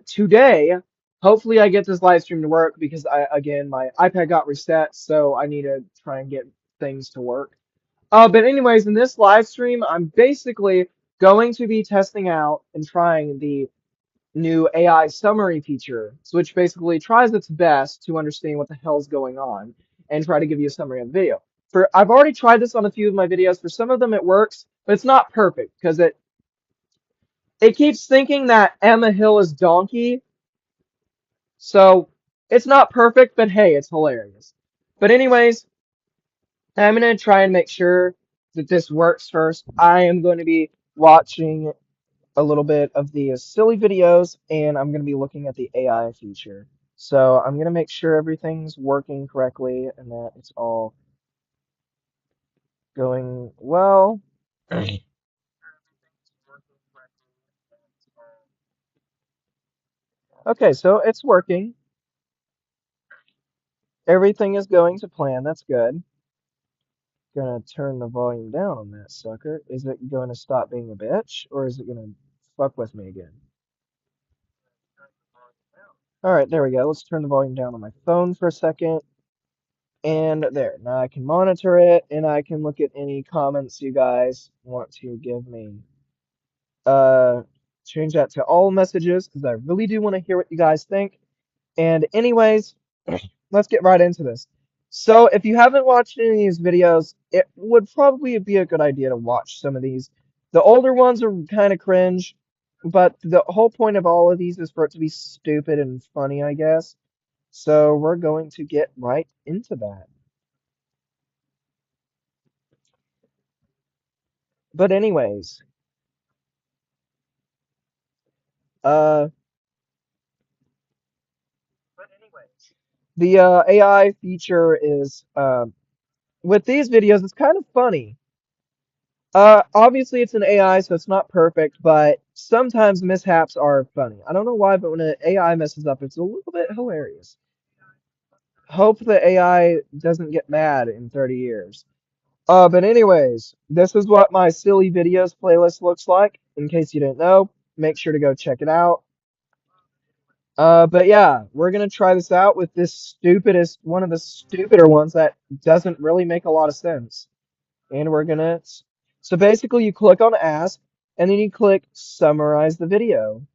today, hopefully I get this live stream to work because again, my iPad got reset, so I need to try and get things to work. But anyways, in this live stream, I'm basically going to be testing out and trying the new AI summary feature, which basically tries its best to understand what the hell's going on and try to give you a summary of the video. I've already tried this on a few of my videos. For some of them, it works, but it's not perfect because it keeps thinking that Emma Hill is Donkey, so it's not perfect, but hey, it's hilarious. But anyways, I'm gonna try and make sure that this works first. I am going to be watching a little bit of the silly videos, and I'm going to be looking at the AI feature. So I'm going to make sure everything's working correctly and that it's all going well. Okay, so it's working. Everything is going to plan. That's good. Gonna turn the volume down on that sucker. Is it going to stop being a bitch, or is it going to fuck with me again? All right, there we go. Let's turn the volume down on my phone for a second. And there, now I can monitor it and I can look at any comments you guys want to give me. Uh, Change that to all messages because I really do want to hear what you guys think. And anyways, let's get right into this. So if you haven't watched any of these videos, it would probably be a good idea to watch some of these. The older ones are kind of cringe, but the whole point of all of these is for it to be stupid and funny, I guess. So we're going to get right into that. But anyways, uh, the AI feature is with these videos, it's kind of funny. Obviously it's an AI, so it's not perfect, but sometimes mishaps are funny. I don't know why, but when an AI messes up, it's a little bit hilarious. Hope the AI doesn't get mad in 30 years. But anyways, this is what my silly videos playlist looks like. In case you didn't know, make sure to go check it out. But yeah, we're gonna try this out with this stupidest, one of the stupider ones that doesn't really make a lot of sense. And we're gonna, so basically you click on ask, and then you click summarize the video.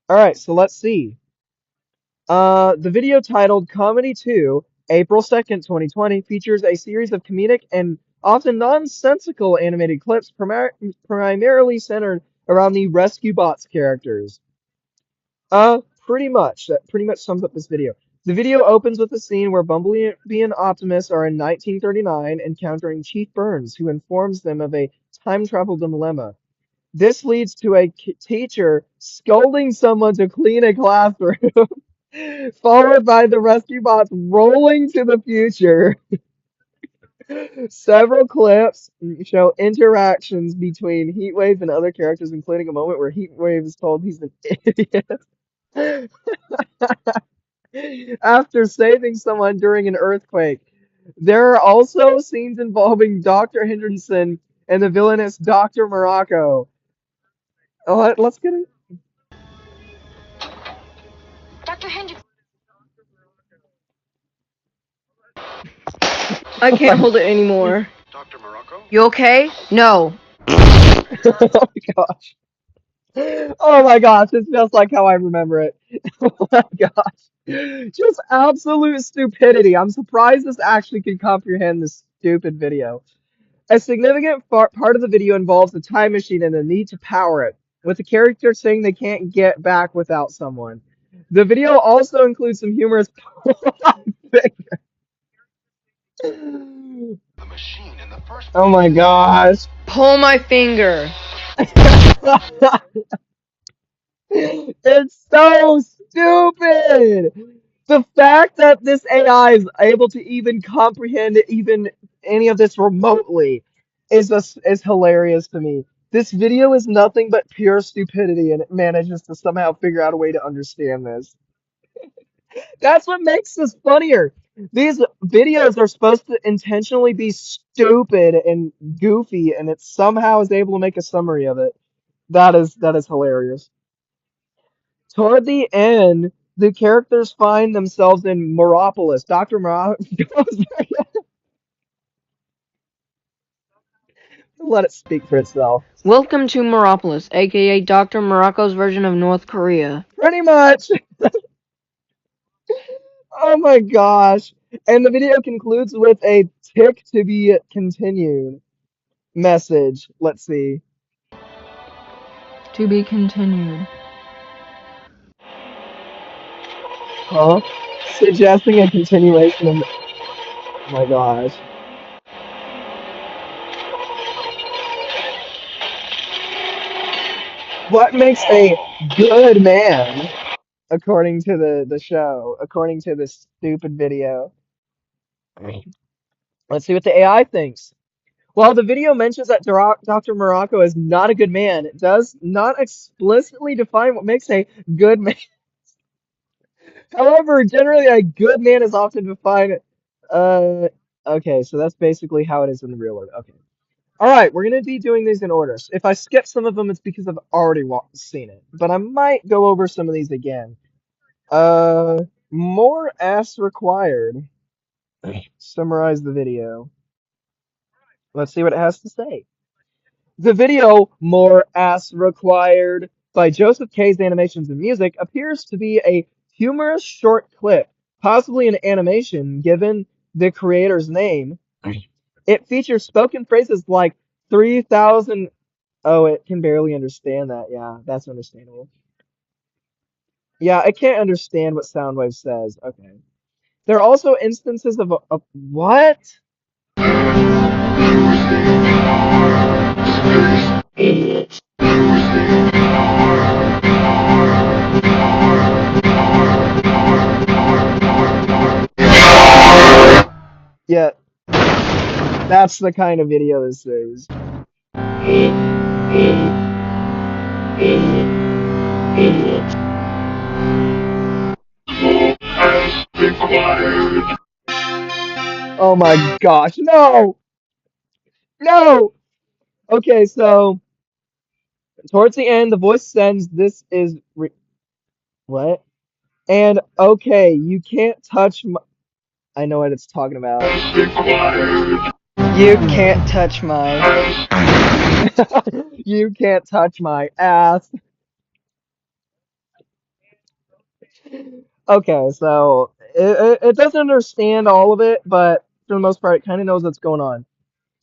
Alright, so let's see. The video titled Comedy 2, April 2nd, 2020, features a series of comedic and often nonsensical animated clips primarily centered around the Rescue Bots characters. Pretty much. That pretty much sums up this video. The video opens with a scene where Bumblebee and Optimus are in 1939 encountering Chief Burns, who informs them of a time travel dilemma. This leads to a teacher scolding someone to clean a classroom, followed by the rescue bots rolling to the future. Several clips show interactions between Heatwave and other characters, including a moment where Heatwave is told he's an idiot. After saving someone during an earthquake. There are also scenes involving Dr. Henderson and the villainous Dr. Morocco. Let's get it. Dr. Hendricks. I can't hold it anymore. Dr. Morocco? You okay? No. Oh my gosh. Oh my gosh, this feels like how I remember it. Oh my gosh. Just absolute stupidity. I'm surprised this actually can comprehend this stupid video. A significant part of the video involves a time machine and the need to power it, with the character saying they can't get back without someone. The video also includes some humorous The machine in the first Oh my gosh. Pull my finger. It's so stupid. The fact that this AI is able to even comprehend even any of this remotely is hilarious to me. This video is nothing but pure stupidity, and it manages to somehow figure out a way to understand this. That's what makes this funnier. These videos are supposed to intentionally be stupid and goofy, and it somehow is able to make a summary of it. That is hilarious. Toward the end, the characters find themselves in Meropolis. Dr. Morocco let it speak for itself. Welcome to Meropolis, aka Dr. Morocco's version of North Korea. Pretty much. Oh my gosh. And the video concludes with a tick to be continued message. Let's see. To be continued. Huh? Suggesting a continuation of. Oh my gosh. What makes a good man, according to the show, according to this stupid video? Let's see what the AI thinks. While the video mentions that Dr. Morocco is not a good man, it does not explicitly define what makes a good man. However, generally a good man is often defined. Uh, okay, so that's basically how it is in the real world. Okay. All right, we're gonna be doing these in order. If I skip some of them, it's because I've already seen it. But I might go over some of these again. Uh, more ass required. Summarize the video. Let's see what it has to say. The video, More Ass Required, by Joseph K's Animations and Music, appears to be a humorous short clip, possibly an animation, given the creator's name. It features spoken phrases like 3,000. Oh, it can barely understand that. Yeah, that's understandable. Yeah, I can't understand what Soundwave says. Okay. There are also instances of what? Yeah, that's the kind of video this is. Oh my gosh, no! No! Okay, so towards the end, the voice sends this is what? And okay, you can't touch my. I know what it's talking about. You can't touch my. You can't touch my ass. Okay, so it doesn't understand all of it, but for the most part, it kind of knows what's going on.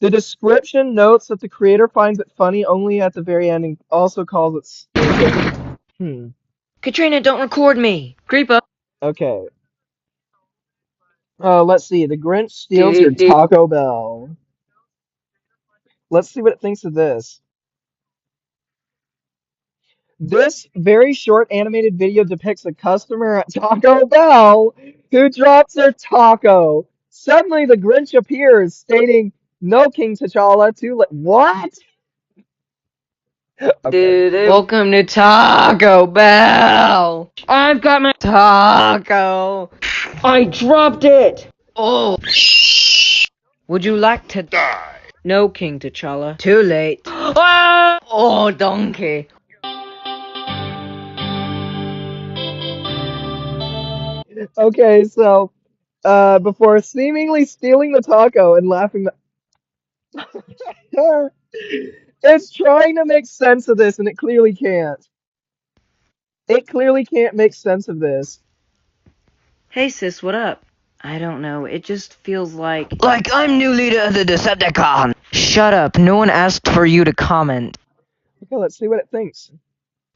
The description notes that the creator finds it funny only at the very end and also calls it stupid. Hmm. Katrina, don't record me. Creepo. Okay. Let's see. The Grinch steals your Taco Bell. Let's see what it thinks of this. This very short animated video depicts a customer at Taco Bell who drops her taco. Suddenly, the Grinch appears, stating, "No, King T'Challa, too late." What? Okay. Welcome to Taco Bell. I've got my taco. I dropped it. Oh. Would you like to die? No, King T'Challa. Too late. Ah! Oh, donkey. Okay, so before seemingly stealing the taco and laughing, it's trying to make sense of this, and it clearly can't. It clearly can't make sense of this. Hey sis, what up? I don't know, it just feels like... Like I'm new leader of the Decepticon! Shut up, no one asked for you to comment. Okay, let's see what it thinks.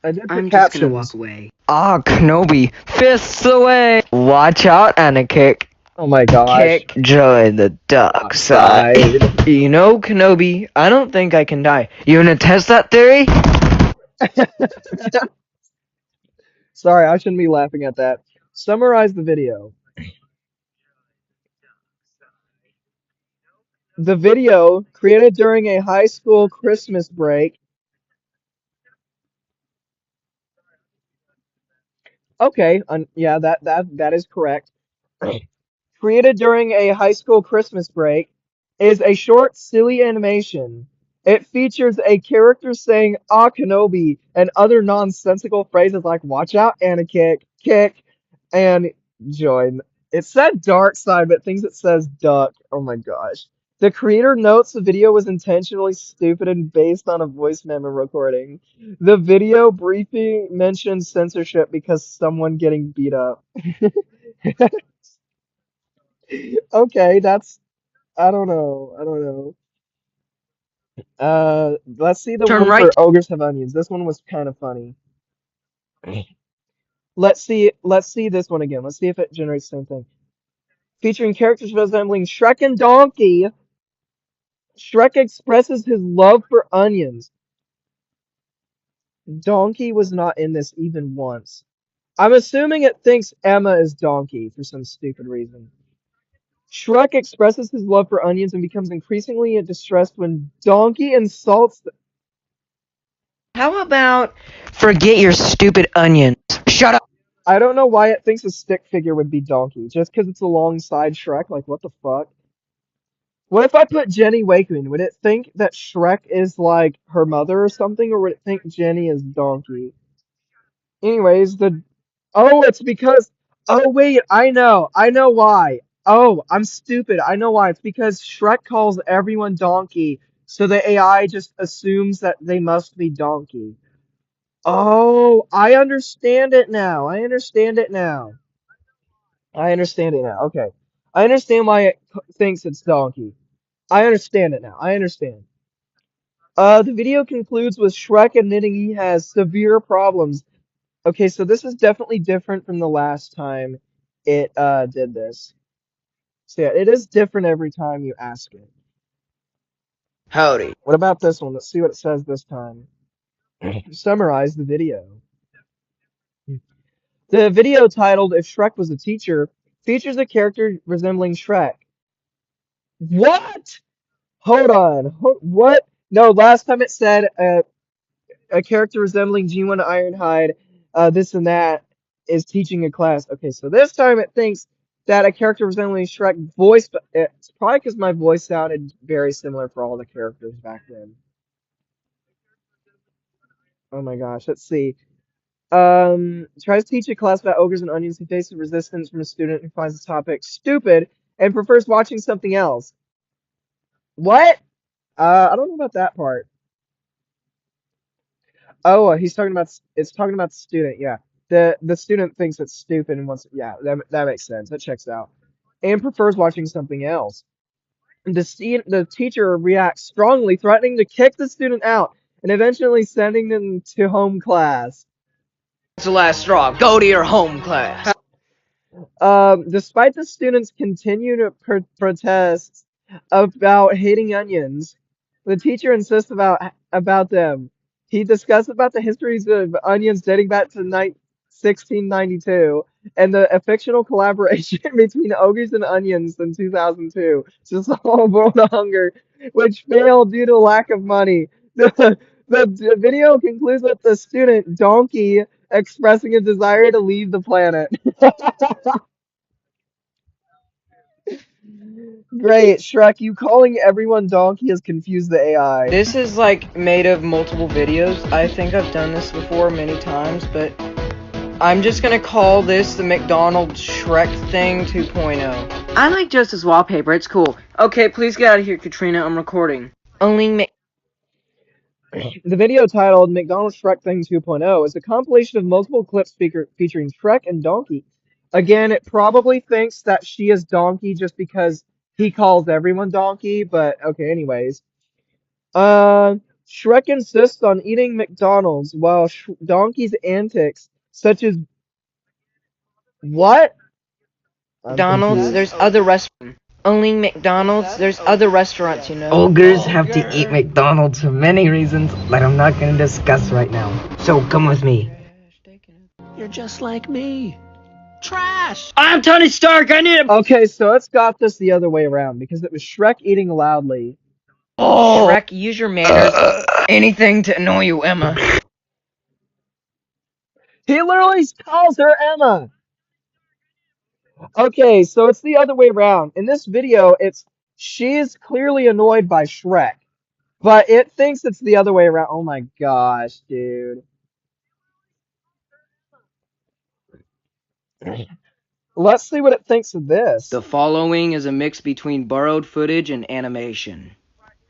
I did put I'm just captions. gonna walk away. Ah, Kenobi, fists away! Watch out, and a kick. Oh my gosh. Kick. Join the dark side. You know, Kenobi, I don't think I can die. You wanna test that theory? Sorry, I shouldn't be laughing at that. Summarize the video. The video, created during a high school Christmas break. Okay, yeah, that is correct. Created during a high school Christmas break, is a short, silly animation. It features a character saying "Ah Kenobi" and other nonsensical phrases like "Watch out, Anna kick," and join. It said dark side, but thinks it says duck. Oh my gosh. The creator notes the video was intentionally stupid and based on a voice memo recording. The video briefing mentions censorship because someone getting beat up. Okay, that's I don't know. I don't know. Let's see the Turn one right. for Ogres Have Onions. This one was kind of funny. Let's see this one again. Let's see if it generates the same thing. Featuring characters resembling Shrek and Donkey, Shrek expresses his love for onions. Donkey was not in this even once. I'm assuming it thinks Emma is Donkey for some stupid reason. Shrek expresses his love for onions and becomes increasingly distressed when Donkey insults. How about forget your stupid onions? Shut up. I don't know why it thinks a stick figure would be Donkey, just because it's alongside Shrek. Like, what the fuck? What if I put Jenny Wakeman? Would it think that Shrek is like her mother or something, or would it think Jenny is Donkey? Anyways, it's because wait, I know why. Oh, I'm stupid. I know why. It's because Shrek calls everyone Donkey, so the AI just assumes that they must be Donkey. Oh, I understand it now. I understand it now. I understand it now. Okay. I understand why it thinks it's Donkey. I understand it now. I understand. The video concludes with Shrek admitting he has severe problems. Okay, so this is definitely different from the last time it did this. So yeah, it is different every time you ask it. Howdy. What about this one? Let's see what it says this time. Summarize the video. The video titled "If Shrek Was a Teacher" features a character resembling Shrek. What? Hold on. What? No, last time it said a character resembling G1 Ironhide, this and that, is teaching a class. Okay, so this time it thinks that a character resembling Shrek voice. It's probably because my voice sounded very similar for all the characters back then. Oh my gosh, let's see. Tries to teach a class about ogres and onions. He faces resistance from a student who finds the topic stupid and prefers watching something else. What? I don't know about that part. Oh, he's talking about it's talking about the student. Yeah, the student thinks it's stupid and wants. Yeah, that makes sense. That checks out. And prefers watching something else. The teacher reacts strongly, threatening to kick the student out and eventually sending them to home class. It's the last straw. Go to your home class. Despite the students' continued protests about hating onions, the teacher insists about them. He discussed about the histories of onions dating back to 1692 and a fictional collaboration between ogres and onions in 2002 to solve world hunger, which failed due to lack of money. The video concludes with the student Donkey expressing a desire to leave the planet. Great, Shrek, you calling everyone donkey has confused the AI. This is like made of multiple videos. I think I've done this before many times, but I'm just gonna call this the McDonald's Shrek thing 2.0. I like Joseph's wallpaper. It's cool. Okay, please get out of here, Katrina. I'm recording. Only The video titled McDonald's Shrek Thing 2.0 is a compilation of multiple clips featuring Shrek and Donkey. Again, it probably thinks that she is Donkey just because he calls everyone Donkey, but okay, anyways. Shrek insists on eating McDonald's while Donkey's antics, such as what? I'm McDonald's. confused. There's other restaurants. Only McDonald's. There's other restaurants, you know. Ogres have to eat McDonald's for many reasons that I'm not going to discuss right now. So come with me. You're just like me. Trash! I'm Tony Stark. I need a. Okay, so it's got this the other way around because it was Shrek eating loudly. Oh, Shrek, use your manners. Anything to annoy you, Emma. He literally calls her Emma. Okay, so it's the other way around. In this video, it's she's clearly annoyed by Shrek. But it thinks it's the other way around. Oh my gosh, dude. Let's see what it thinks of The this. following is a mix between borrowed footage and animation.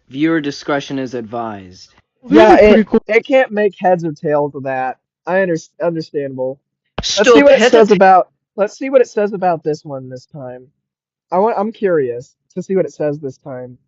Viewer discretion is advised. Yeah, it can't make heads or tails of that. Understandable. Stupidity. Let's see what it says about this one this time. I'm curious to see what it says this time.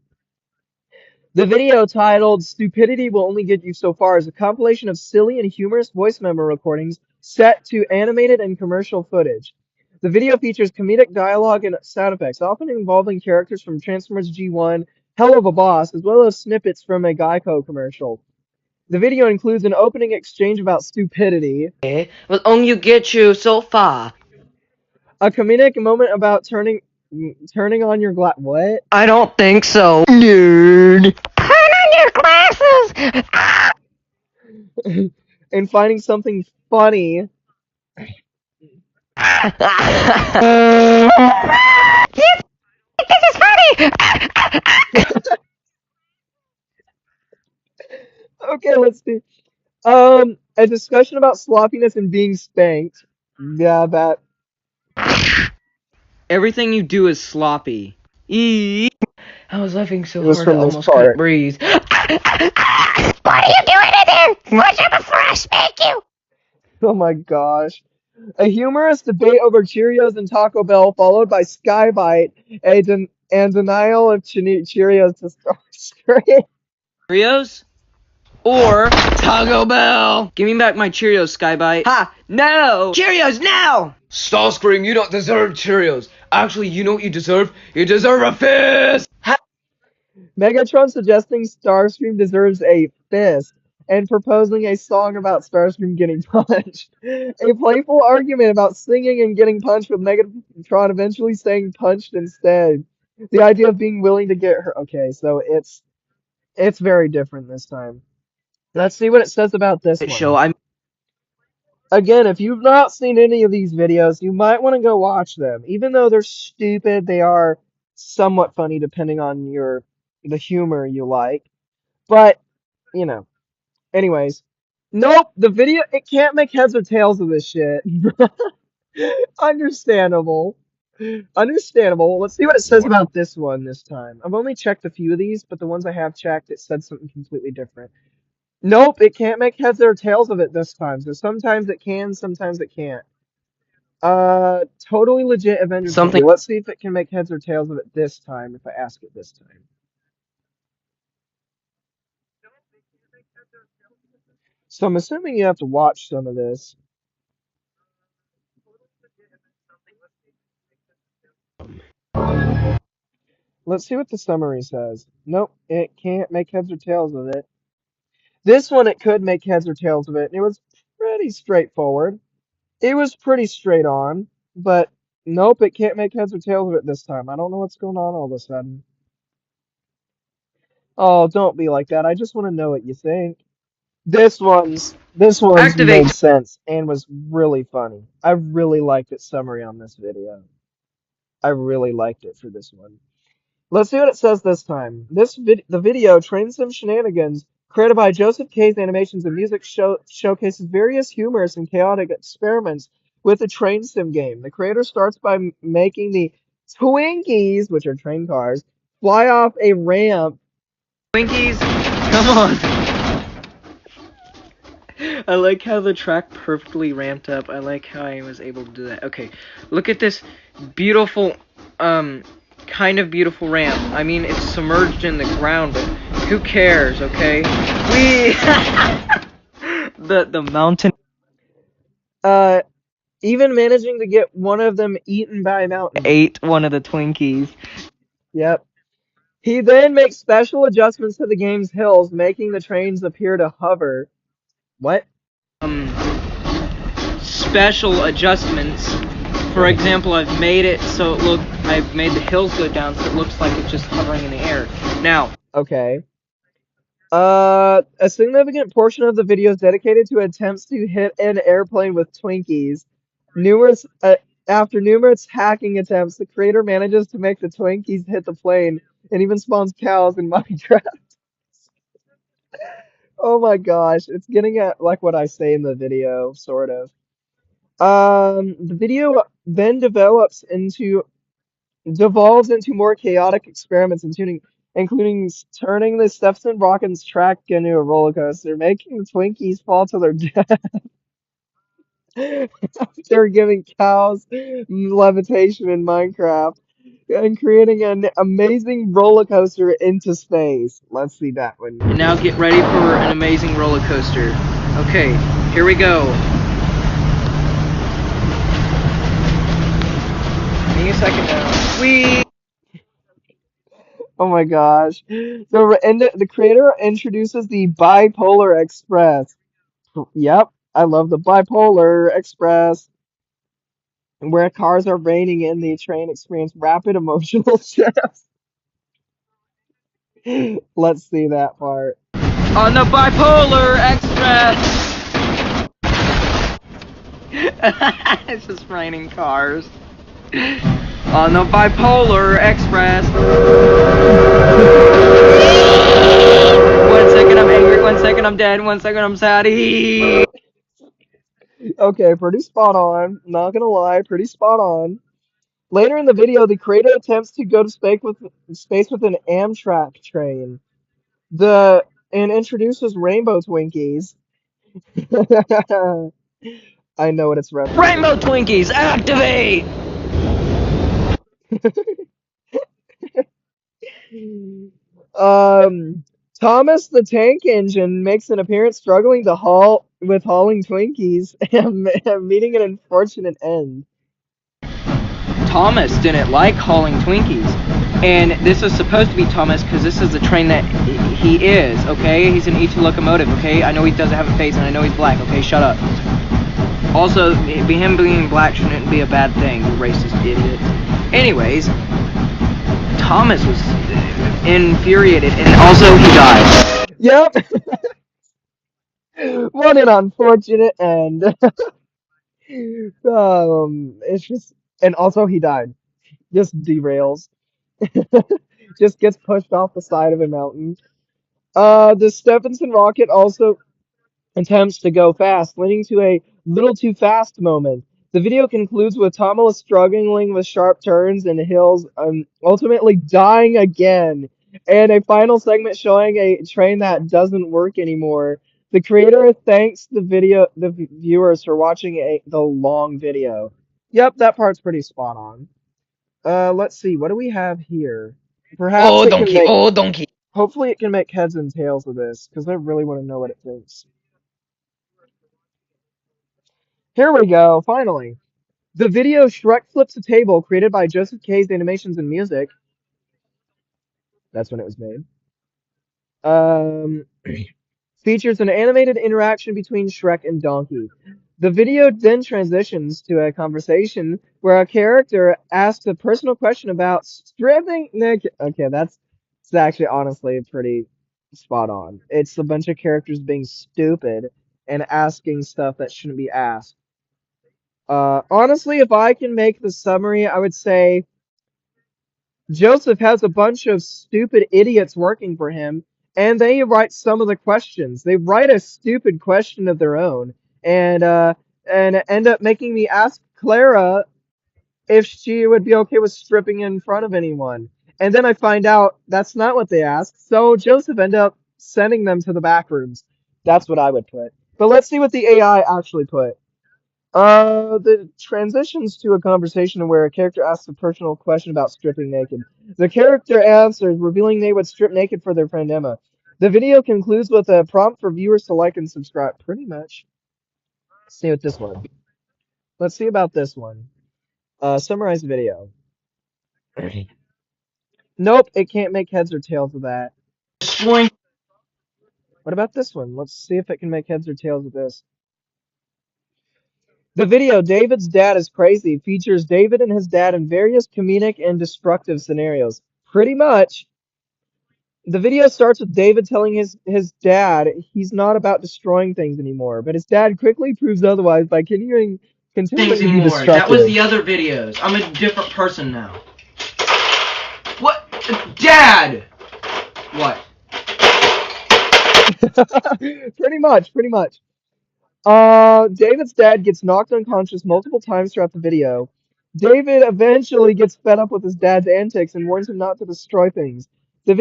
The video titled "Stupidity Will Only Get You So Far" is a compilation of silly and humorous voice memo recordings set to animated and commercial footage. The video features comedic dialogue and sound effects, often involving characters from Transformers G1, Hell of a Boss, as well as snippets from a Geico commercial. The video includes an opening exchange about stupidity, Will only get you so far. a comedic moment about turning on your glass. What? I don't think so. Nerd. Put on your glasses. And finding something funny. This is funny. Okay, let's see. A discussion about sloppiness and being spanked. Yeah, that Everything you do is sloppy. I was laughing so it was hard I from this almost couldn't part. breathe. What are you doing in there? Watch out before I spank you. Oh my gosh. A humorous debate over Cheerios and Taco Bell, followed by Skybite, and denial of Cheerios to Starscream. Cheerios or Taco Bell? Give me back my Cheerios, Skybite. Ha! No! Cheerios now! Starscream, you don't deserve Cheerios. Actually, you know what you deserve? You deserve a fist! Megatron suggesting Starscream deserves a fist and proposing a song about Starscream getting punched. A playful argument about singing and getting punched with Megatron eventually saying punched instead. The idea of being willing to get her. Okay, so it's very different this time. Let's see what it says about this Show one. I'm Again, if you've not seen any of these videos, you might want to go watch them. Even though they're stupid, they are somewhat funny depending on the humor you like. But, you know. Anyways. Nope, the video it can't make heads or tails of this shit. Understandable. Understandable. Let's see what it says about this one this time. I've only checked a few of these, but the ones I have checked, it said something completely different. Nope, it can't make heads or tails of it this time. So sometimes it can, sometimes it can't. Totally legit Avengers something. movie. Let's see if it can make heads or tails of it this time, if I ask it this time. So I'm assuming you have to watch some of this. Let's see what the summary says. Nope, it can't make heads or tails of it. This one, it could make heads or tails of it, and it was pretty straightforward. It was pretty straight on, but nope, it can't make heads or tails of it this time. I don't know what's going on all of a sudden. Oh, don't be like that. I just want to know what you think. This one's Activate. made sense and was really funny. I really liked its summary on this video. I really liked it for this one. Let's see what it says this time. The video Train Sim Shenanigans, created by Joseph K's Animations and Music, showcases various humorous and chaotic experiments with the Train Sim game. The creator starts by making the Twinkies, which are train cars, fly off a ramp. Twinkies, come on. I like how the track perfectly ramped up. I like how I was able to do that. Okay, look at this beautiful, kind of beautiful ramp. I mean, it's submerged in the ground, but who cares, okay? We the mountain Uh, Even managing to get one of them eaten by a mountain. ate one of the Twinkies. Yep. He then makes special adjustments to the game's hills, making the trains appear to hover. What? Special adjustments. For example, I've made the hills go down so it looks like it's just hovering in the air. Now, Okay. A significant portion of the video is dedicated to attempts to hit an airplane with Twinkies. After numerous hacking attempts, the creator manages to make the Twinkies hit the plane and even spawns cows in Minecraft. Oh my gosh, it's getting at like what I say in the video, sort of. The video then devolves into more chaotic experiments, including turning the Stepson Rockets track into a roller coaster, making the Twinkies fall to their death after giving cows levitation in Minecraft, and creating an amazing roller coaster into space. Let's see that one. And now get ready for an amazing roller coaster. Okay, here we go. Give me a second now. Sweet. Oh my gosh. The creator introduces the Bipolar Express. Yep, I love the Bipolar Express, where cars are raining in the train experience rapid emotional shifts. Let's see that part. On the Bipolar Express. It's just raining cars. On the Bipolar Express. 1 second I'm angry, 1 second I'm dead, 1 second I'm sad. Okay, pretty spot on. Not gonna lie, pretty spot on. Later in the video, the creator attempts to go to space with an Amtrak train. And introduces Rainbow Twinkies. I know what it's referencing. Rainbow Twinkies, activate! Um, Thomas the Tank Engine makes an appearance struggling to hauling Twinkies and meeting an unfortunate end. Thomas didn't like hauling Twinkies. And this is supposed to be Thomas because this is the train that he is, okay? He's an E2 locomotive, okay? I know he doesn't have a face and I know he's black, okay? Shut up. Also, him being black shouldn't be a bad thing, you racist idiot. Anyways, Thomas was infuriated and also he died. Yep. What an unfortunate end. It's just, and also he died. Just derails. Just gets pushed off the side of a mountain. The Stephenson rocket also attempts to go fast, leading to a little too fast moment. The video concludes with Thomas struggling with sharp turns and hills, ultimately dying again, and a final segment showing a train that doesn't work anymore. The creator thanks the viewers for watching the long video. Yep, that part's pretty spot on. Let's see, what do we have here? Perhaps Oh, it can donkey, make, oh, donkey. hopefully it can make heads and tails of this, because I really want to know what it thinks. Here we go, finally. The video Shrek Flips a Table, created by Joseph K's Animations and Music. That's when it was made. Um, features an animated interaction between Shrek and Donkey. The video then transitions to a conversation where a character asks a personal question about stripping naked. Okay, it's actually honestly pretty spot on. It's a bunch of characters being stupid and asking stuff that shouldn't be asked. Honestly, if I can make the summary, I would say Joseph has a bunch of stupid idiots working for him, and they write some of the questions. They write a stupid question of their own, and end up making me ask Clara if she would be okay with stripping in front of anyone. And then I find out that's not what they asked, so Joseph ended up sending them to the back rooms. That's what I would put. But let's see what the AI actually put. The transitions to a conversation where a character asks a personal question about stripping naked. The character answers, revealing they would strip naked for their friend Emma. The video concludes with a prompt for viewers to like and subscribe. Pretty much. Let's see what this one. Let's see about this one. Summarize video. Nope, it can't make heads or tails of that. Swing. What about this one? Let's see if it can make heads or tails of this. The video, David's Dad is Crazy, features David and his dad in various comedic and destructive scenarios. Pretty much. The video starts with David telling his dad he's not about destroying things anymore, but his dad quickly proves otherwise by continuing to be destructive. That was the other videos. I'm a different person now. What? Dad! What? Pretty much, pretty much. David's dad gets knocked unconscious multiple times throughout the video. David eventually gets fed up with his dad's antics and warns him not to destroy things. The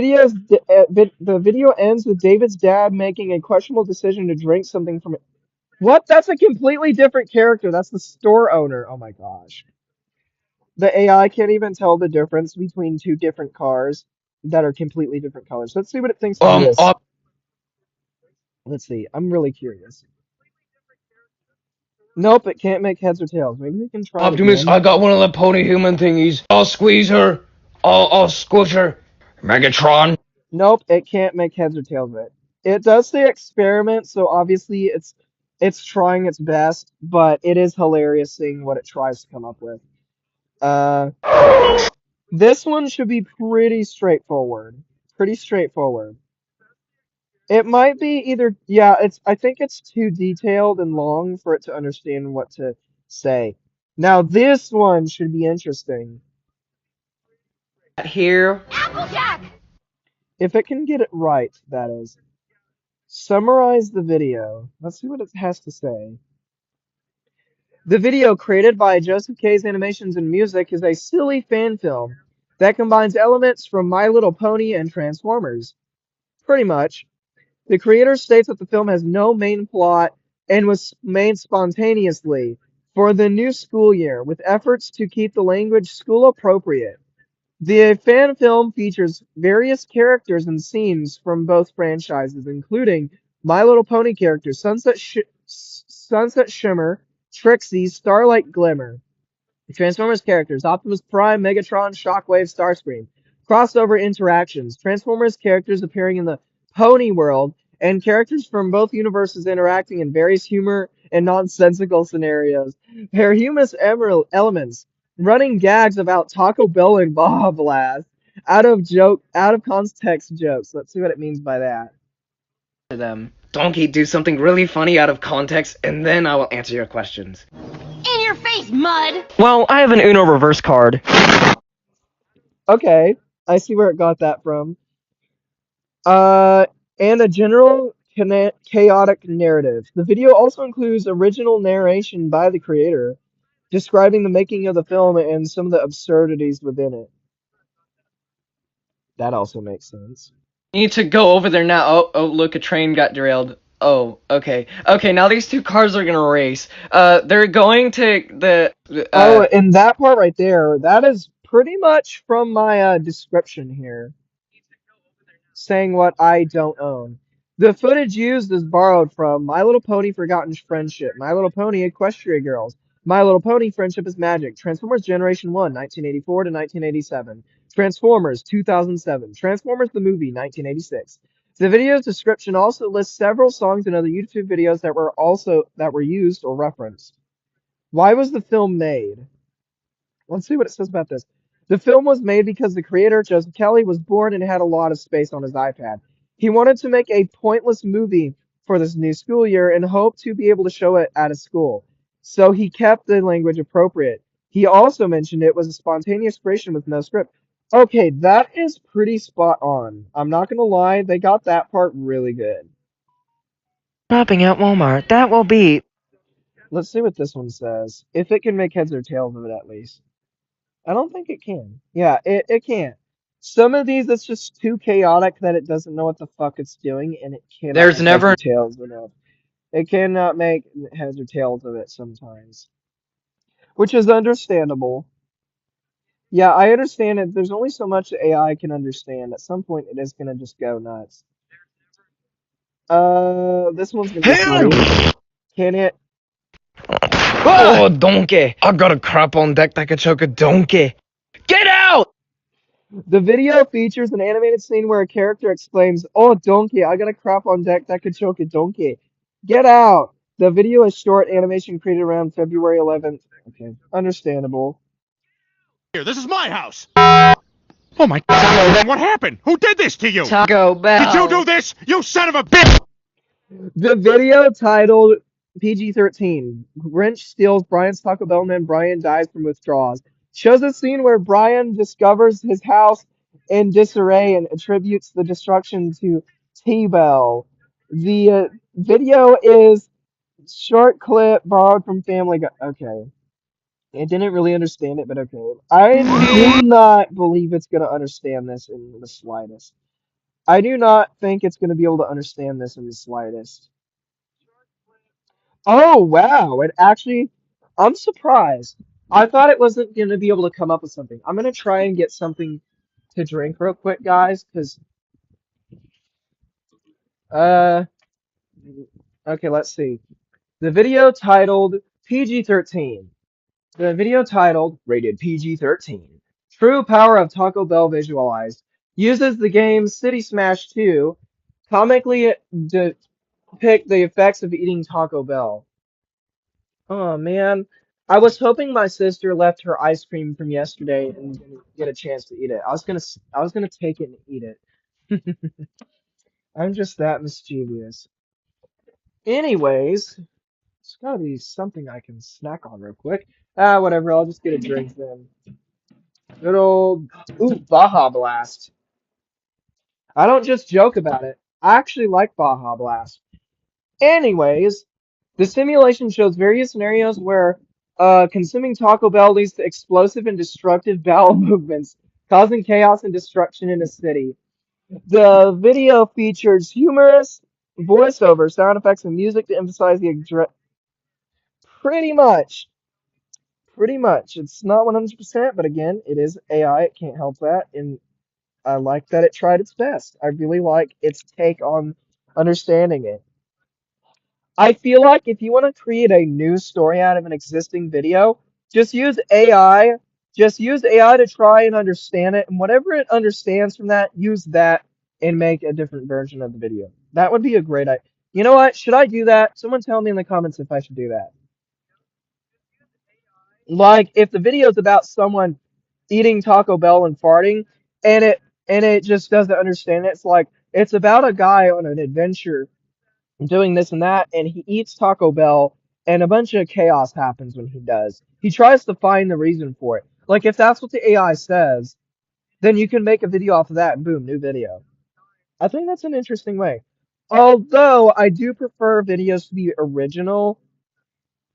video ends with David's dad making a questionable decision to drink something from it. What? That's a completely different character. That's the store owner. Oh my gosh. The AI can't even tell the difference between two different cars that are completely different colors. Let's see what it thinks of this. Let's see. I'm really curious. Nope, it can't make heads or tails. Maybe we can try it Optimus, again. I got one of the pony human thingies. I'll squeeze her. I'll squish her. Megatron. Nope, it can't make heads or tails of it. It does say experiment, so obviously it's trying its best, but it is hilarious seeing what it tries to come up with. Uh, this one should be pretty straightforward. Pretty straightforward. It might be either, yeah, I think it's too detailed and long for it to understand what to say. Now this one should be interesting. Here. If it can get it right, that is. Summarize the video. Let's see what it has to say. The video, created by Joseph K's Animations and Music, is a silly fan film that combines elements from My Little Pony and Transformers. Pretty much. The creator states that the film has no main plot and was made spontaneously for the new school year, with efforts to keep the language school appropriate. The fan film features various characters and scenes from both franchises, including My Little Pony characters Sunset Shimmer, Trixie, Starlight Glimmer. Transformers characters Optimus Prime, Megatron, Shockwave, Starscream. Crossover interactions Transformers characters appearing in the Pony world, and characters from both universes interacting in various humor and nonsensical scenarios. Parahumous elements running gags about Taco Bell and Baja Blast. Out of context jokes. Let's see what it means by that. To them. Donkey, do something really funny out of context, and then I will answer your questions. In your face, mud! Well, I have an Uno reverse card. Okay, I see where it got that from. And a general chaotic narrative. The video also includes original narration by the creator, describing the making of the film and some of the absurdities within it. That also makes sense. Need to go over there now. Oh, look, a train got derailed. Oh, okay. Okay, now these two cars are gonna race. They're going to Oh, and that part right there, that is pretty much from my description here, saying what I don't own. The footage used is borrowed from My Little Pony Forgotten Friendship, My Little Pony Equestria Girls, My Little Pony Friendship is Magic, Transformers Generation 1, 1984 to 1987, Transformers 2007, Transformers the Movie 1986. The video's description also lists several songs and other YouTube videos that were used or referenced. Why was the film made? Let's see what it says about this. The film was made because the creator, Joseph Kelly, was bored and had a lot of space on his iPad. He wanted to make a pointless movie for this new school year and hoped to be able to show it at a school. So he kept the language appropriate. He also mentioned it was a spontaneous creation with no script. Okay, that is pretty spot on. I'm not gonna lie, they got that part really good. Shopping at Walmart. That will be. Let's see what this one says. If it can make heads or tails of it at least. I don't think it can. Yeah, it can't. Some of these, it's just too chaotic that it doesn't know what the fuck it's doing, and it cannot There's make heads never or tails enough. It cannot make heads or tails of it sometimes, which is understandable. Yeah, I understand it. There's only so much the AI can understand. At some point, it is gonna just go nuts. This one's gonna be funny. Can it? Oh, donkey! I got a crap on deck that could choke a donkey. Get out! The video features an animated scene where a character exclaims, "Oh, donkey, I got a crap on deck that could choke a donkey. Get out!" The video is short animation created around February 11th. Okay, understandable. Here, this is my house. Oh my God! What happened? Who did this to you? Taco Bell. Did you do this? You son of a bitch! The video titled PG-13, Grinch steals Brian's Taco Bell and then Brian dies from withdrawals, shows a scene where Brian discovers his house in disarray and attributes the destruction to T-Bell. The video is short clip borrowed from Family Guy. Okay. I didn't really understand it, but okay. I do not believe it's going to understand this in the slightest. I do not think it's going to be able to understand this in the slightest. Oh, wow. It actually, I'm surprised. I thought it wasn't going to be able to come up with something. I'm going to try and get something to drink real quick, guys, because, uh, okay, let's see. The video titled PG-13. The video titled Rated PG-13. True Power of Taco Bell Visualized uses the game City Smash 2 comically depict the effects of eating Taco Bell. Oh man, I was hoping my sister left her ice cream from yesterday and didn't get a chance to eat it. I was gonna take it and eat it. I'm just that mischievous. Anyways, it's gotta be something I can snack on real quick. Ah, whatever. I'll just get a drink then. Good old Baja Blast. I don't just joke about it. I actually like Baja Blast. Anyways, the simulation shows various scenarios where consuming Taco Bell leads to explosive and destructive bowel movements, causing chaos and destruction in a city. The video features humorous voiceover, sound effects, and music to emphasize the pretty much. Pretty much. It's not 100%, but again, it is AI. It can't help that. And I like that it tried its best. I really like its take on understanding it. I feel like if you want to create a new story out of an existing video, just use AI. Just use AI to try and understand it, and whatever it understands from that, use that and make a different version of the video. That would be a great idea. You know what? Should I do that? Someone tell me in the comments if I should do that. Like if the video is about someone eating Taco Bell and farting, and it just doesn't understand it. It's like it's about a guy on an adventure doing this and that, and he eats Taco Bell, and a bunch of chaos happens when he does. He tries to find the reason for it. Like if that's what the AI says, then you can make a video off of that, and boom, new video. I think that's an interesting way. Although I do prefer videos to be original,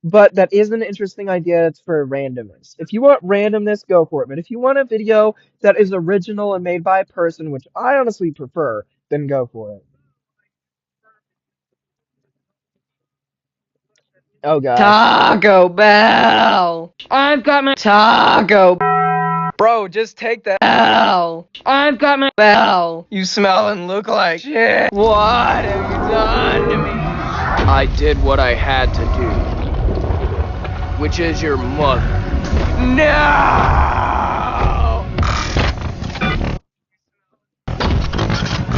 but that is an interesting idea. It's for randomness. If you want randomness, go for it. But if you want a video that is original and made by a person, which I honestly prefer, then go for it. Oh gosh. Taco Bell. I've got my Taco Bro, just take that. Bell. I've got my Bell. You smell and look like shit. What have you done to me? I did what I had to do, which is your mother. No!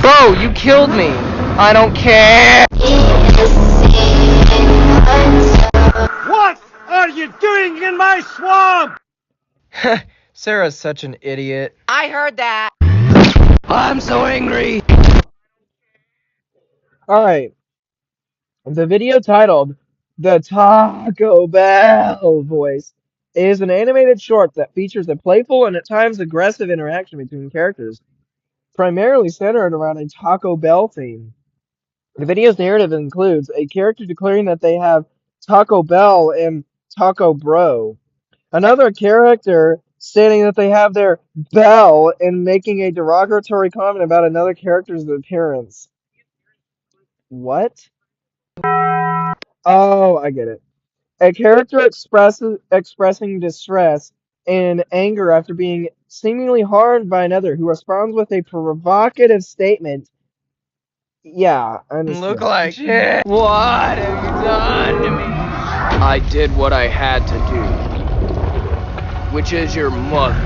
Bro, you killed me. I don't care. What are you doing in my swamp? Sarah's such an idiot. I heard that. I'm so angry. Alright. The video titled The Taco Bell Voice is an animated short that features a playful and at times aggressive interaction between characters, primarily centered around a Taco Bell theme. The video's narrative includes a character declaring that they have Taco Bell and Taco Bro, another character stating that they have their bell and making a derogatory comment about another character's appearance. What? Oh, I get it. A character expressing distress and anger after being seemingly harmed by another who responds with a provocative statement. Yeah, I Look understand. like shit. What have you done to me? I did what I had to do, which is your mother.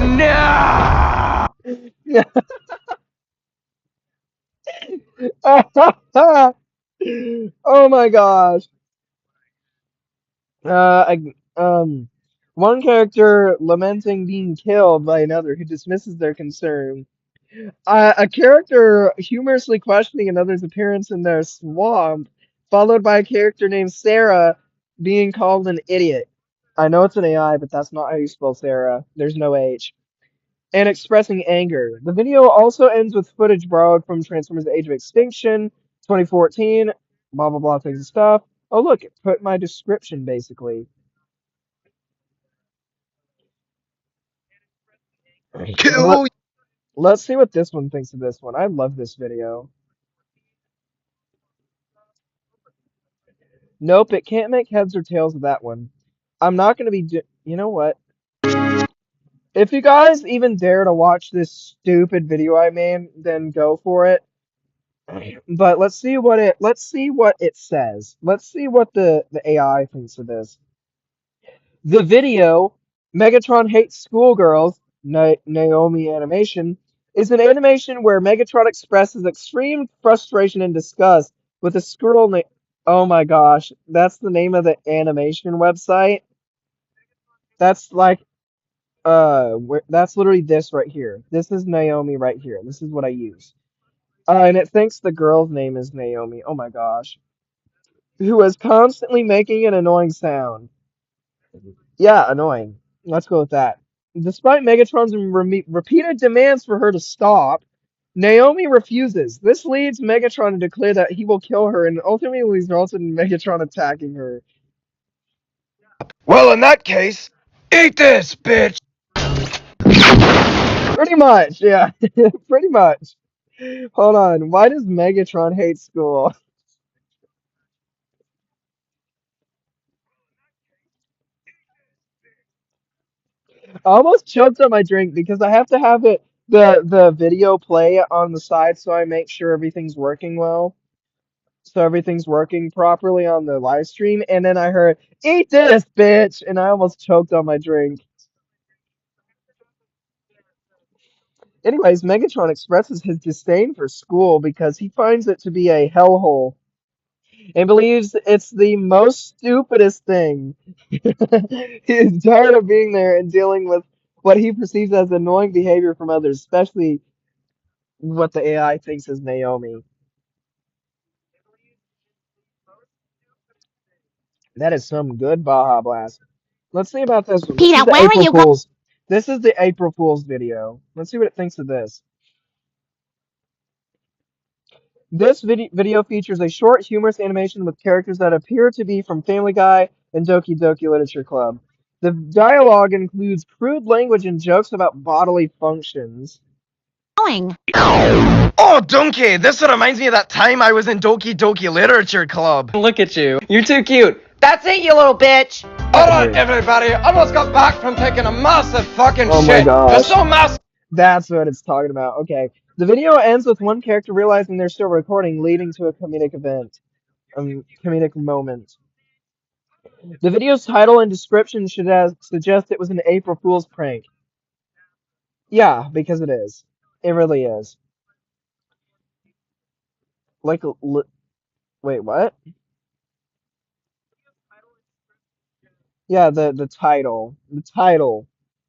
No! Oh my gosh. One character lamenting being killed by another who dismisses their concern. A character humorously questioning another's appearance in their swamp, followed by a character named Sarah being called an idiot. I know it's an AI, but that's not how you spell Sarah. There's no H. And expressing anger. The video also ends with footage borrowed from Transformers: Age of Extinction, 2014, blah blah blah things and stuff. Oh look, it put my description basically. Let, Kill. let's see what this one thinks of this one. I love this video. Nope, it can't make heads or tails of that one. I'm not gonna be you know what? If you guys even dare to watch this stupid video I made, then go for it. But let's see what it says. Let's see what the AI thinks of this. The video, Megatron Hates Schoolgirls, Naomi animation, is an animation where Megatron expresses extreme frustration and disgust with a squirrel Oh my gosh, that's the name of the animation website. That's like that's literally this right here. This is Naomi right here. This is what I use. And it thinks the girl's name is Naomi. Oh my gosh. Who is constantly making an annoying sound. Yeah, annoying. Let's go with that. Despite Megatron's repeated demands for her to stop, Naomi refuses. This leads Megatron to declare that he will kill her and ultimately results in Megatron attacking her. Well, in that case, eat this, bitch. Pretty much, yeah. Pretty much. Hold on. Why does Megatron hate school? I almost choked on my drink because I have to have the video play on the side so I make sure everything's working well. So everything's working properly on the live stream, and then I heard, "Eat this, bitch!" and I almost choked on my drink. Anyways, Megatron expresses his disdain for school because he finds it to be a hellhole and believes it's the most stupidest thing. He is tired of being there and dealing with what he perceives as annoying behavior from others, especially what the AI thinks is Naomi. That is some good Baja Blast. Let's see about this one. This is Peanut, the where are April you going? Fool's. This is the April Fool's video. Let's see what it thinks of this. This video features a short, humorous animation with characters that appear to be from Family Guy and Doki Doki Literature Club. The dialogue includes crude language and jokes about bodily functions. Going. Oh, donkey, this reminds me of that time I was in Doki Doki Literature Club. Look at you. You're too cute. That's it, you little bitch. Alright, everybody, I almost got back from taking a massive fucking Oh my shit. It's gosh. so massive. That's what it's talking about. Okay. The video ends with one character realizing they're still recording, leading to a comedic event. Comedic moment. The video's title and description should suggest it was an April Fool's prank. Yeah, because it is. It really is. Like, wait, what? Yeah, the title. The title.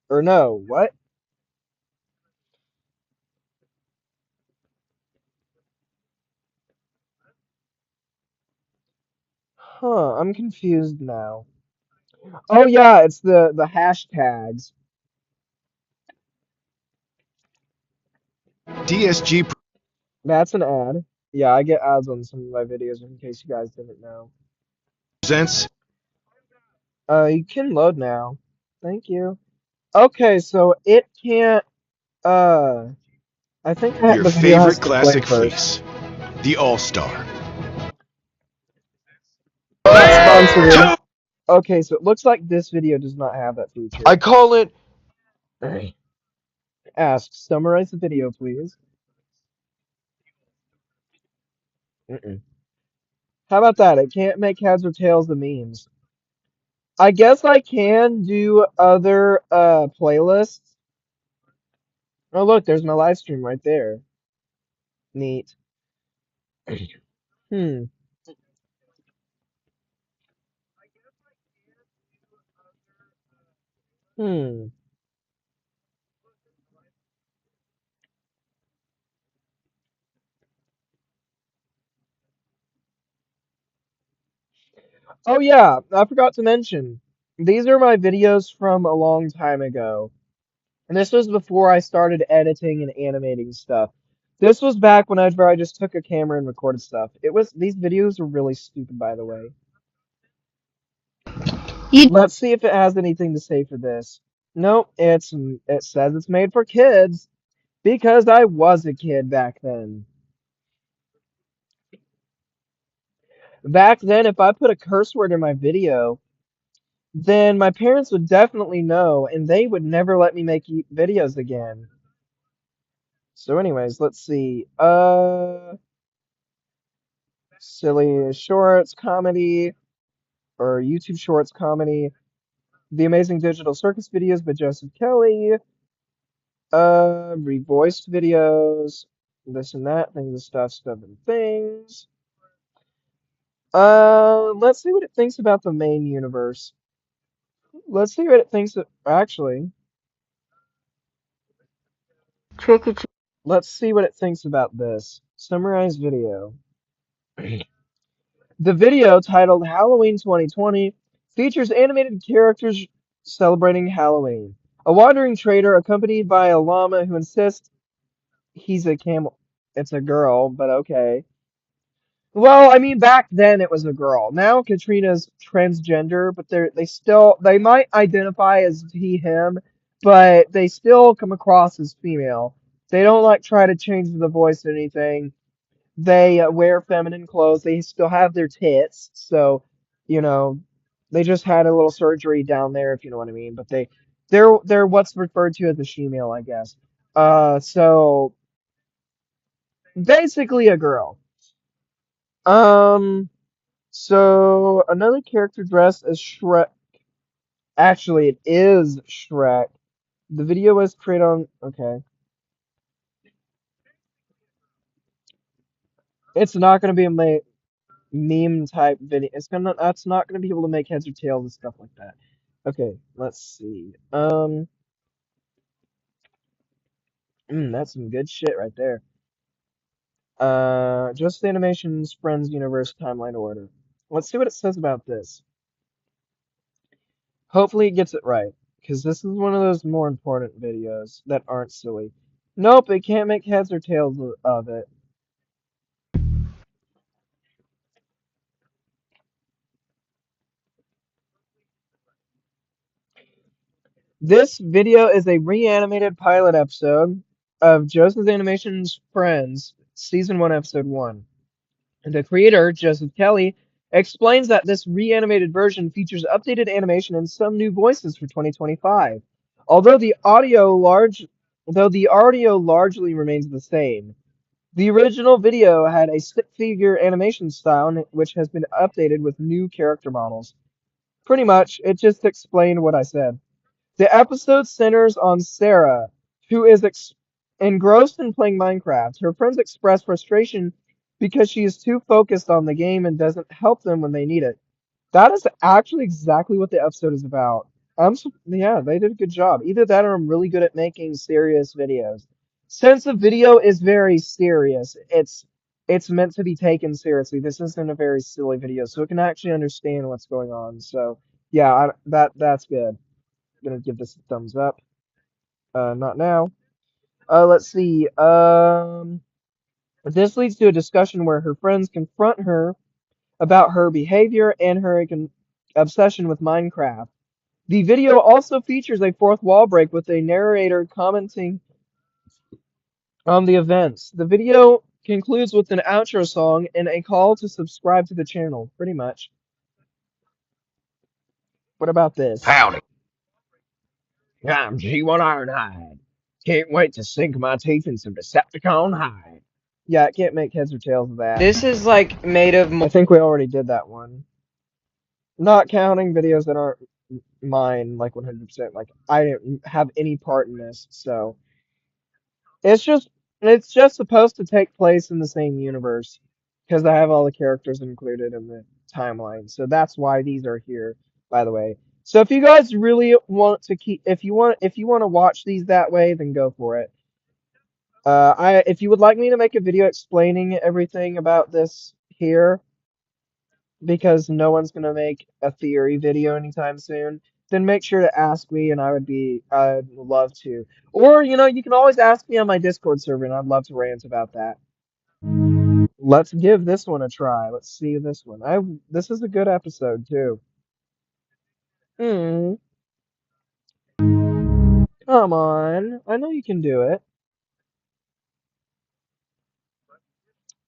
Or no, what? Huh, I'm confused now. Oh yeah, it's the hashtags. DSG That's an ad. Yeah, I get ads on some of my videos in case you guys didn't know. presents. You can load now. Thank you. Okay, so it can't I think Your the video has favorite to play classic first. face, the All-Star. Not sponsored. Okay, so it looks like this video does not have that feature. I call it. Ask, summarize the video, please. Mm-mm. How about that? It can't make heads or tails of memes. I guess I can do other playlists. Oh look, there's my live stream right there. Neat. Hmm. Hmm. Oh yeah, I forgot to mention. These are my videos from a long time ago. And this was before I started editing and animating stuff. This was back whenever I just took a camera and recorded stuff. These videos were really stupid, by the way. Let's see if it has anything to say for this. Nope, it says it's made for kids because I was a kid back then. Back then, if I put a curse word in my video, then my parents would definitely know and they would never let me make videos again. So anyways, let's see. Silly shorts comedy or YouTube shorts comedy. The Amazing Digital Circus videos by Joseph Kelly. Revoiced videos. This and that, things and stuff and things. Let's see what it thinks about the main universe. Let's see what it thinks actually. Let's see what it thinks about this. Summarized video. The video, titled Halloween 2020, features animated characters celebrating Halloween. A wandering trader accompanied by a llama who insists he's a camel. It's a girl, but okay. Well, I mean, back then it was a girl. Now Katrina's transgender, but they might identify as he, him, but they still come across as female. They don't like try to change the voice or anything. They wear feminine clothes. They still have their tits, so you know, they just had a little surgery down there, if you know what I mean. But they're what's referred to as a she-male, I guess. So basically a girl. Um, so another character dressed as Shrek. Actually, it is Shrek. The video was created on. Okay, it's not gonna be a meme type video. That's not gonna be able to make heads or tails and stuff like that. Okay, let's see. That's some good shit right there. Just the Animations Friends Universe timeline order. Let's see what it says about this. Hopefully it gets it right, because this is one of those more important videos that aren't silly. Nope, it can't make heads or tails of it. This video is a reanimated pilot episode of Joseph's Animations Friends, Season 1, Episode 1. The creator, Joseph Kelly, explains that this reanimated version features updated animation and some new voices for 2025. Although the audio largely remains the same. The original video had a stick-figure animation style which has been updated with new character models. Pretty much, it just explained what I said. The episode centers on Sarah, who is engrossed in playing Minecraft. Her friends express frustration because she is too focused on the game and doesn't help them when they need it. That is actually exactly what the episode is about. Yeah, they did a good job. Either that or I'm really good at making serious videos. Since the video is very serious, it's meant to be taken seriously. This isn't a very silly video, so it can actually understand what's going on. So yeah, that's good. Gonna give this a thumbs up. Not now. Let's see. This leads to a discussion where her friends confront her about her behavior and her obsession with Minecraft. The video also features a fourth wall break with a narrator commenting on the events. The video concludes with an outro song and a call to subscribe to the channel, pretty much. What about this? Howdy. I'm G1 Ironhide. Can't wait to sink my teeth in some Decepticon hide. Yeah, it can't make heads or tails of that. This is like made of I think we already did that one. Not counting videos that aren't mine, like 100%. Like, I didn't have any part in this, so. It's just supposed to take place in the same universe. Because I have all the characters included in the timeline. So that's why these are here, by the way. So if you guys really want to if you want to watch these that way, then go for it. If you would like me to make a video explaining everything about this here, because no one's gonna make a theory video anytime soon, then make sure to ask me, and I'd love to. Or, you can always ask me on my Discord server, and I'd love to rant about that. Let's give this one a try. Let's see this one. This is a good episode too. Hmm. Come on. I know you can do it.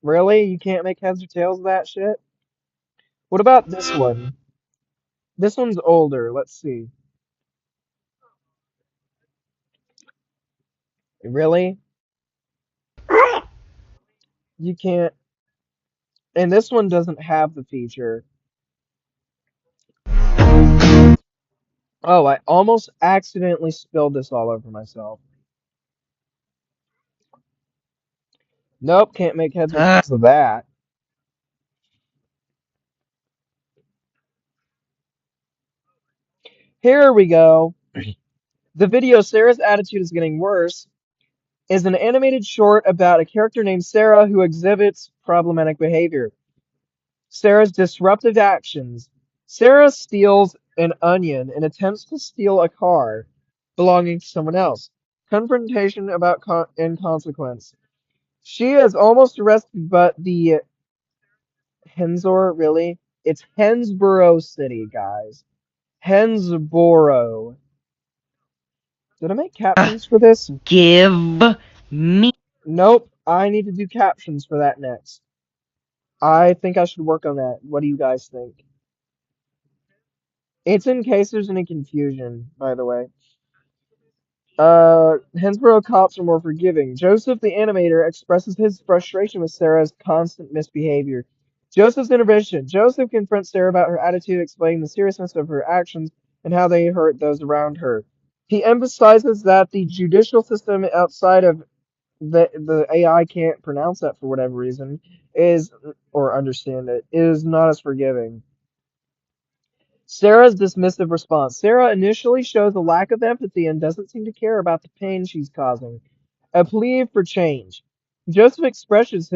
Really? You can't make heads or tails of that shit? What about this one? This one's older. Let's see. Really? You can't. And this one doesn't have the feature. Oh, I almost accidentally spilled this all over myself. Nope, can't make heads or tails of that. Here we go. The video Sarah's attitude is getting worse is an animated short about a character named Sarah who exhibits problematic behavior. Sarah's disruptive actions. Sarah steals an onion and attempts to steal a car belonging to someone else. Confrontation about and consequence. She is almost arrested, but the Hensor, really? It's Hensborough City, guys. Hensborough. Did I make captions for this? Give me. Nope. I need to do captions for that next. I think I should work on that. What do you guys think? It's in case there's any confusion, by the way. Hensborough cops are more forgiving. Joseph, the animator, expresses his frustration with Sarah's constant misbehavior. Joseph's intervention. Joseph confronts Sarah about her attitude, explaining the seriousness of her actions and how they hurt those around her. He emphasizes that the judicial system outside of the AI can't pronounce that for whatever reason, is, or understand it, is not as forgiving. Sarah's dismissive response. Sarah initially shows a lack of empathy and doesn't seem to care about the pain she's causing. A plea for change. Joseph expresses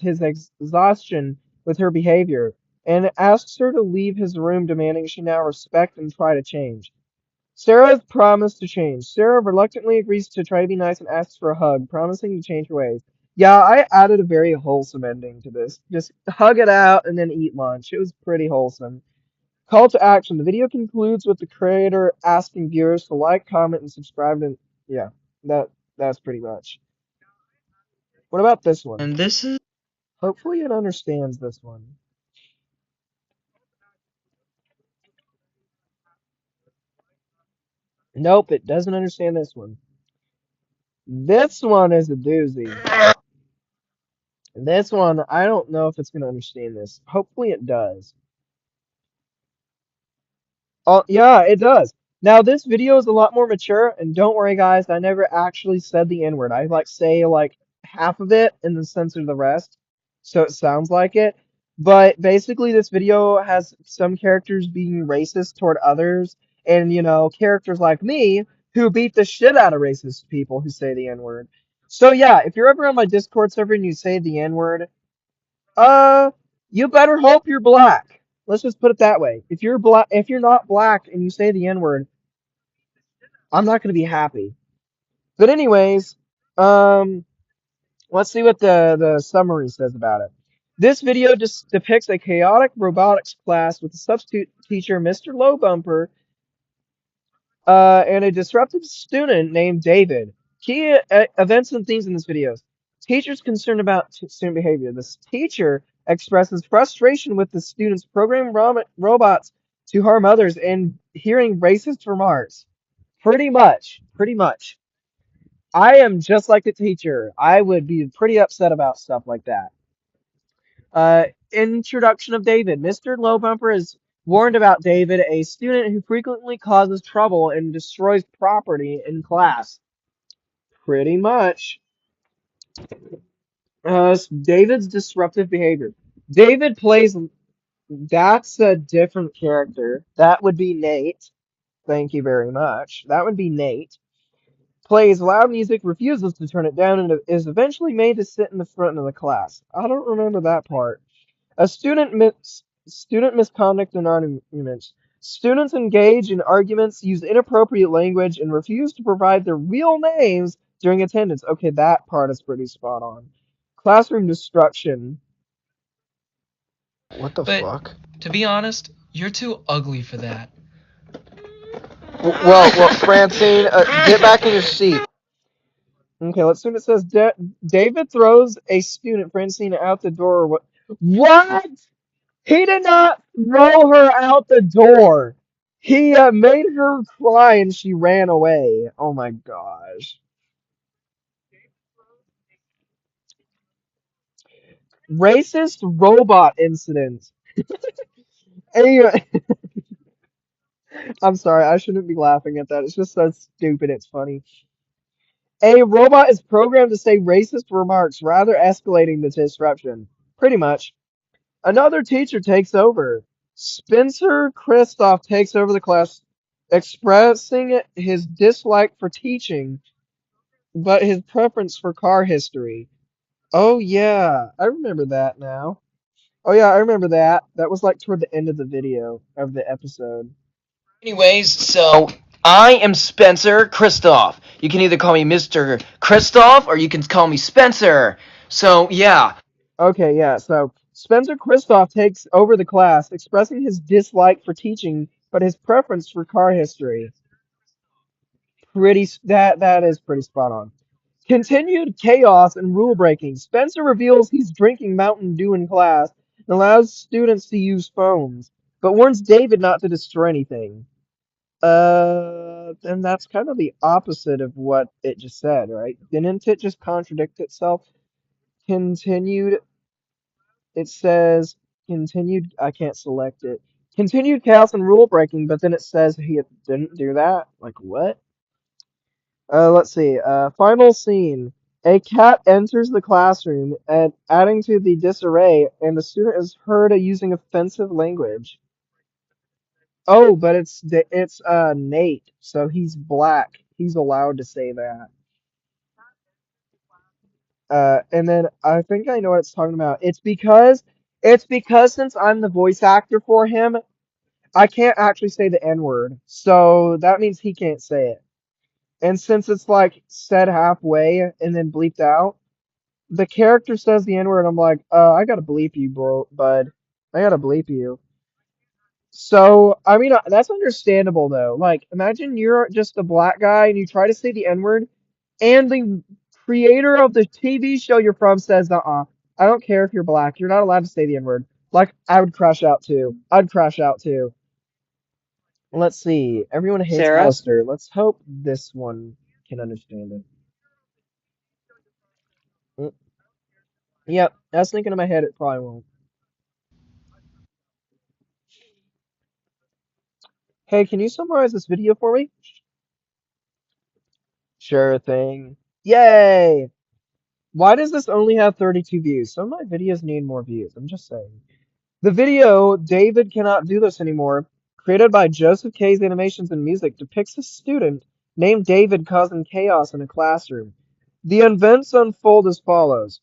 his exhaustion with her behavior and asks her to leave his room, demanding she now respect and try to change. Sarah has promised to change. Sarah reluctantly agrees to try to be nice and asks for a hug, promising to change her ways. Yeah, I added a very wholesome ending to this. Just hug it out and then eat lunch. It was pretty wholesome. Call to action. The video concludes with the creator asking viewers to like, comment, and subscribe. And yeah, that's pretty much. What about this one? And this is. Hopefully it understands this one. Nope, it doesn't understand this one. This one is a doozy. This one, I don't know if it's going to understand this. Hopefully it does. Oh, yeah, it does. Now, this video is a lot more mature, and don't worry, guys, I never actually said the N-word. I, say, half of it and then censor the rest, so it sounds like it. But basically, this video has some characters being racist toward others, and, characters like me who beat the shit out of racist people who say the N-word. So, yeah, if you're ever on my Discord server and you say the N-word, uh, you better hope you're black. Let's just put it that way. If you're not black and you say the N-word, I'm not going to be happy. But anyways, let's see what the summary says about it. This video just depicts a chaotic robotics class with a substitute teacher, Mr. Low Bumper, and a disruptive student named David. Key events and themes in this video. Teachers concerned about student behavior. This teacher expresses frustration with the students programming robots to harm others and hearing racist remarks. Pretty much. Pretty much. I am just like the teacher. I would be pretty upset about stuff like that. Introduction of David. Mr. Lowbumper is warned about David, a student who frequently causes trouble and destroys property in class. Pretty much. David's disruptive behavior. David plays. That's a different character. That would be Nate. Thank you very much. That would be Nate. Plays loud music, refuses to turn it down, and is eventually made to sit in the front of the class. I don't remember that part. A student misconduct and arguments. Students engage in arguments, use inappropriate language, and refuse to provide their real names during attendance. Okay, that part is pretty spot on. Classroom destruction. What the But fuck? to be honest, you're too ugly for that. Well, Francine, get back in your seat. Okay, let's see what it says. David throws a student, Francine, out the door. What? What? He did not throw her out the door. He made her cry and she ran away. Oh my gosh. Racist robot incident. Anyway, I'm sorry, I shouldn't be laughing at that. It's just so stupid, it's funny. A robot is programmed to say racist remarks, rather escalating the disruption. Pretty much. Another teacher takes over. Spencer Kristoff takes over the class, expressing his dislike for teaching, but his preference for car history. Oh yeah, I remember that now. Oh yeah, I remember that. That was like toward the end of the video of the episode. Anyways, so I am Spencer Kristoff. You can either call me Mr. Kristoff or you can call me Spencer. So yeah, Okay, yeah. So Spencer Kristoff takes over the class, expressing his dislike for teaching, but his preference for car history. That is pretty spot on. Continued chaos and rule breaking. Spencer reveals he's drinking Mountain Dew in class and allows students to use phones, but warns David not to destroy anything. Then that's kind of the opposite of what it just said, right? Didn't it just contradict itself? Continued, it says, continued, I can't select it. Continued chaos and rule breaking, but then it says he didn't do that? Like, what? Let's see. Final scene. A cat enters the classroom and adding to the disarray, and the student is heard using offensive language. Oh, but it's Nate, so he's black. He's allowed to say that. And then I think I know what it's talking about. It's because since I'm the voice actor for him, I can't actually say the N word. So that means he can't say it. And since it's like said halfway and then bleeped out, the character says the N word. I'm like, I gotta bleep you, bro, bud. I gotta bleep you. So, I mean, that's understandable though. Like, imagine you're just a black guy and you try to say the N word, and the creator of the TV show you're from says, I don't care if you're black. You're not allowed to say the N word. Like, I would crash out too. I'd crash out too. Let's see. Everyone hates Sarah. Alistair. Let's hope this one can understand it. Mm, Yep, I was thinking in my head it probably won't. Hey, can you summarize this video for me? Sure thing. Yay! Why does this only have 32 views? Some of my videos need more views. I'm just saying. The video, David Cannot Do This Anymore, created by Joseph K's Animations and Music, depicts a student named David causing chaos in a classroom. The events unfold as follows.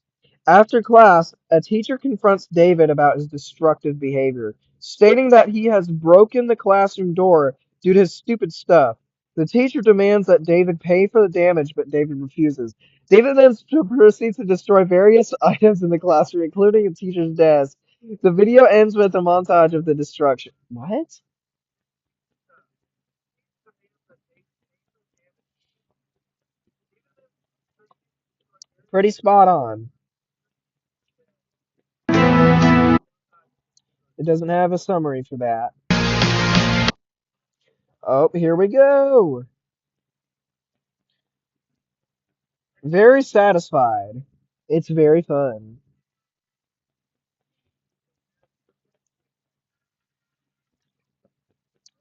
After class, a teacher confronts David about his destructive behavior, stating that he has broken the classroom door due to his stupid stuff. The teacher demands that David pay for the damage, but David refuses. David then proceeds to destroy various items in the classroom, including a teacher's desk. The video ends with a montage of the destruction. What? Pretty spot on. It doesn't have a summary for that. Oh, here we go. Very satisfied. It's very fun.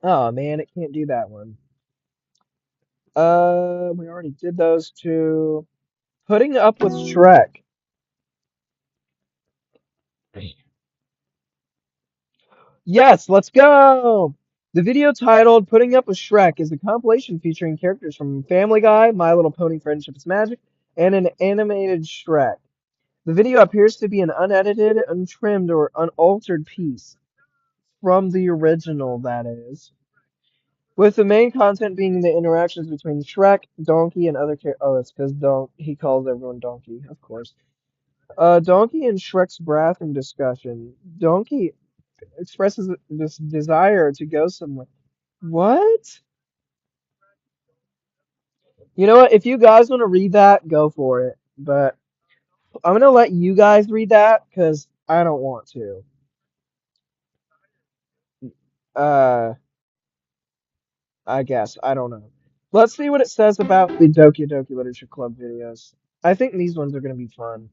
Oh man, it can't do that one. We already did those two. Putting up with Shrek. Yes, let's go! The video titled Putting Up with Shrek is a compilation featuring characters from Family Guy, My Little Pony Friendship is Magic, and an animated Shrek. The video appears to be an unedited, untrimmed, or unaltered piece. from the original, that is. With the main content being the interactions between Shrek, Donkey, and other characters. Oh, it's because he calls everyone Donkey, of course. Donkey and Shrek's bathroom discussion. Donkey expresses this desire to go somewhere. What? You know what? If you guys want to read that, go for it. But I'm gonna let you guys read that because I don't want to. Uh, I guess I don't know. Let's see what it says about the Doki Doki Literature Club videos. I think these ones are gonna be fun.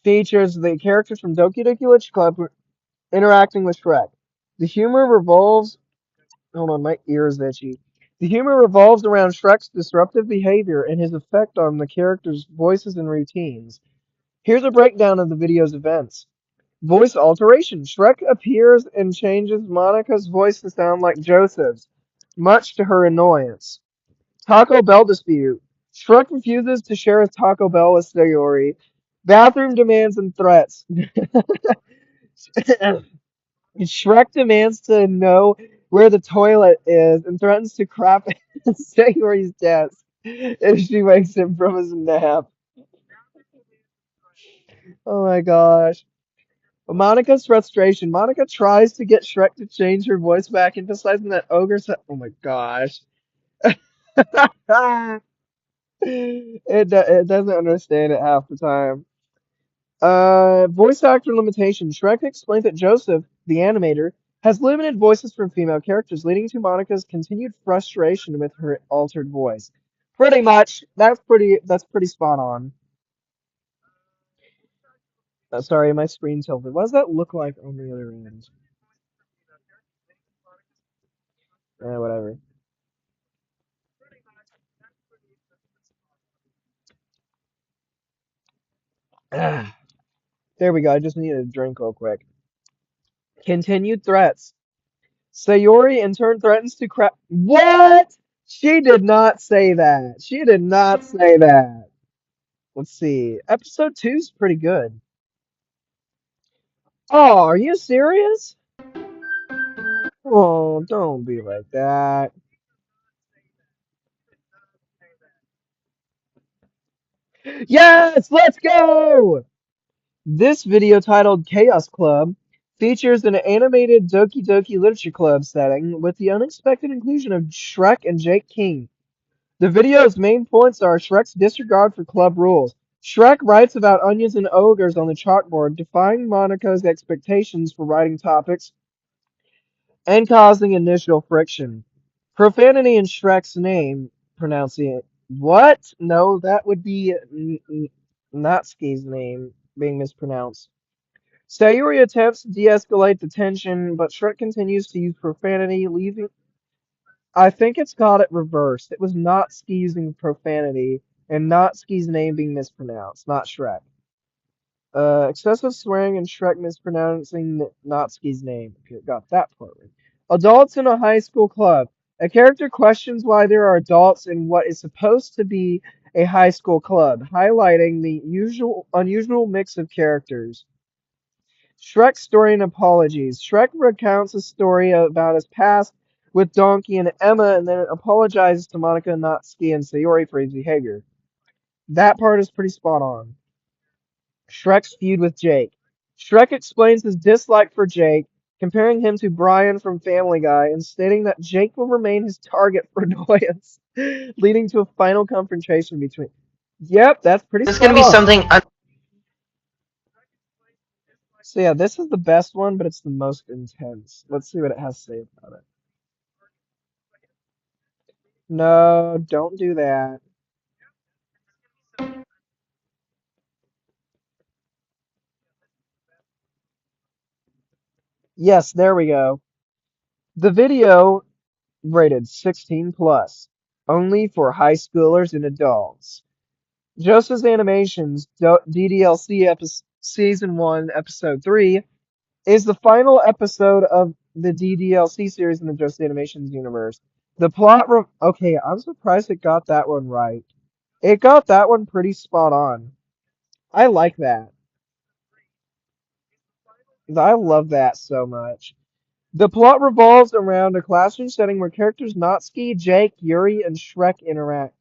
Features the characters from Doki Doki Literature Club interacting with Shrek. The humor revolves. Hold on, my ear is itchy. The humor revolves around Shrek's disruptive behavior and his effect on the characters' voices and routines. Here's a breakdown of the video's events. Voice alteration. Shrek appears and changes Monica's voice to sound like Joseph's, much to her annoyance. Taco Bell dispute. Shrek refuses to share his Taco Bell with Sayori. Bathroom demands and threats. Shrek demands to know where the toilet is and threatens to crap Sayori's desk if she wakes him from his nap. Oh my gosh. Monica's frustration. Monica tries to get Shrek to change her voice back, emphasizing that ogre said, oh my gosh. It doesn't understand it half the time. Voice actor limitation. Shrek explains that Joseph, the animator, has limited voices from female characters, leading to Monica's continued frustration with her altered voice. Pretty much. That's pretty spot on. Sorry, my screen tilted. What does that look like on the other end? Whatever. Ah, there we go. I just needed a drink real quick. Continued threats. Sayori in turn threatens to crap. What? She did not say that. She did not say that. Let's see. Episode 2's pretty good. Oh, are you serious? Oh, don't be like that. Yes, let's go! This video titled Chaos Club features an animated Doki Doki Literature Club setting with the unexpected inclusion of Shrek and Jake King. The video's main points are Shrek's disregard for club rules. Shrek writes about onions and ogres on the chalkboard, defying Monica's expectations for writing topics and causing initial friction. Profanity in Shrek's name, pronouncing it. What? No, that would be Natsuki's name being mispronounced. Sayuri attempts to de-escalate the tension, but Shrek continues to use profanity, leaving. I think it's got it reversed. It was Natsuki using profanity, and Natsuki's name being mispronounced, not Shrek. Excessive swearing and Shrek mispronouncing Natsuki's name. Okay, got that part right. Adults in a high school club. A character questions why there are adults in what is supposed to be a high school club, highlighting the unusual mix of characters. Shrek's story and apologies. Shrek recounts a story about his past with Donkey and Emma, and then apologizes to Monica, Natsuki, and Sayori for his behavior. That part is pretty spot on. Shrek's feud with Jake. Shrek explains his dislike for Jake, comparing him to Brian from Family Guy, and stating that Jake will remain his target for annoyance, leading to a final confrontation between. Yep, that's pretty This is spot gonna be on. something. So yeah, this is the best one, but it's the most intense. Let's see what it has to say about it. No, don't do that. Yes, there we go. The video rated 16 plus, only for high schoolers and adults. Joseph's Animations DDLC Season 1, Episode 3 is the final episode of the DDLC series in the Joseph's Animations universe. The plot. Okay, I'm surprised it got that one right. It got that one pretty spot on. I like that. I love that so much. The plot revolves around a classroom setting where characters Natsuki, Jake, Yuri, and Shrek interact.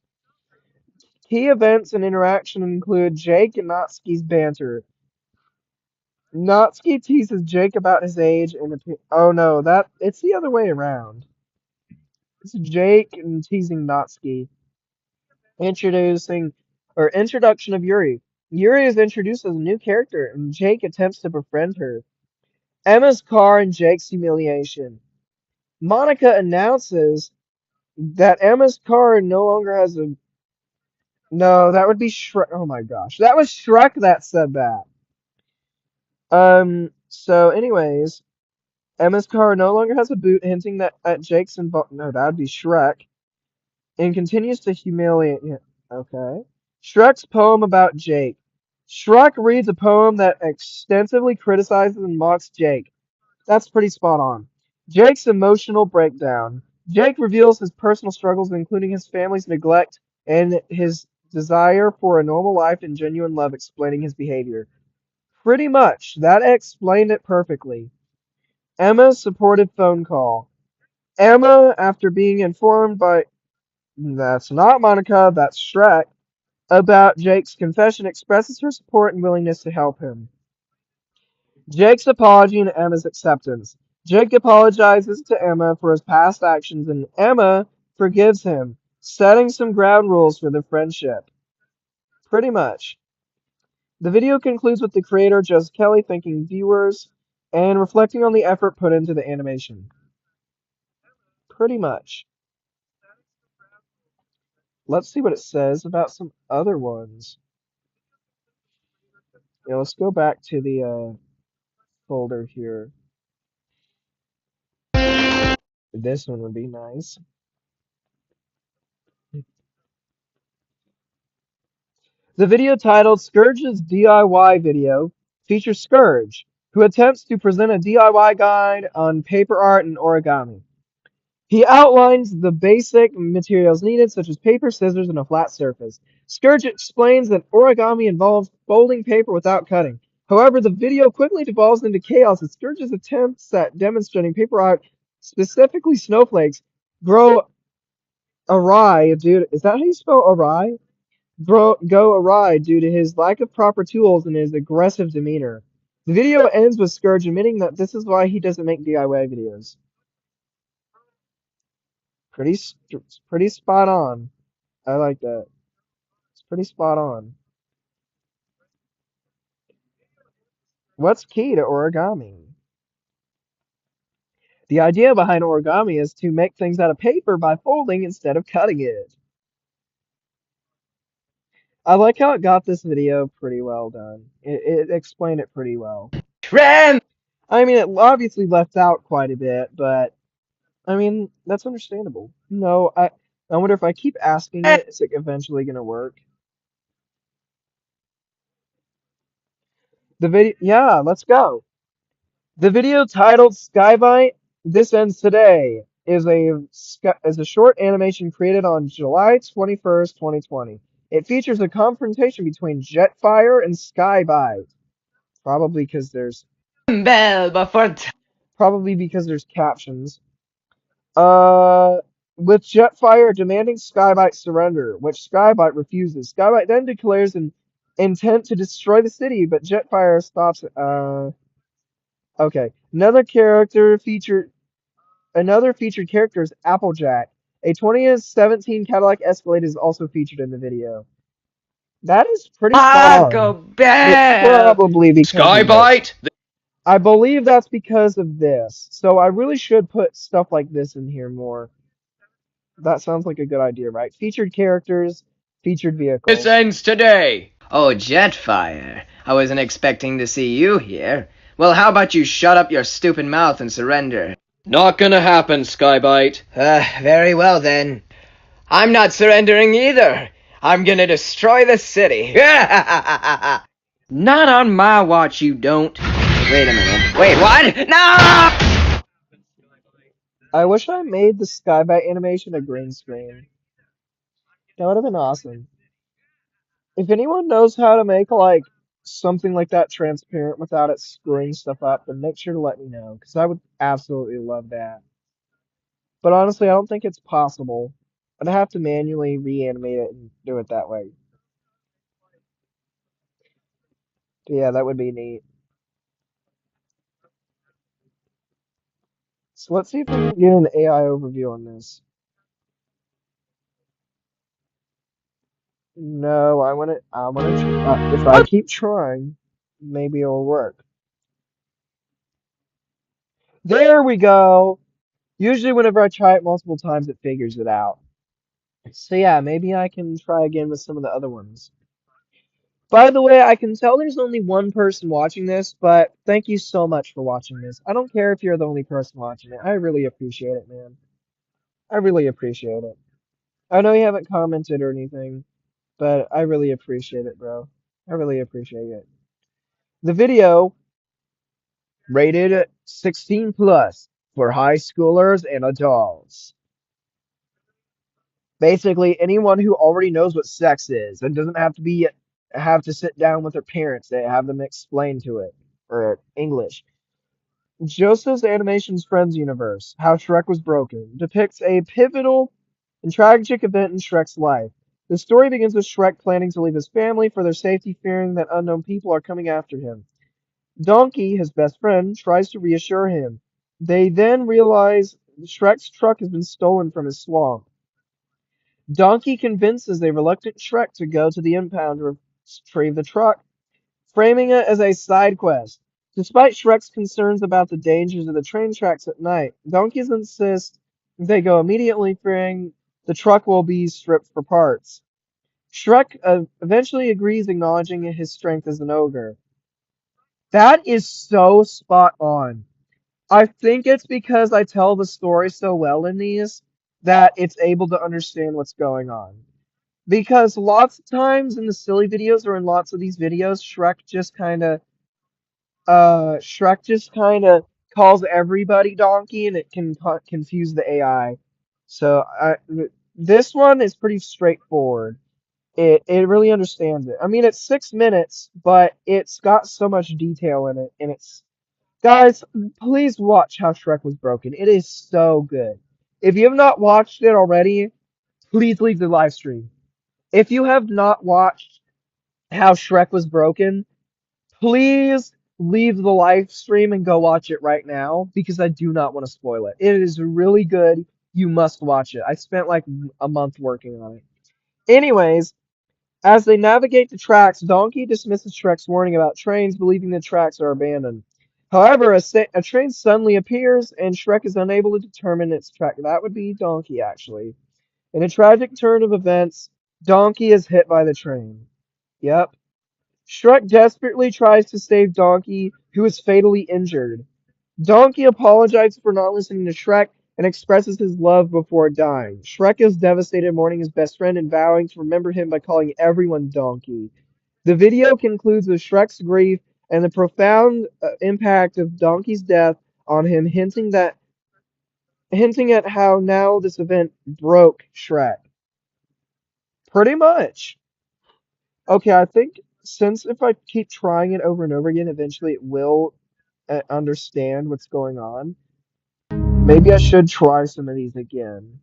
Key events and interaction include Jake and Natsuki's banter. Natsuki teases Jake about his age and oh no, it's the other way around. It's Jake and teasing Natsuki. Introduction of Yuri. Yuri is introduced as a new character, and Jake attempts to befriend her. Emma's car and Jake's humiliation. Monica announces that Emma's car no longer has a. No, that would be Shrek. Oh my gosh, that was Shrek that said that. So, anyways, Emma's car no longer has a boot, hinting that at Jake's involved. No, that would be Shrek. And continues to humiliate him. Okay. Shrek's poem about Jake. Shrek reads a poem that extensively criticizes and mocks Jake. That's pretty spot on. Jake's emotional breakdown. Jake reveals his personal struggles, including his family's neglect and his desire for a normal life and genuine love, explaining his behavior. Pretty much. That explained it perfectly. Emma's supportive phone call. Emma, after being informed by that's not Monica, that's Shrek, about Jake's confession, expresses her support and willingness to help him. Jake's apology and Emma's acceptance. Jake apologizes to Emma for his past actions, and Emma forgives him, setting some ground rules for their friendship. Pretty much. The video concludes with the creator, Joseph Kelly, thanking viewers and reflecting on the effort put into the animation. Pretty much. Let's see what it says about some other ones. Yeah, let's go back to the folder here. This one would be nice. The video titled Scourge's DIY video features Scourge, who attempts to present a DIY guide on paper art and origami. He outlines the basic materials needed, such as paper, scissors, and a flat surface. Scourge explains that origami involves folding paper without cutting. However, the video quickly devolves into chaos as Scourge's attempts at demonstrating paper art, specifically snowflakes, grow awry. Dude, is that how you spell awry? Go awry due to his lack of proper tools and his aggressive demeanor. The video ends with Scourge admitting that this is why he doesn't make DIY videos. Pretty spot on. I like that. It's pretty spot on. What's key to origami? The idea behind origami is to make things out of paper by folding instead of cutting it. I like how it got this video pretty well done. It explained it pretty well. Tram! I mean, it obviously left out quite a bit, but I mean, that's understandable. No, I wonder if I keep asking it, is it eventually gonna work? The video, yeah, let's go. The video titled Skybite, This Ends Today is a short animation created on July 21st, 2020. It features a confrontation between Jetfire and Skybite. Probably because there's Bell before probably because there's captions. Uh, with Jetfire demanding Skybite surrender, which Skybite refuses. Skybite then declares an intent to destroy the city, but Jetfire stops it. Okay. Another featured character is Applejack. A 2017 Cadillac Escalade is also featured in the video. That is pretty spot Taco on. It's Bell! probably because of this. Skybite! I believe that's because of this. So I really should put stuff like this in here more. That sounds like a good idea, right? Featured characters, featured vehicles. This ends today! Oh, Jetfire. I wasn't expecting to see you here. Well, how about you shut up your stupid mouth and surrender? Not gonna happen, Skybite. Very well then. I'm not surrendering either. I'm gonna destroy the city. Not on my watch, you don't. Wait a minute. Wait, what? No! I wish I made the Skybite animation a green screen. That would have been awesome. If anyone knows how to make like something like that transparent without it screwing stuff up, then make sure to let me know, because I would absolutely love that. But honestly, I don't think it's possible. I'd have to manually reanimate it and do it that way. Yeah, that would be neat. So let's see if we can get an AI overview on this. No, if I keep trying, maybe it'll work. There we go. Usually whenever I try it multiple times, it figures it out. So yeah, maybe I can try again with some of the other ones. By the way, I can tell there's only one person watching this, but thank you so much for watching this. I don't care if you're the only person watching it. I really appreciate it, man. I really appreciate it. I know you haven't commented or anything, but I really appreciate it, bro. I really appreciate it. The video rated 16 plus for high schoolers and adults. Basically, anyone who already knows what sex is and doesn't have to sit down with their parents. They have them explain to it or English. Joseph's Animation's Friends universe, How Shrek Was Broken, depicts a pivotal and tragic event in Shrek's life. The story begins with Shrek planning to leave his family for their safety, fearing that unknown people are coming after him. Donkey, his best friend, tries to reassure him. They then realize Shrek's truck has been stolen from his swamp. Donkey convinces a reluctant Shrek to go to the impound to retrieve the truck, framing it as a side quest. Despite Shrek's concerns about the dangers of the train tracks at night, Donkey's insist they go immediately, fearing the truck will be stripped for parts. Shrek eventually agrees, acknowledging his strength as an ogre. That is so spot on. I think it's because I tell the story so well in these that it's able to understand what's going on. Because lots of times in the silly videos or in lots of these videos, Shrek just kind of calls everybody donkey, and it can confuse the AI. So this one is pretty straightforward. It really understands it. I mean, it's 6 minutes, but it's got so much detail in it, and it's guys, please watch How Shrek Was Broken. It is so good. If you have not watched it already, please leave the live stream. If you have not watched How Shrek Was Broken, please leave the live stream and go watch it right now because I do not want to spoil it. It is really good. You must watch it. I spent like a month working on it. Anyways, as they navigate the tracks, Donkey dismisses Shrek's warning about trains, believing the tracks are abandoned. However, a train suddenly appears, and Shrek is unable to determine its track. That would be Donkey, actually. In a tragic turn of events, Donkey is hit by the train. Yep. Shrek desperately tries to save Donkey, who is fatally injured. Donkey apologizes for not listening to Shrek and expresses his love before dying. Shrek is devastated, mourning his best friend and vowing to remember him by calling everyone Donkey. The video concludes with Shrek's grief and the profound impact of Donkey's death on him, hinting at how now this event broke Shrek. Pretty much. Okay, I think since if I keep trying it over and over again, eventually it will understand what's going on. Maybe I should try some of these again.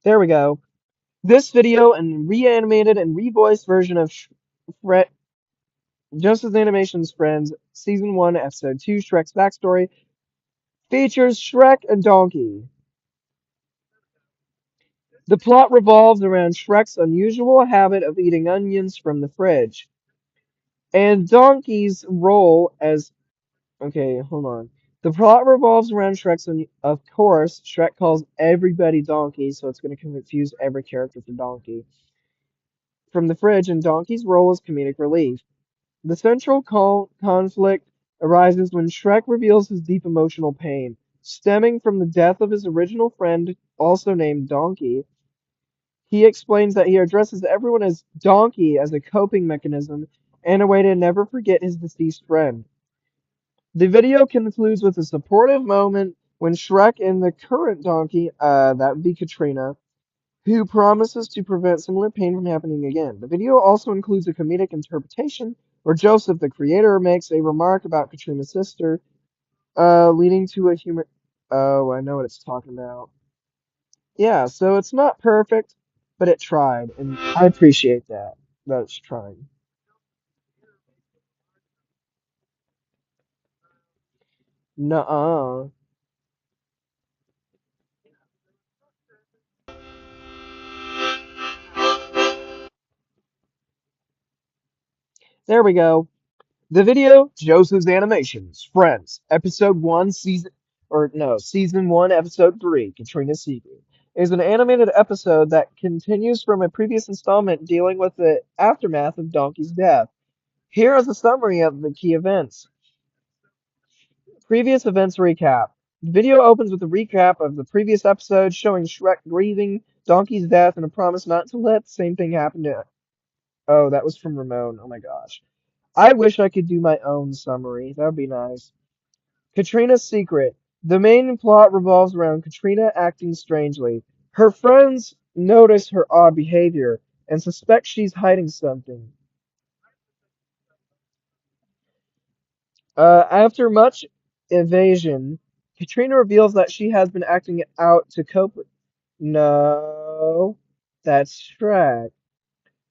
There we go. This video and reanimated and revoiced version of Justice Animation's Friends, Season 1, Episode 2, Shrek's Backstory, features Shrek and Donkey. The plot revolves around Shrek's unusual habit of eating onions from the fridge, and Donkey's role as... Okay, hold on. The plot revolves around Of course, Shrek calls everybody Donkey, so it's going to confuse every character for Donkey. From the fridge, and Donkey's role as comedic relief. The central conflict arises when Shrek reveals his deep emotional pain, stemming from the death of his original friend, also named Donkey. He explains that he addresses everyone as Donkey as a coping mechanism and a way to never forget his deceased friend. The video concludes with a supportive moment when Shrek and the current Donkey, that would be Katrina, who promises to prevent similar pain from happening again. The video also includes a comedic interpretation where Joseph, the creator, makes a remark about Katrina's sister, leading to a humor. Oh, I know what it's talking about. Yeah, so it's not perfect, but it tried, and I appreciate that it's trying. Nuh-uh. There we go. The video, Joseph's Animations, Friends, Episode 1, Season 1, Episode 3, Katrina's Secret, is an animated episode that continues from a previous installment dealing with the aftermath of Donkey's death. Here is a summary of the key events. Previous events recap. The video opens with a recap of the previous episode showing Shrek grieving Donkey's death and a promise not to let the same thing happen to. Oh, that was from Ramon. Oh my gosh. I wish I could do my own summary. That would be nice. Katrina's secret. The main plot revolves around Katrina acting strangely. Her friends notice her odd behavior and suspect she's hiding something. After much evasion, Katrina reveals that she has been acting out to cope with. No, that's Shrek.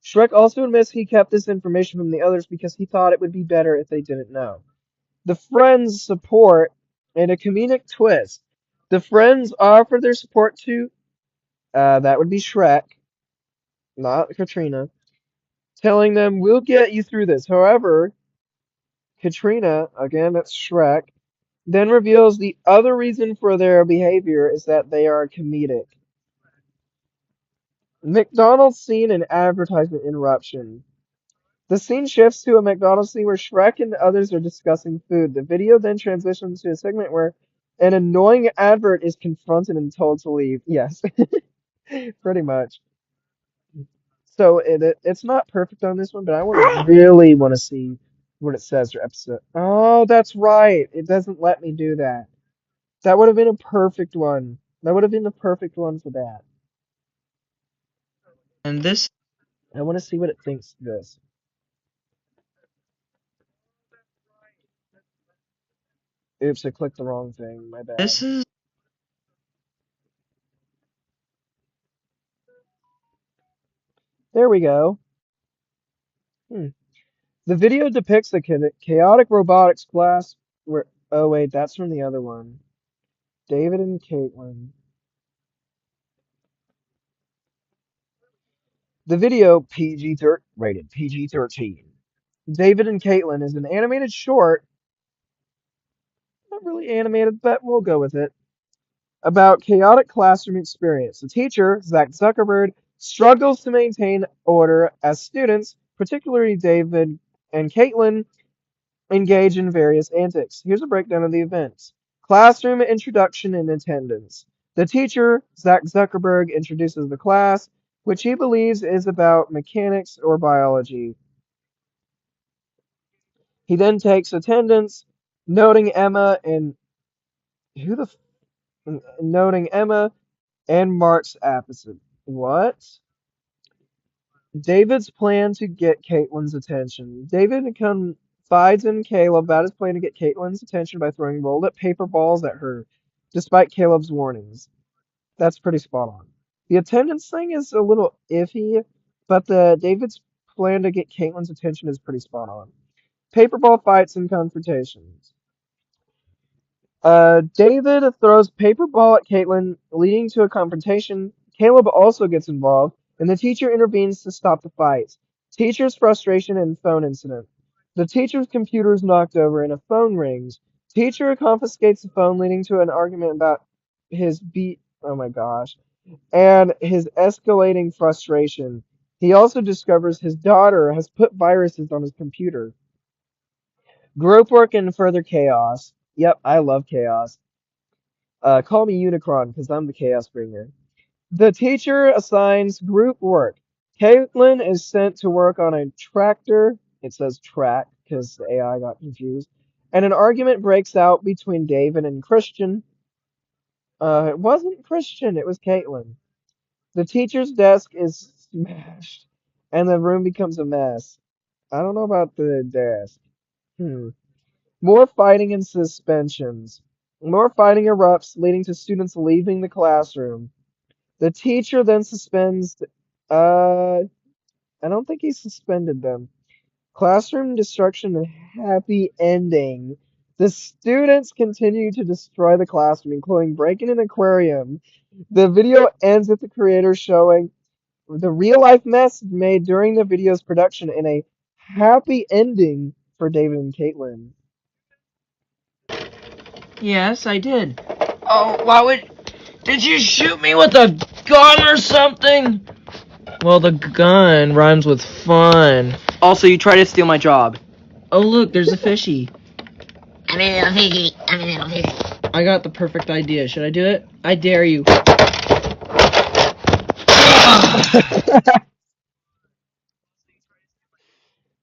Shrek also admits he kept this information from the others because he thought it would be better if they didn't know. The friends' support and a comedic twist. The friends offer their support to, that would be Shrek, not Katrina, telling them, we'll get you through this. However, Katrina, again, that's Shrek, then reveals the other reason for their behavior is that they are comedic. McDonald's scene and advertisement interruption. The scene shifts to a McDonald's scene where Shrek and others are discussing food. The video then transitions to a segment where an annoying advert is confronted and told to leave. Yes, pretty much. So it's not perfect on this one, but I really want to see what it says for episode. Oh, that's right. It doesn't let me do that. That would have been a perfect one. That would have been the perfect one for that. And this I want to see what it thinks of this. Oops, I clicked the wrong thing. My bad. this is There we go. Hmm. The video depicts a chaotic robotics class where. Oh, wait, that's from the other one. David and Caitlin. The video, rated PG-13. David and Caitlin is an animated short, not really animated, but we'll go with it, about chaotic classroom experience. The teacher, Zach Zuckerberg, struggles to maintain order as students, particularly David and Caitlin, engage in various antics. Here's a breakdown of the events. Classroom introduction and attendance. The teacher, Zach Zuckerberg, introduces the class, which he believes is about mechanics or biology. He then takes attendance, noting Emma and who the noting Emma and Mark's opposite. What? David's plan to get Caitlin's attention. David confides in Caleb about his plan to get Caitlin's attention by throwing rolled up paper balls at her, despite Caleb's warnings. That's pretty spot on. The attendance thing is a little iffy, but the David's plan to get Caitlin's attention is pretty spot on. Paperball fights and confrontations. David throws paper ball at Caitlin, leading to a confrontation. Caleb also gets involved, and the teacher intervenes to stop the fight. Teacher's frustration and phone incident. The teacher's computer is knocked over and a phone rings. Teacher confiscates the phone, leading to an argument about his oh my gosh, and his escalating frustration. He also discovers his daughter has put viruses on his computer. Group work and further chaos. Yep, I love chaos. Call me Unicron because I'm the chaos bringer. The teacher assigns group work. Caitlin is sent to work on a tractor. It says track because the AI got confused. And an argument breaks out between David and Christian. It wasn't Christian, it was Caitlin. The teacher's desk is smashed, and the room becomes a mess. I don't know about the desk. Hmm. More fighting and suspensions. More fighting erupts, leading to students leaving the classroom. The teacher then suspends. Uh, I don't think he suspended them. Classroom destruction and happy ending. The students continue to destroy the classroom, including breaking an aquarium. The video ends with the creator showing the real life mess made during the video's production and a happy ending for David and Caitlin. Yes, I did. Oh, why would... Did you shoot me with a gun or something? Well, the gun rhymes with fun. Also, you tried to steal my job. Oh, look, there's a fishy. I'm a little fishy. I'm a little fishy. I got the perfect idea. Should I do it? I dare you.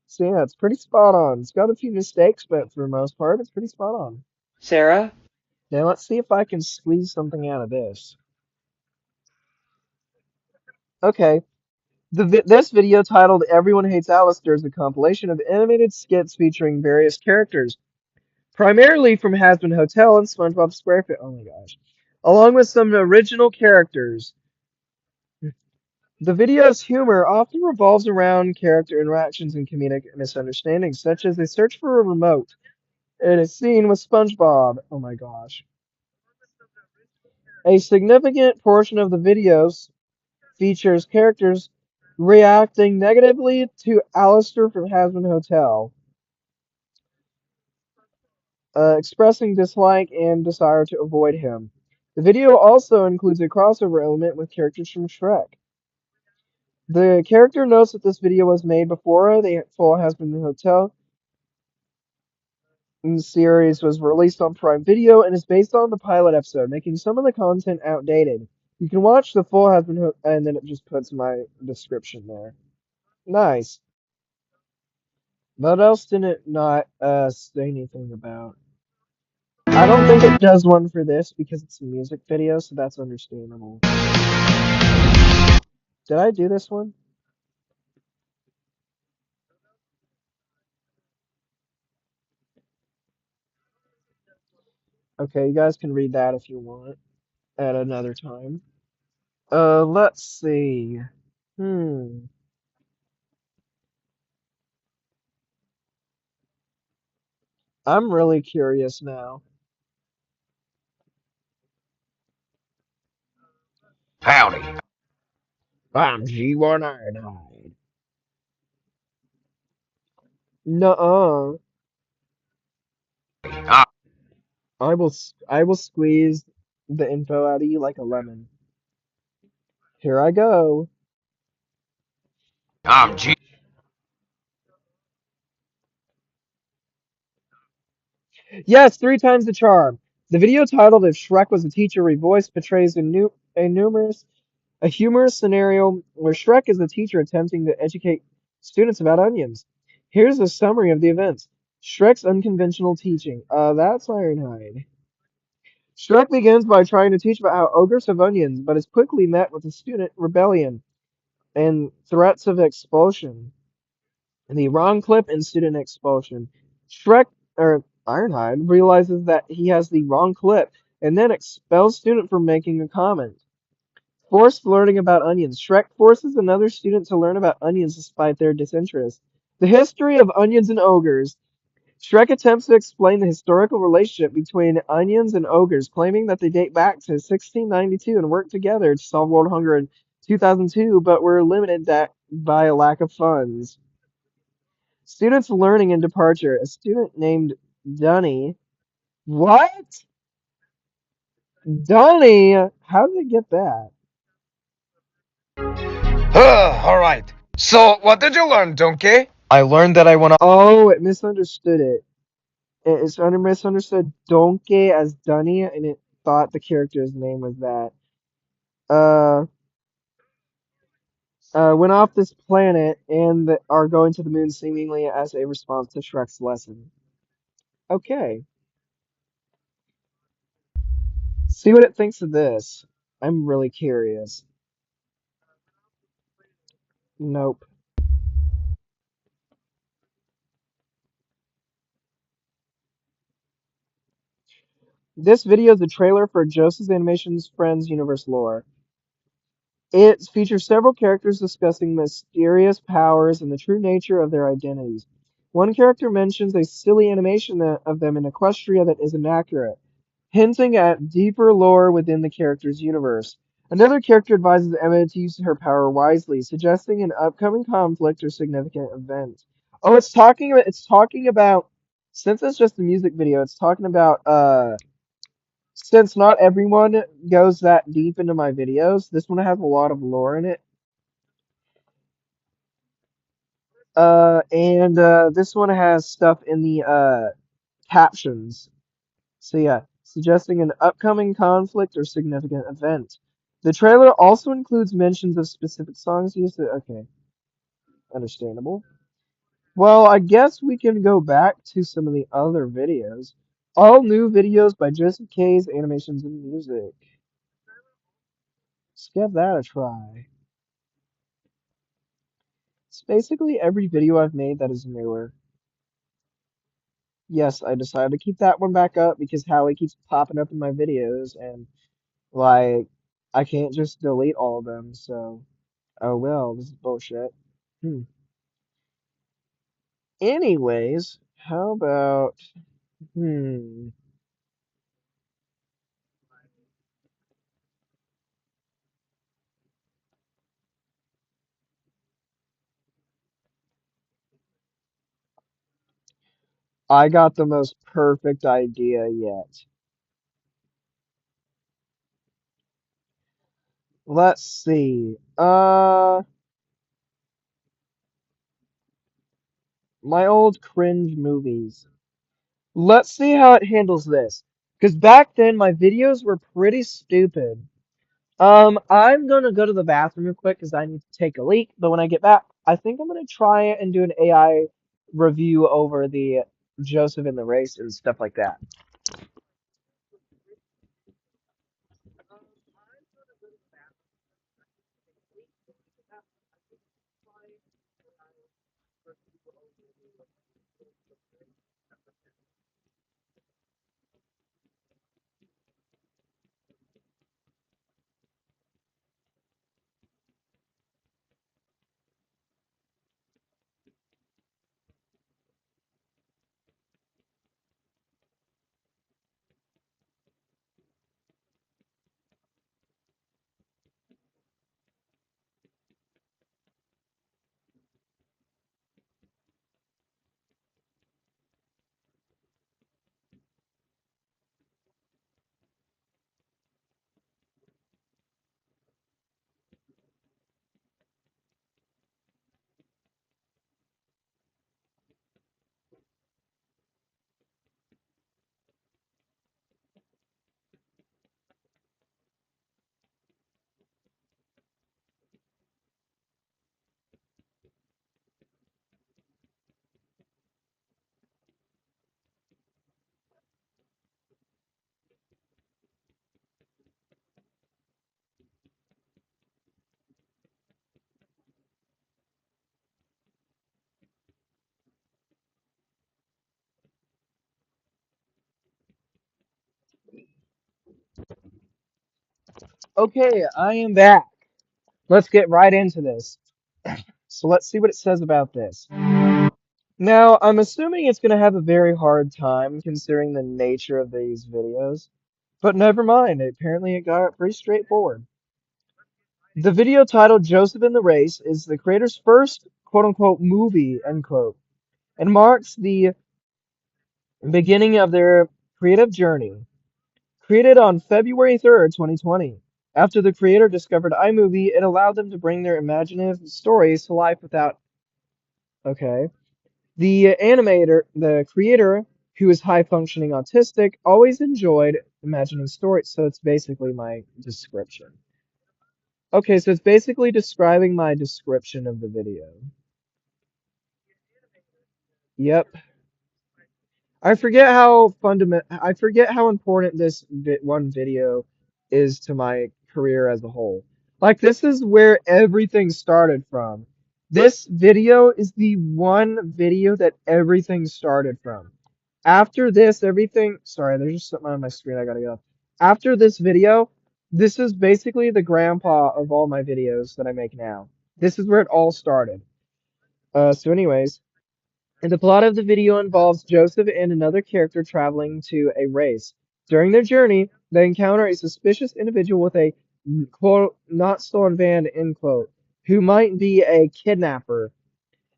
So yeah, it's pretty spot on. It's got a few mistakes, but for the most part, it's pretty spot on. Sarah? Now let's see if I can squeeze something out of this. Okay, this video titled "Everyone Hates Alistair" is a compilation of animated skits featuring various characters, primarily from Hazbin Hotel and SpongeBob SquarePants. Oh my gosh, along with some original characters. The video's humor often revolves around character interactions and comedic misunderstandings, such as a search for a remote in a scene with SpongeBob. Oh my gosh. A significant portion of the videos features characters reacting negatively to Alistair from Hazbin Hotel, expressing dislike and desire to avoid him. The video also includes a crossover element with characters from Shrek. The character notes that this video was made before the full Hazbin Hotel series was released on Prime Video and is based on the pilot episode, making some of the content outdated. You can watch the full Hazbin and then it just puts my description there. Nice. What else did it not say anything about? I don't think it does one for this because it's a music video, so that's understandable. Did I do this one? Okay, you guys can read that if you want at another time. Let's see. Hmm. I'm really curious now. Howdy. I'm G1 Ironhide. Nuh-uh. I- I will squeeze the info out of you like a lemon. Here I go. I'm G. Yes, three times the charm. The video titled "If Shrek Was a Teacher" revoiced portrays a humorous scenario where Shrek is a teacher attempting to educate students about onions. Here's a summary of the events. Shrek's unconventional teaching. That's Ironhide. Shrek begins by trying to teach about how ogres have onions, but is quickly met with a student rebellion and threats of expulsion. The wrong clip and student expulsion. Shrek or Ironhide realizes that he has the wrong clip and then expels student for making a comment. Forced learning about onions. Shrek forces another student to learn about onions despite their disinterest. The history of onions and ogres. Shrek attempts to explain the historical relationship between onions and ogres, claiming that they date back to 1692 and worked together to solve world hunger in 2002, but were limited by a lack of funds. Students learning and departure. A student named Dunny. What? Dunny? How did it get that? All right. So, what did you learn, Donkey? I learned that I want to. Oh, it misunderstood it. It's misunderstood Donkey as Dunny, and it thought the character's name was that. Uh, went off this planet and are going to the moon seemingly as a response to Shrek's lesson. Okay. See what it thinks of this. I'm really curious. Nope. This video is a trailer for Joseph's Animation's Friends Universe lore. It features several characters discussing mysterious powers and the true nature of their identities. One character mentions a silly animation of them in Equestria that is inaccurate, hinting at deeper lore within the character's universe. Another character advises Emma to use her power wisely, suggesting an upcoming conflict or significant event. Oh, it's talking about since it's just a music video, it's talking about since not everyone goes that deep into my videos, this one has a lot of lore in it. And this one has stuff in the captions. So yeah, suggesting an upcoming conflict or significant event. The trailer also includes mentions of specific songs used. Okay, understandable. Well, I guess we can go back to some of the other videos. All new videos by Joseph K's Animations and Music. Let's give that a try. It's basically every video I've made that is newer. Yes, I decided to keep that one back up because Hallie keeps popping up in my videos and like I can't just delete all of them, so oh well, this is bullshit. Hmm. Anyways, how about I got the most perfect idea yet. Let's see. My old cringe movies. Let's see how it handles this. Because back then my videos were pretty stupid. I'm gonna go to the bathroom real quick because I need to take a leak. But when I get back, I think I'm gonna try it and do an AI review over the Joseph in the race and stuff like that. Okay, I am back. Let's get right into this. So let's see what it says about this. Now, I'm assuming it's gonna have a very hard time considering the nature of these videos. But never mind, apparently it got pretty straightforward. The video titled Joseph in the Race is the creator's first quote unquote movie, end quote, and marks the beginning of their creative journey. Created on February 3rd, 2020. After the creator discovered iMovie, it allowed them to bring their imaginative stories to life without. Okay. The creator, who is high functioning autistic, always enjoyed imagining stories. So it's basically my description. Okay, so it's basically describing my description of the video. Yep. I forget how important this one video is to my career as a whole. Like this is where everything started from. This video is the one video that everything started from. After this, everything. Sorry, there's just something on my screen I gotta get off. After this video, this is basically the grandpa of all my videos that I make now. This is where it all started. Anyways, and the plot of the video involves Joseph and another character traveling to a race. During their journey, they encounter a suspicious individual with a quote not stolen van end quote, who might be a kidnapper.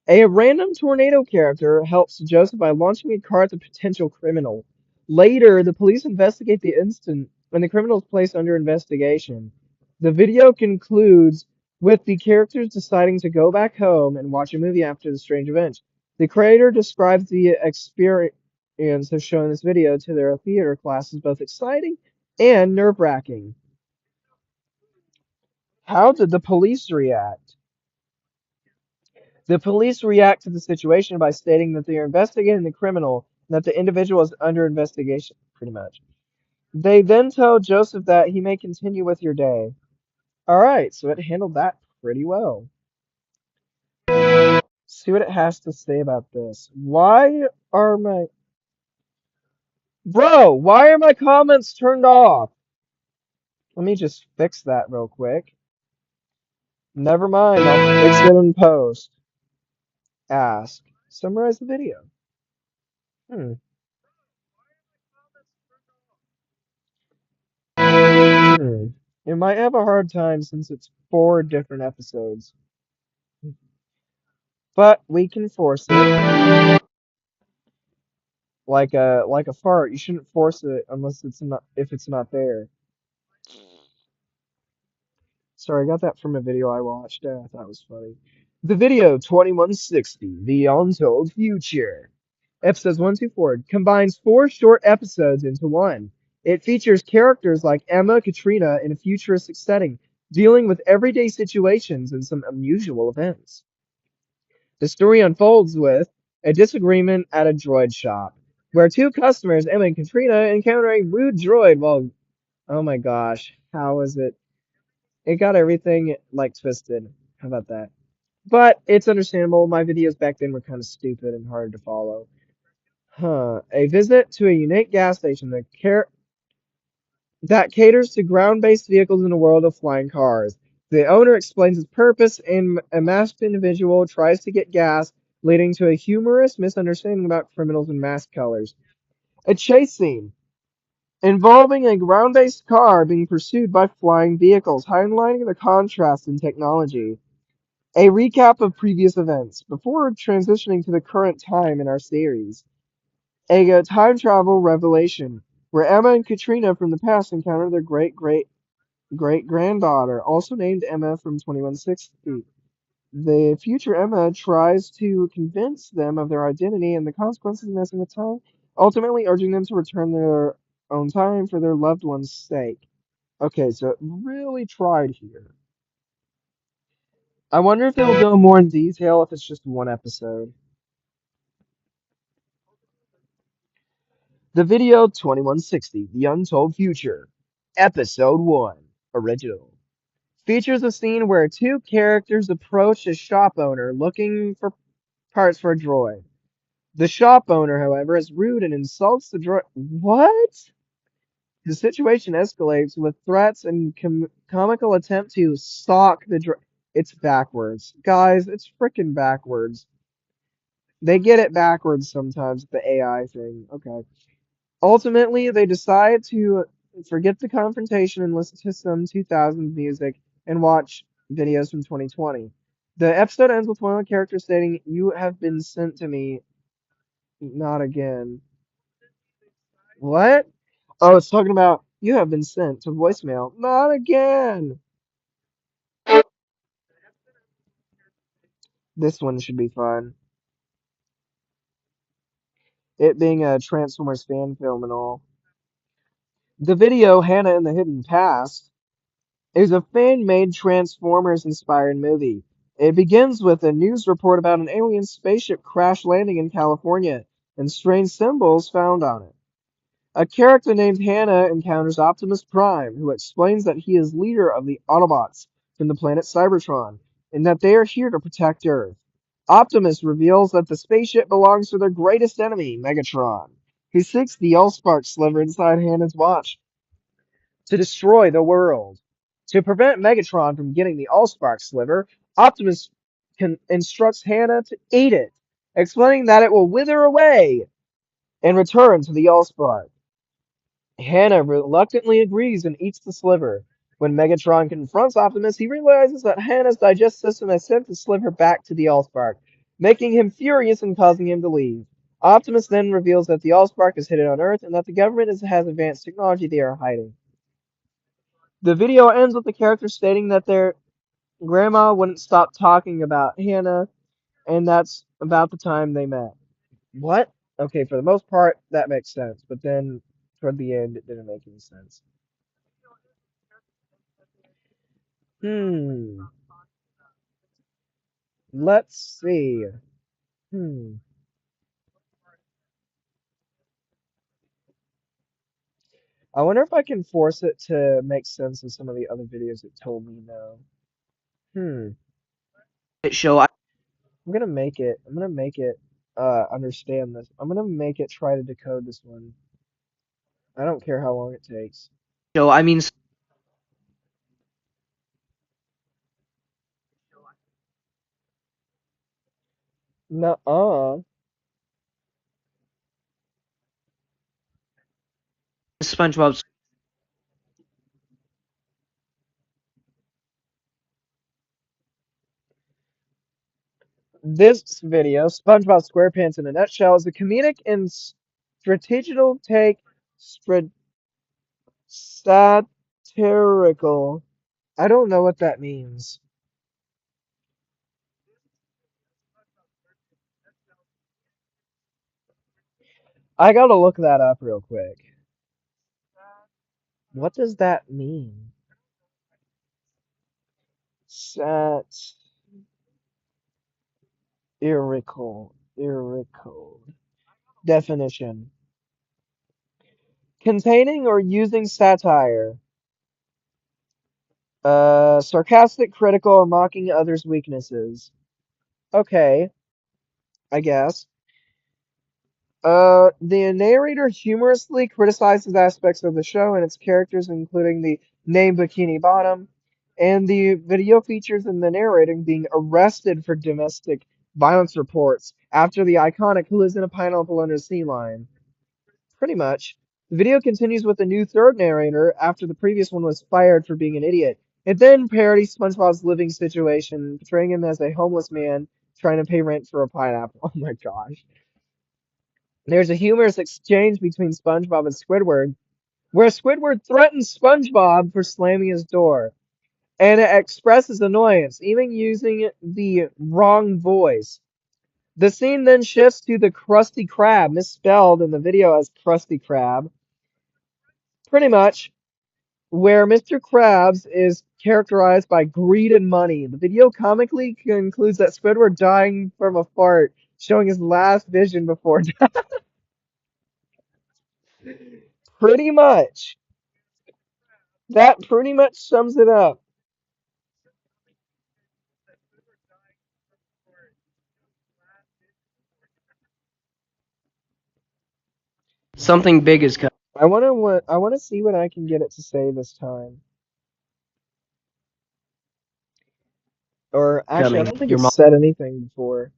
A random tornado character helps Joseph by launching a car at the potential criminal. Later, the police investigate the incident and the criminal is placed under investigation. The video concludes with the characters deciding to go back home and watch a movie after the strange event. The creator describes the experience of showing this video to their theater class as both exciting and nerve-wracking. How did the police react? The police react to the situation by stating that they are investigating the criminal and that the individual is under investigation, pretty much. They then tell Joseph that he may continue with your day. Alright, so it handled that pretty well. See what it has to say about this. Why are my... Bro, why are my comments turned off? Let me just fix that real quick. Never mind, I'll fix it in post. Ask. Summarize the video. It might have a hard time since it's 4 different episodes. But we can force it. Like a fart, you shouldn't force it unless it's not if it's not there. Sorry, I got that from a video I watched. I thought it was funny. The video 2160, The Untold Future. Episodes 1 through 4 combines 4 short episodes into one. It features characters like Emma, Katrina in a futuristic setting, dealing with everyday situations and some unusual events. The story unfolds with a disagreement at a droid shop, where 2 customers, Emma and Katrina, encounter a rude droid while... Oh my gosh, how is it? It got everything, like, twisted. How about that? But it's understandable. My videos back then were kind of stupid and hard to follow. A visit to a unique gas station that caters to ground-based vehicles in a world of flying cars. The owner explains its purpose, and a masked individual tries to get gas, leading to a humorous misunderstanding about criminals and mask colors. A chase scene involving a ground-based car being pursued by flying vehicles, highlighting the contrast in technology. A recap of previous events before transitioning to the current time in our series. A time travel revelation, where Emma and Katrina from the past encounter their great-granddaughter, also named Emma from 2160. The future Emma tries to convince them of their identity and the consequences of messing with time, ultimately urging them to return their own time for their loved one's sake. Okay, so it really tried here. I wonder if they will go more in detail if it's just one episode. The video 2160, The Untold Future, Episode 1, Original, features a scene where 2 characters approach a shop owner looking for parts for a droid. The shop owner, however, is rude and insults the droid. What? The situation escalates with threats and comical attempt to stalk the droid. It's backwards. Guys, it's freaking backwards. They get it backwards sometimes, the AI thing. Okay. Ultimately, they decide to forget the confrontation and listen to some 2000 music and watch videos from 2020. The episode ends with one of the characters stating, "You have been sent to me, not again." What? Oh, it's talking about, "You have been sent to voicemail, not again." This one should be fun. It being a Transformers fan film and all. The video, Hannah in the Hidden Past, is a fan-made Transformers-inspired movie. It begins with a news report about an alien spaceship crash landing in California and strange symbols found on it. A character named Hannah encounters Optimus Prime, who explains that he is leader of the Autobots from the planet Cybertron. and that they are here to protect Earth. Optimus reveals that the spaceship belongs to their greatest enemy, Megatron. He seeks the Allspark sliver inside Hannah's watch to destroy the world. To prevent Megatron from getting the Allspark sliver, Optimus instructs Hannah to eat it, explaining that it will wither away and return to the Allspark. Hannah reluctantly agrees and eats the sliver. When Megatron confronts Optimus, he realizes that Hannah's digestive system has sent the sliver back to the Allspark, making him furious and causing him to leave. Optimus then reveals that the Allspark is hidden on Earth and that the government has advanced technology they are hiding. The video ends with the characters stating that their grandma wouldn't stop talking about Hannah, and that's about the time they met. What? Okay, for the most part, that makes sense, but then toward the end, it didn't make any sense. Hmm. Let's see. Hmm. I wonder if I can force it to make sense of some of the other videos it told me no. Hmm. Show. I'm gonna make it understand this. I'm gonna make it try to decode this one. I don't care how long it takes. I mean Nuh-uh. SpongeBob. This video, SpongeBob SquarePants in a nutshell, is a comedic and strategical take, satirical. I don't know what that means. I gotta look that up real quick. What does that mean? Satirical. Definition. Containing or using satire. Sarcastic, critical, or mocking others' weaknesses. Okay, I guess. The narrator humorously criticizes aspects of the show and its characters, including the name Bikini Bottom, and the video features in the narrating being arrested for domestic violence reports after the iconic Who Lives in a Pineapple Under the Sea line. Pretty much. The video continues with a new third narrator after the previous one was fired for being an idiot. It then parodies SpongeBob's living situation, portraying him as a homeless man trying to pay rent for a pineapple. Oh my gosh. There's a humorous exchange between SpongeBob and Squidward, where Squidward threatens SpongeBob for slamming his door, and it expresses annoyance, even using the wrong voice. The scene then shifts to the Krusty Krab, misspelled in the video as Krusty Krab, pretty much, where Mr. Krabs is characterized by greed and money. The video comically concludes that Squidward dying from a fart, showing his last vision before death. Pretty much. That pretty much sums it up. Something big is coming. I want to see what I can get it to say this time. Or actually, I don't think Your it's mom. said anything before.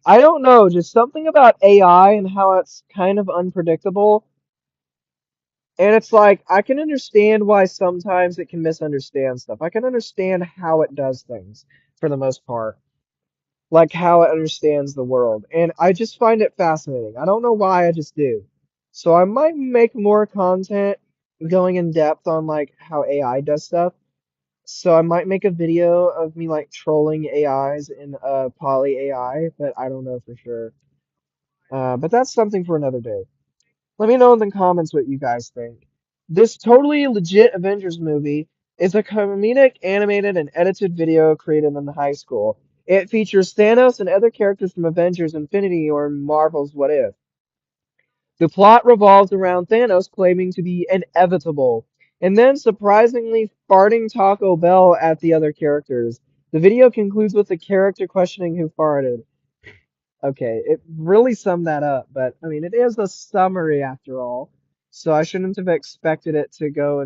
I don't know, just something about AI and how it's kind of unpredictable. And it's like I can understand why sometimes it can misunderstand stuff. I can understand how it does things for the most part. Like how it understands the world. And I just find it fascinating. I don't know why, I just do. So I might make more content going in depth on like how AI does stuff. So I might make a video of me like trolling AIs in Poly AI, but I don't know for sure. But that's something for another day. Let me know in the comments what you guys think. This totally legit Avengers movie is a comedic, animated, and edited video created in high school. It features Thanos and other characters from Avengers Infinity or Marvel's What If. The plot revolves around Thanos claiming to be inevitable and then surprisingly farting Taco Bell at the other characters. The video concludes with the character questioning who farted. Okay, it really summed that up, but I mean, it is a summary after all, so I shouldn't have expected it to go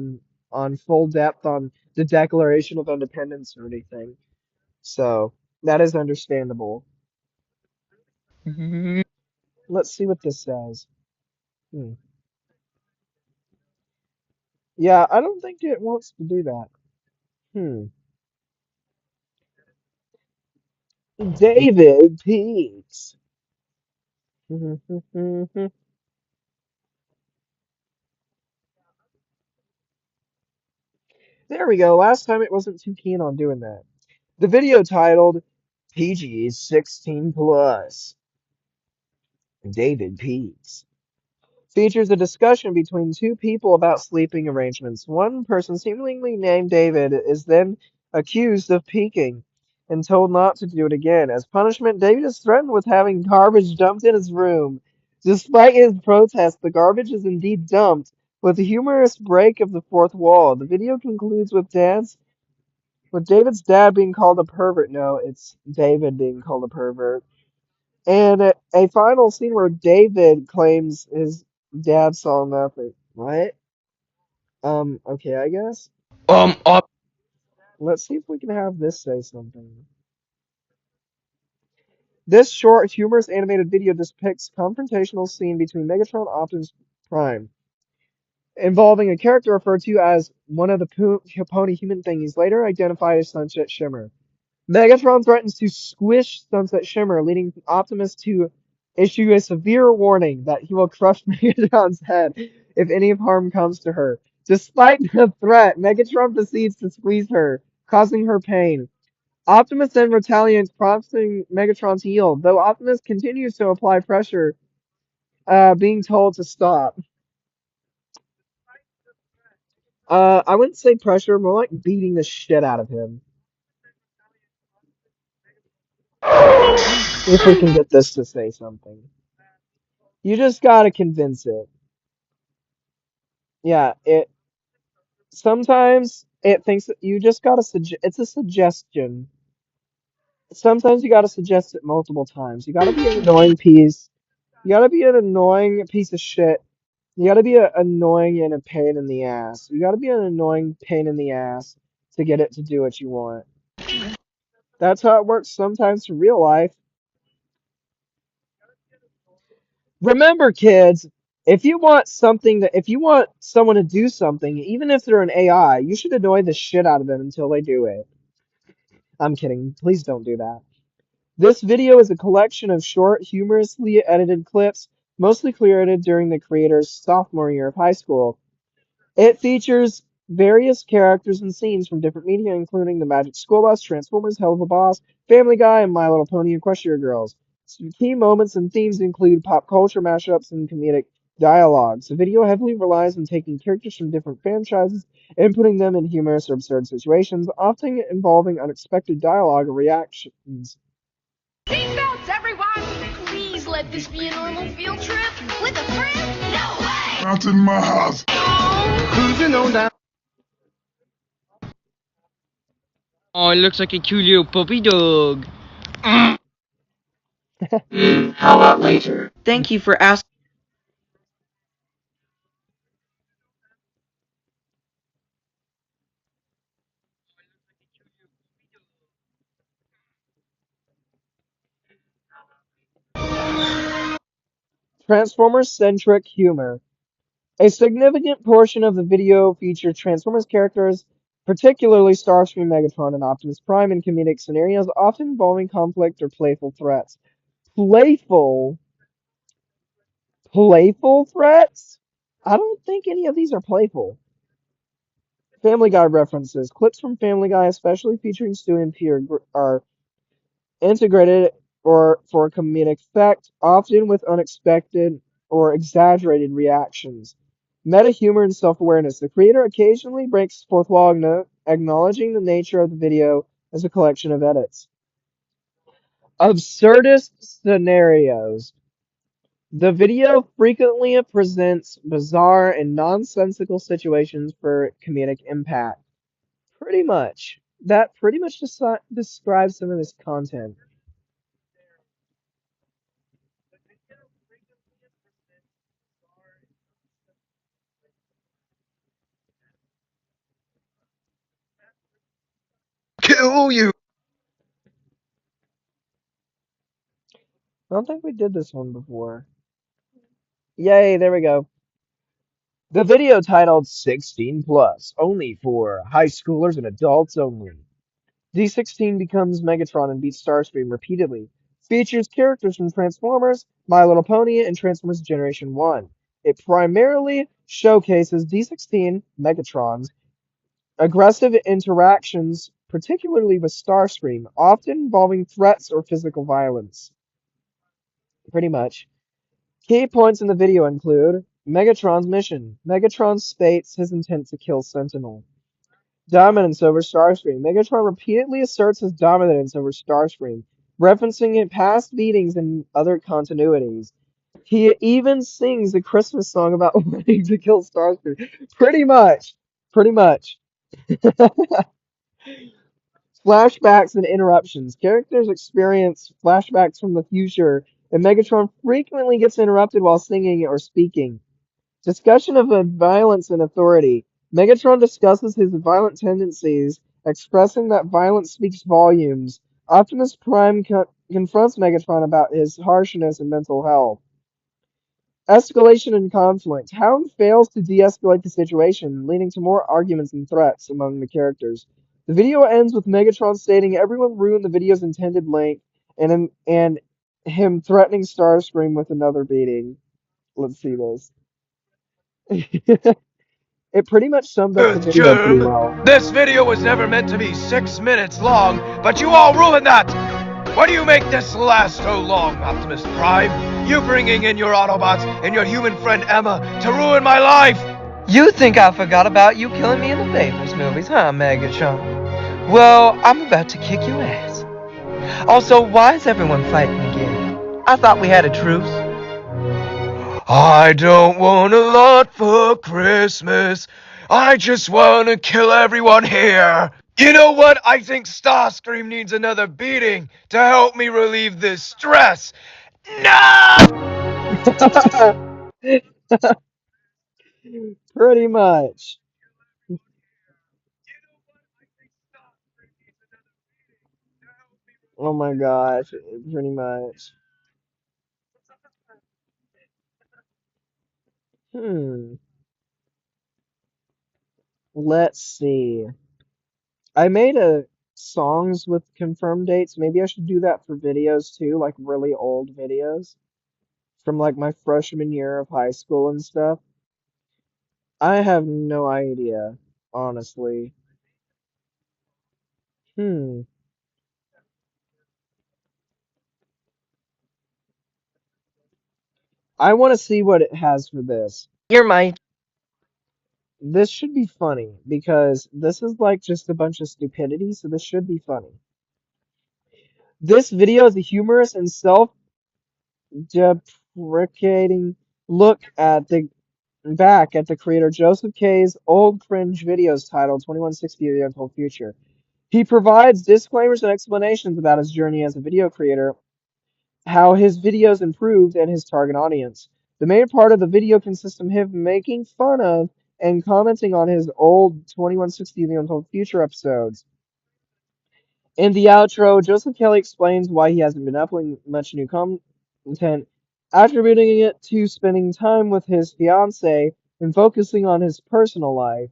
on full depth on the Declaration of Independence or anything. So that is understandable. Let's see what this says. Hmm. Yeah, I don't think it wants to do that. Hmm. David Peaks. There we go. Last time it wasn't too keen on doing that. The video titled PG 16 Plus. David Peaks. Features a discussion between two people about sleeping arrangements. One person, seemingly named David, is then accused of peeking and told not to do it again. As punishment, David is threatened with having garbage dumped in his room. Despite his protest, the garbage is indeed dumped, with a humorous break of the fourth wall. The video concludes with David's dad being called a pervert. No, it's David being called a pervert. And a final scene where David claims his dad saw nothing. What? Okay, I guess. Uh, Let's see if we can have this say something. This short, humorous animated video depicts a confrontational scene between Megatron and Optimus Prime, involving a character referred to as one of the pony human thingies, later identified as Sunset Shimmer. Megatron threatens to squish Sunset Shimmer, leading Optimus to issue a severe warning that he will crush Megatron's head if any harm comes to her. Despite the threat, Megatron proceeds to squeeze her, causing her pain. Optimus then retaliates, prompting Megatron to yield, though Optimus continues to apply pressure, being told to stop. I wouldn't say pressure, more like beating the shit out of him. See if we can get this to say something. You just gotta convince it. Yeah, it sometimes it thinks that you just gotta it's a suggestion. Sometimes you gotta suggest it multiple times. You gotta be an annoying piece. You gotta be an annoying piece of shit. You gotta be annoying and a pain in the ass. You gotta be an annoying pain in the ass to get it to do what you want. That's how it works sometimes in real life. Remember, kids, if you want someone to do something, even if they're an AI, you should annoy the shit out of them until they do it. I'm kidding. Please don't do that. This video is a collection of short, humorously edited clips, mostly created during the creator's sophomore year of high school. It features various characters and scenes from different media, including The Magic School Bus, Transformers, Hell of a Boss, Family Guy, and My Little Pony Equestria Girls. Some key moments and themes include pop culture mashups and comedic dialogues. The video heavily relies on taking characters from different franchises and putting them in humorous or absurd situations, often involving unexpected dialogue or reactions. Seatbelts, everyone! Please let this be a normal field trip. With a friend? No way! Not in my house. cruising on down. Oh, it looks like a cute little puppy dog. How about later? Thank you for asking. Transformers-centric humor. A significant portion of the video featured Transformers characters, particularly Starscream, Megatron, and Optimus Prime, in comedic scenarios, often involving conflict or playful threats. Playful? Playful threats? I don't think any of these are playful. Family Guy references. Clips from Family Guy, especially featuring Stewie and Peter, are integrated or for comedic effect, often with unexpected or exaggerated reactions. Meta humor and self-awareness. The creator occasionally breaks fourth wall, acknowledging the nature of the video as a collection of edits. Absurdist scenarios. The video frequently presents bizarre and nonsensical situations for comedic impact. Pretty much. That pretty much describes some of this content. Kill you. I don't think we did this one before. Yay, there we go. The video titled 16 Plus, only for high schoolers and adults only. D16 becomes Megatron and beats Starscream repeatedly. Features characters from Transformers, My Little Pony, and Transformers Generation 1. It primarily showcases D16, Megatron's, aggressive interactions, particularly with Starscream, often involving threats or physical violence. Pretty much. Key points in the video include Megatron's mission. Megatron states his intent to kill Sentinel. Dominance over Starscream. Megatron repeatedly asserts his dominance over Starscream, referencing it past beatings and other continuities. He even sings a Christmas song about wanting to kill Starscream. Pretty much. Pretty much. Flashbacks and interruptions. Characters experience flashbacks from the future, and Megatron frequently gets interrupted while singing or speaking. Discussion of violence and authority. Megatron discusses his violent tendencies, expressing that violence speaks volumes. Optimus Prime confronts Megatron about his harshness and mental health. Escalation and conflict. Hound fails to de-escalate the situation, leading to more arguments and threats among the characters. The video ends with Megatron stating everyone ruined the video's intended length and him threatening Starscream with another beating. Let's see this. It pretty much summed up the Earth video pretty germ. well. This video was never meant to be 6 minutes long, but you all ruined that! Why do you make this last so long, Optimus Prime? You bringing in your Autobots and your human friend Emma to ruin my life! You think I forgot about you killing me in the Vapors movies, huh, Megatron? Well, I'm about to kick your ass. Also, why is everyone fighting again? I thought we had a truce. I don't want a lot for Christmas. I just want to kill everyone here. You know what? I think Starscream needs another beating to help me relieve this stress. No! Pretty much. Oh my gosh, pretty much. Hmm. Let's see. I made a songs with confirmed dates. Maybe I should do that for videos too, like really old videos from like my freshman year of high school and stuff. I have no idea, honestly. Hmm. I want to see what it has for this. You're my. This should be funny because this is like just a bunch of stupidity, so this should be funny. This video is a humorous and self-deprecating look at the back at the creator Joseph K's old cringe videos titled 2160 The Untold Future. He provides disclaimers and explanations about his journey as a video creator, how his videos improved, and his target audience. The main part of the video consists of him making fun of and commenting on his old 2160 The Untold Future episodes. In the outro, Joseph Kelly explains why he hasn't been uploading much new content, attributing it to spending time with his fiancée and focusing on his personal life.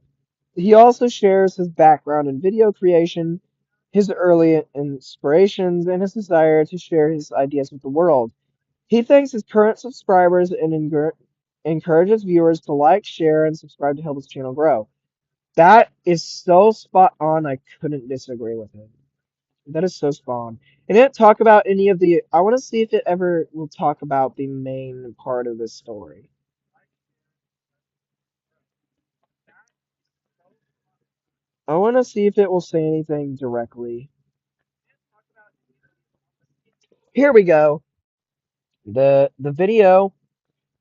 He also shares his background in video creation, his early inspirations, and his desire to share his ideas with the world. He thanks his current subscribers and encourages viewers to like, share, and subscribe to help his channel grow. That is so spot on, I couldn't disagree with it. That is so spot on. It didn't talk about any of the. I want to see if it ever will talk about the main part of this story. I want to see if it will say anything directly. Here we go. The video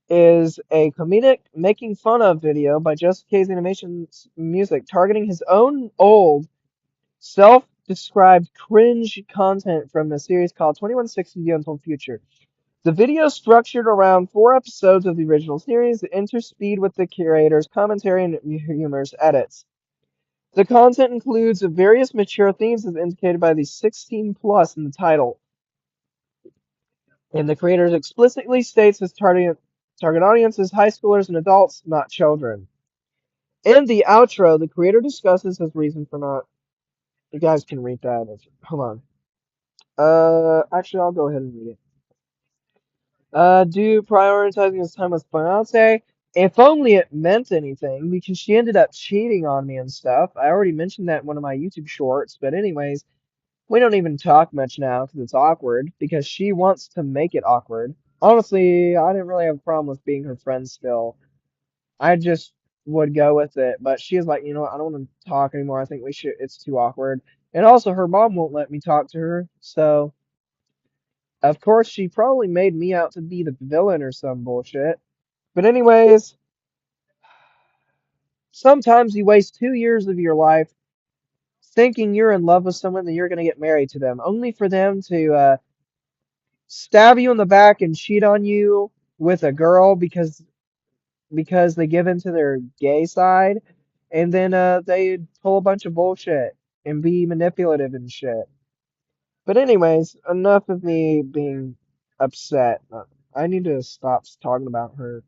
is a comedic making fun of video by Just K's Animation's music, targeting his own old, self-described cringe content from a series called 2160 The Untold Future. The video is structured around 4 episodes of the original series that interspeed with the curator's commentary and humorous edits. The content includes various mature themes as indicated by the 16 plus in the title, and the creator explicitly states his target audience is high schoolers and adults, not children. In the outro, the creator discusses his reason for not. You guys can read that. Hold on. Actually, I'll go ahead and read it. Due prioritizing his time with fiance. If only it meant anything, because she ended up cheating on me and stuff. I already mentioned that in one of my YouTube shorts, but anyways, we don't even talk much now because it's awkward, because she wants to make it awkward. Honestly, I didn't really have a problem with being her friend still. I just would go with it, but she is like, you know what, I don't want to talk anymore. I think it's too awkward. And also, her mom won't let me talk to her, so of course she probably made me out to be the villain or some bullshit. But anyways, sometimes you waste 2 years of your life thinking you're in love with someone and you're gonna get married to them, only for them to stab you in the back and cheat on you with a girl because they give into their gay side, and then they pull a bunch of bullshit and be manipulative and shit. But anyways, enough of me being upset. I need to stop talking about her.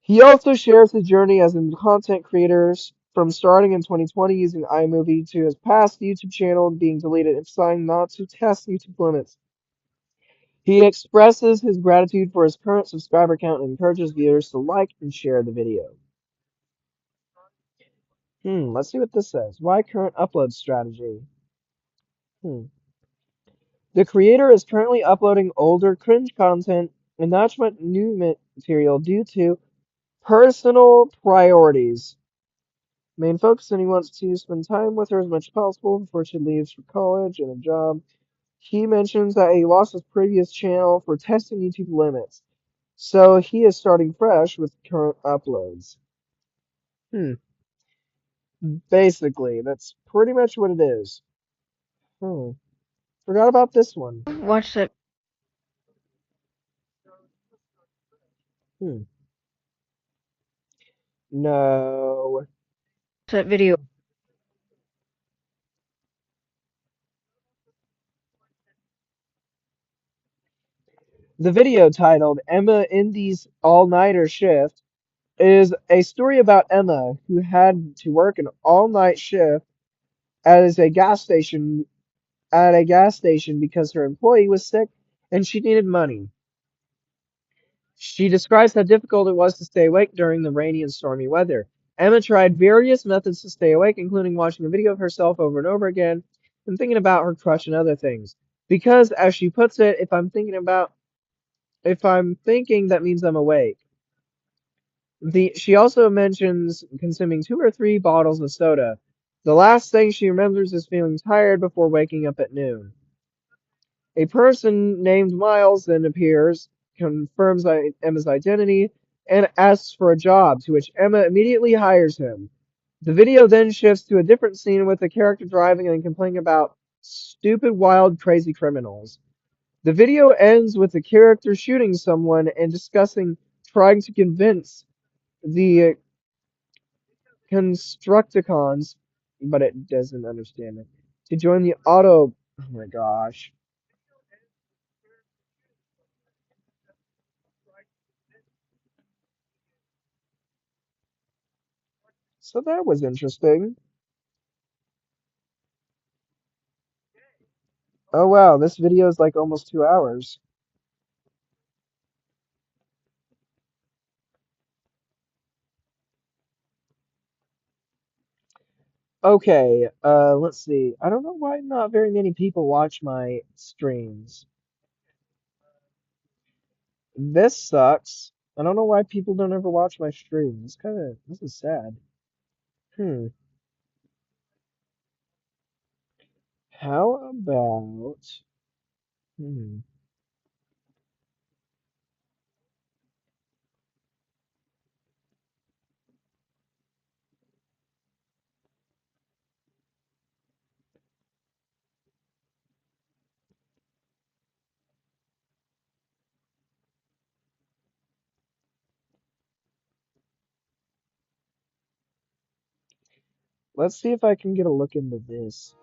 He also shares his journey as a content creator from starting in 2020 using iMovie to his past YouTube channel being deleted, emphasizing not to test YouTube limits. He expresses his gratitude for his current subscriber count and encourages viewers to like and share the video. Let's see what this says. Why current upload strategy? The creator is currently uploading older cringe content and not much new material due to personal priorities. Main focus, and he wants to spend time with her as much as possible before she leaves for college and a job. He mentions that he lost his previous channel for testing YouTube limits, so he is starting fresh with current uploads. Basically, that's pretty much what it is. Forgot about this one. Watch that. Hmm. No. That video. The video titled Emma Indy's All-Nighter Shift is a story about Emma who had to work an all-night shift as a gas station at a gas station because her employee was sick and she needed money. She describes how difficult it was to stay awake during the rainy and stormy weather. Emma tried various methods to stay awake, including watching a video of herself over and over again and thinking about her crush and other things. Because, as she puts it, if I'm thinking, that means I'm awake. She also mentions consuming 2 or 3 bottles of soda. The last thing she remembers is feeling tired before waking up at noon. A person named Miles then appears, confirms Emma's identity, and asks for a job, to which Emma immediately hires him. The video then shifts to a different scene with the character driving and complaining about stupid, wild, crazy criminals. The video ends with the character shooting someone and discussing trying to convince the Constructicons, but it doesn't understand it, to join the auto. Oh my gosh. So that was interesting. Oh wow, this video is like almost 2 hours. Okay, let's see. I don't know why not very many people watch my streams. This sucks. I don't know why people don't ever watch my streams. This is sad. Hmm. How about, hmm. Let's see if I can get a look into this.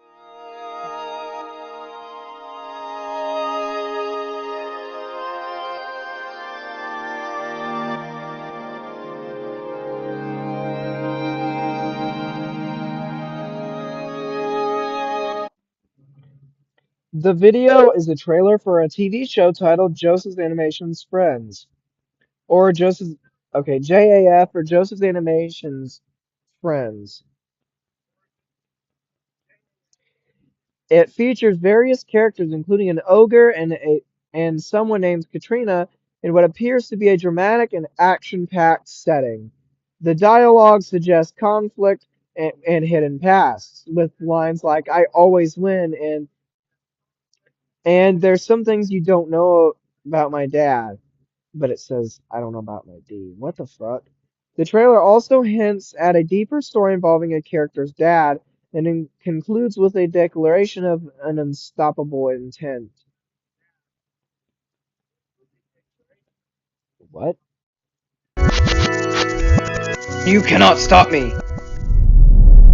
The video is a trailer for a TV show titled Joseph's Animation's Friends. Or Joseph's, okay, JAF or Joseph's Animation's Friends. It features various characters, including an ogre and someone named Katrina, in what appears to be a dramatic and action-packed setting. The dialogue suggests conflict and hidden pasts, with lines like "I always win" and "There's some things you don't know about my dad." But it says, "I don't know about my D." What the fuck? The trailer also hints at a deeper story involving a character's dad and concludes with a declaration of an unstoppable intent. What? You cannot stop me.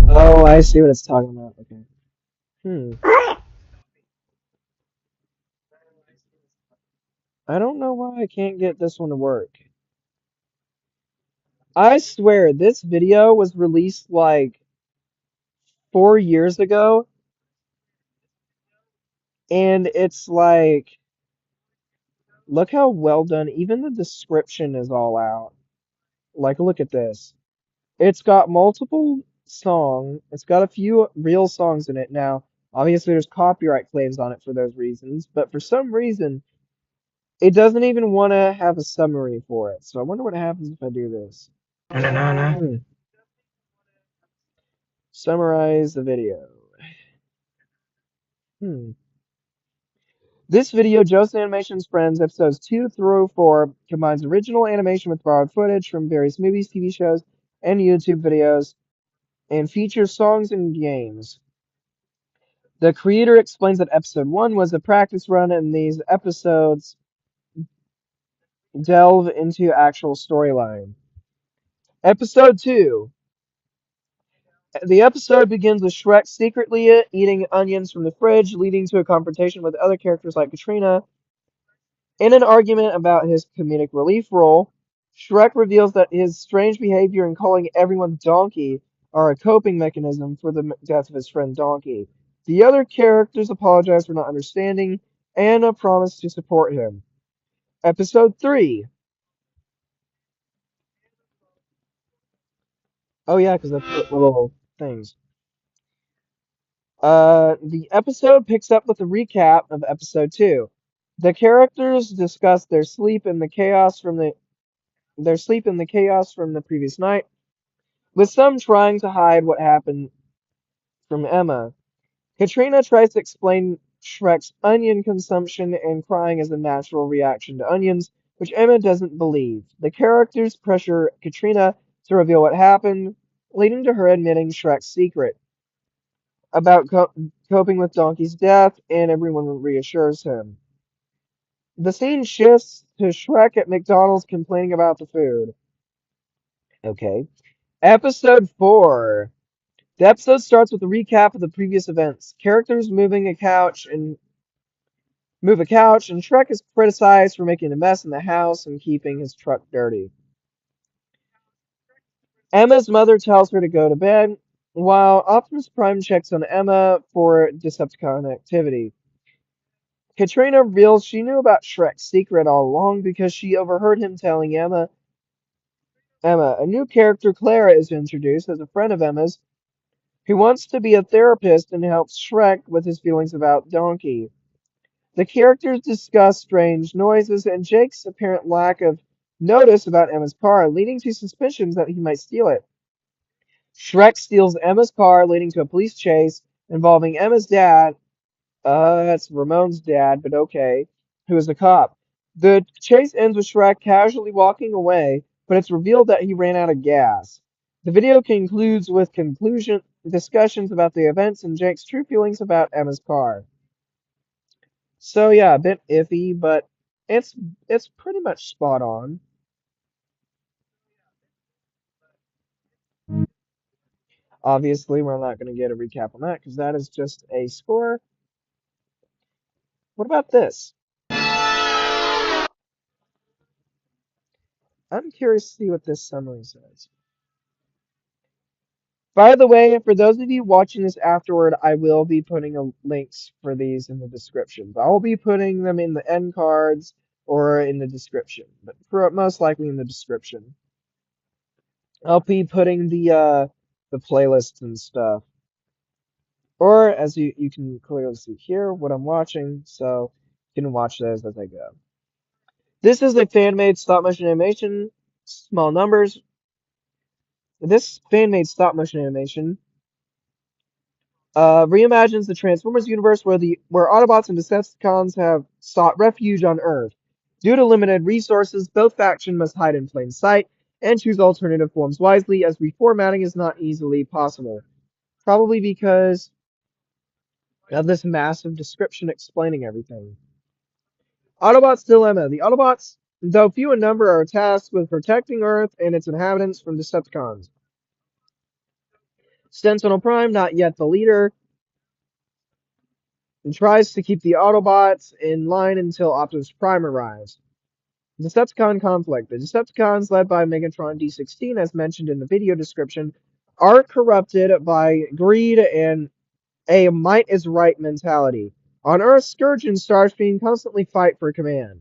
Oh, I see what it's talking about. Okay. Hmm. I don't know why I can't get this one to work. I swear this video was released like 4 years ago, and it's like, look how well done. Even the description is all out. Like, look at this. It's got multiple songs. It's got a few real songs in it. Now, obviously, there's copyright claims on it for those reasons, but for some reason, it doesn't even want to have a summary for it. So I wonder what happens if I do this. Hmm. Summarize the video. Hmm. This video, Joe's Animation's Friends, episodes 2 through 4, combines original animation with borrowed footage from various movies, TV shows, and YouTube videos, and features songs and games. The creator explains that episode 1 was a practice run, and these episodes delve into actual storyline. Episode 2. The episode begins with Shrek secretly eating onions from the fridge, leading to a confrontation with other characters like Katrina. In an argument about his comedic relief role, Shrek reveals that his strange behavior and calling everyone Donkey are a coping mechanism for the death of his friend Donkey. The other characters apologize for not understanding and promise to support him. Episode 3. Oh yeah, because I put little things. The episode picks up with a recap of episode 2. The characters discuss their sleep and the chaos from the previous night, with some trying to hide what happened from Emma. Katrina tries to explain Shrek's onion consumption and crying as a natural reaction to onions, which Emma doesn't believe. The characters pressure Katrina to reveal what happened, leading to her admitting Shrek's secret about coping with Donkey's death, and everyone reassures him. The scene shifts to Shrek at McDonald's complaining about the food. Okay. Episode 4. The episode starts with a recap of the previous events. Characters move a couch, and Shrek is criticized for making a mess in the house and keeping his truck dirty. Emma's mother tells her to go to bed, while Optimus Prime checks on Emma for Decepticon activity. Katrina reveals she knew about Shrek's secret all along because she overheard him telling Emma. A new character, Clara, is introduced as a friend of Emma's who wants to be a therapist and helps Shrek with his feelings about Donkey. The characters discuss strange noises and Jake's apparent lack of notice about Emma's car, leading to suspicions that he might steal it. Shrek steals Emma's car, leading to a police chase involving Emma's dad. That's Ramon's dad, but okay, who is a cop. The chase ends with Shrek casually walking away, but it's revealed that he ran out of gas. The video concludes with conclusion discussions about the events and Jake's true feelings about Emma's car. So yeah, a bit iffy, but it's it's pretty much spot on. Obviously, we're not going to get a recap on that because that is just a score. What about this? I'm curious to see what this summary says. By the way, for those of you watching this afterward, I will be putting links for these in the descriptions. I will be putting them in the end cards or in the description, but most likely in the description. I'll be putting the playlists and stuff. Or as you can clearly see here, what I'm watching, so you can watch those as I go. This is a fan-made stop-motion animation, small numbers. This fan-made stop-motion animation reimagines the Transformers universe where Autobots and Decepticons have sought refuge on Earth. Due to limited resources, both factions must hide in plain sight and choose alternative forms wisely, as reformatting is not easily possible. Probably because of this massive description explaining everything. Autobots' dilemma. The Autobots, though few in number, are tasked with protecting Earth and its inhabitants from Decepticons. Sentinel Prime, not yet the leader, and tries to keep the Autobots in line until Optimus Prime arrives. Decepticon conflict. The Decepticons, led by Megatron D16, as mentioned in the video description, are corrupted by greed and a might is right mentality. On Earth, Scourge and Starscream constantly fight for command.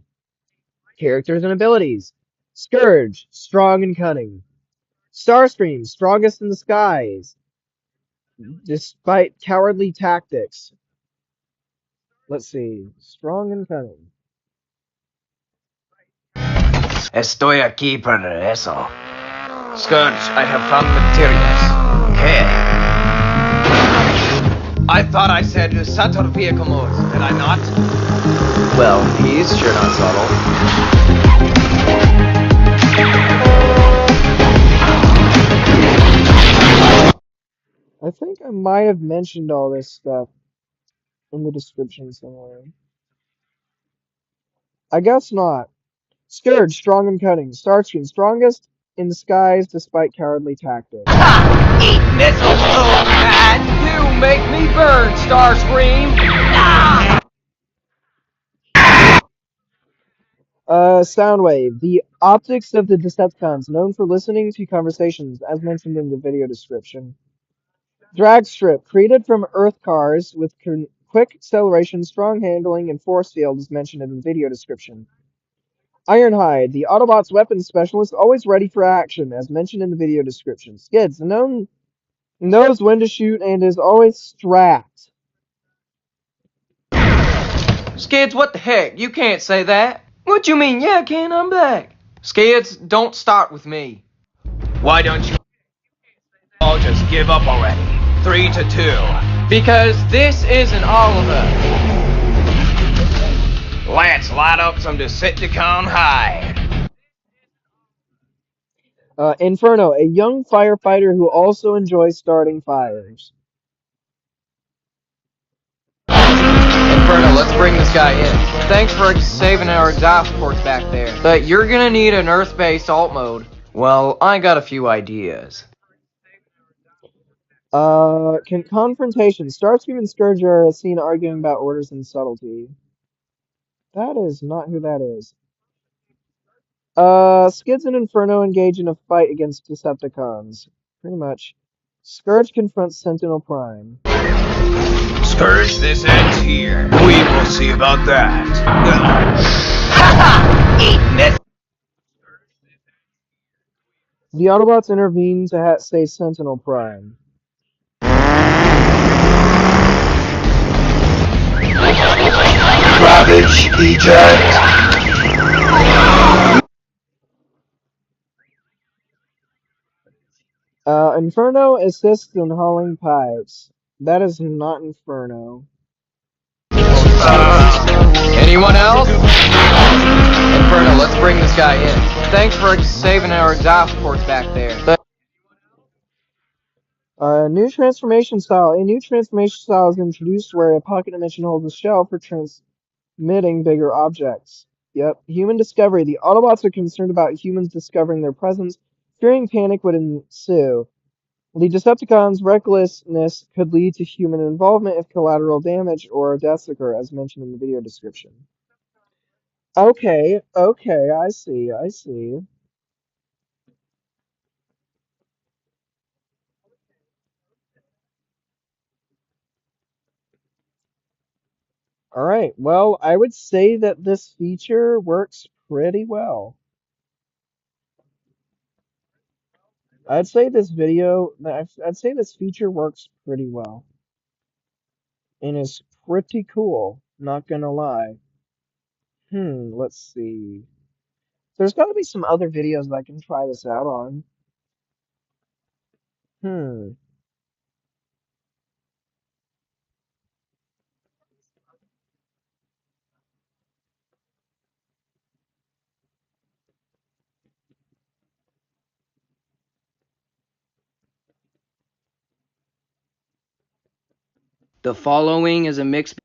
Characters and abilities. Scourge, strong and cunning. Starscream, strongest in the skies, despite cowardly tactics. Let's see. Strong and cunning. Estoy aquí para eso. Scourge, I have found materials. Okay. I thought I said subtle vehicle modes, did I not? Well, he's sure not subtle. I think I might have mentioned all this stuff in the description somewhere. I guess not. Scourge, strong and cunning. Starscream, strongest in the skies despite cowardly tactics. Eat missiles! Oh, man! You make me burn, Starscream! Ah! Soundwave. The optics of the Decepticons, known for listening to conversations, as mentioned in the video description. Dragstrip, created from Earth cars with quick acceleration, strong handling, and force field, as mentioned in the video description. Ironhide, the Autobots weapons specialist, always ready for action, as mentioned in the video description. Skids, knows when to shoot and is always strapped. Skids, what the heck? You can't say that. What you mean? Yeah, I can. I'm back. Skids, don't start with me. Why don't you all just give up already? 3-2. Because this isn't all of us. Let's light up some Decepticon high. Inferno, a young firefighter who also enjoys starting fires. Inferno, let's bring this guy in. Thanks for saving our exhaust ports back there. But you're gonna need an Earth-based alt mode. Well, I got a few ideas. Confrontation. Starscream and Scourge are seen arguing about orders and subtlety. That is not who that is. Skids and Inferno engage in a fight against Decepticons. Pretty much. Scourge confronts Sentinel Prime. Scourge, this ends here. We will see about that. Eat miss. The Autobots intervene to save Sentinel Prime. Ravage, eject. Inferno assists in hauling pipes. That is not Inferno. Anyone else? Inferno, let's bring this guy in. Thanks for saving our exhaust ports back there. New transformation style. A new transformation style is introduced where a pocket dimension holds a shell for transmitting bigger objects. Yep. Human discovery. The Autobots are concerned about humans discovering their presence, fearing panic would ensue. The Decepticons' recklessness could lead to human involvement if collateral damage or deaths occur, as mentioned in the video description. Okay, okay, I see, I see. Alright, well, I would say that this feature works pretty well. I'd say I'd say this feature works pretty well. And is pretty cool, not gonna lie. Let's see. There's gotta be some other videos that I can try this out on. Hmm. The following is a mix.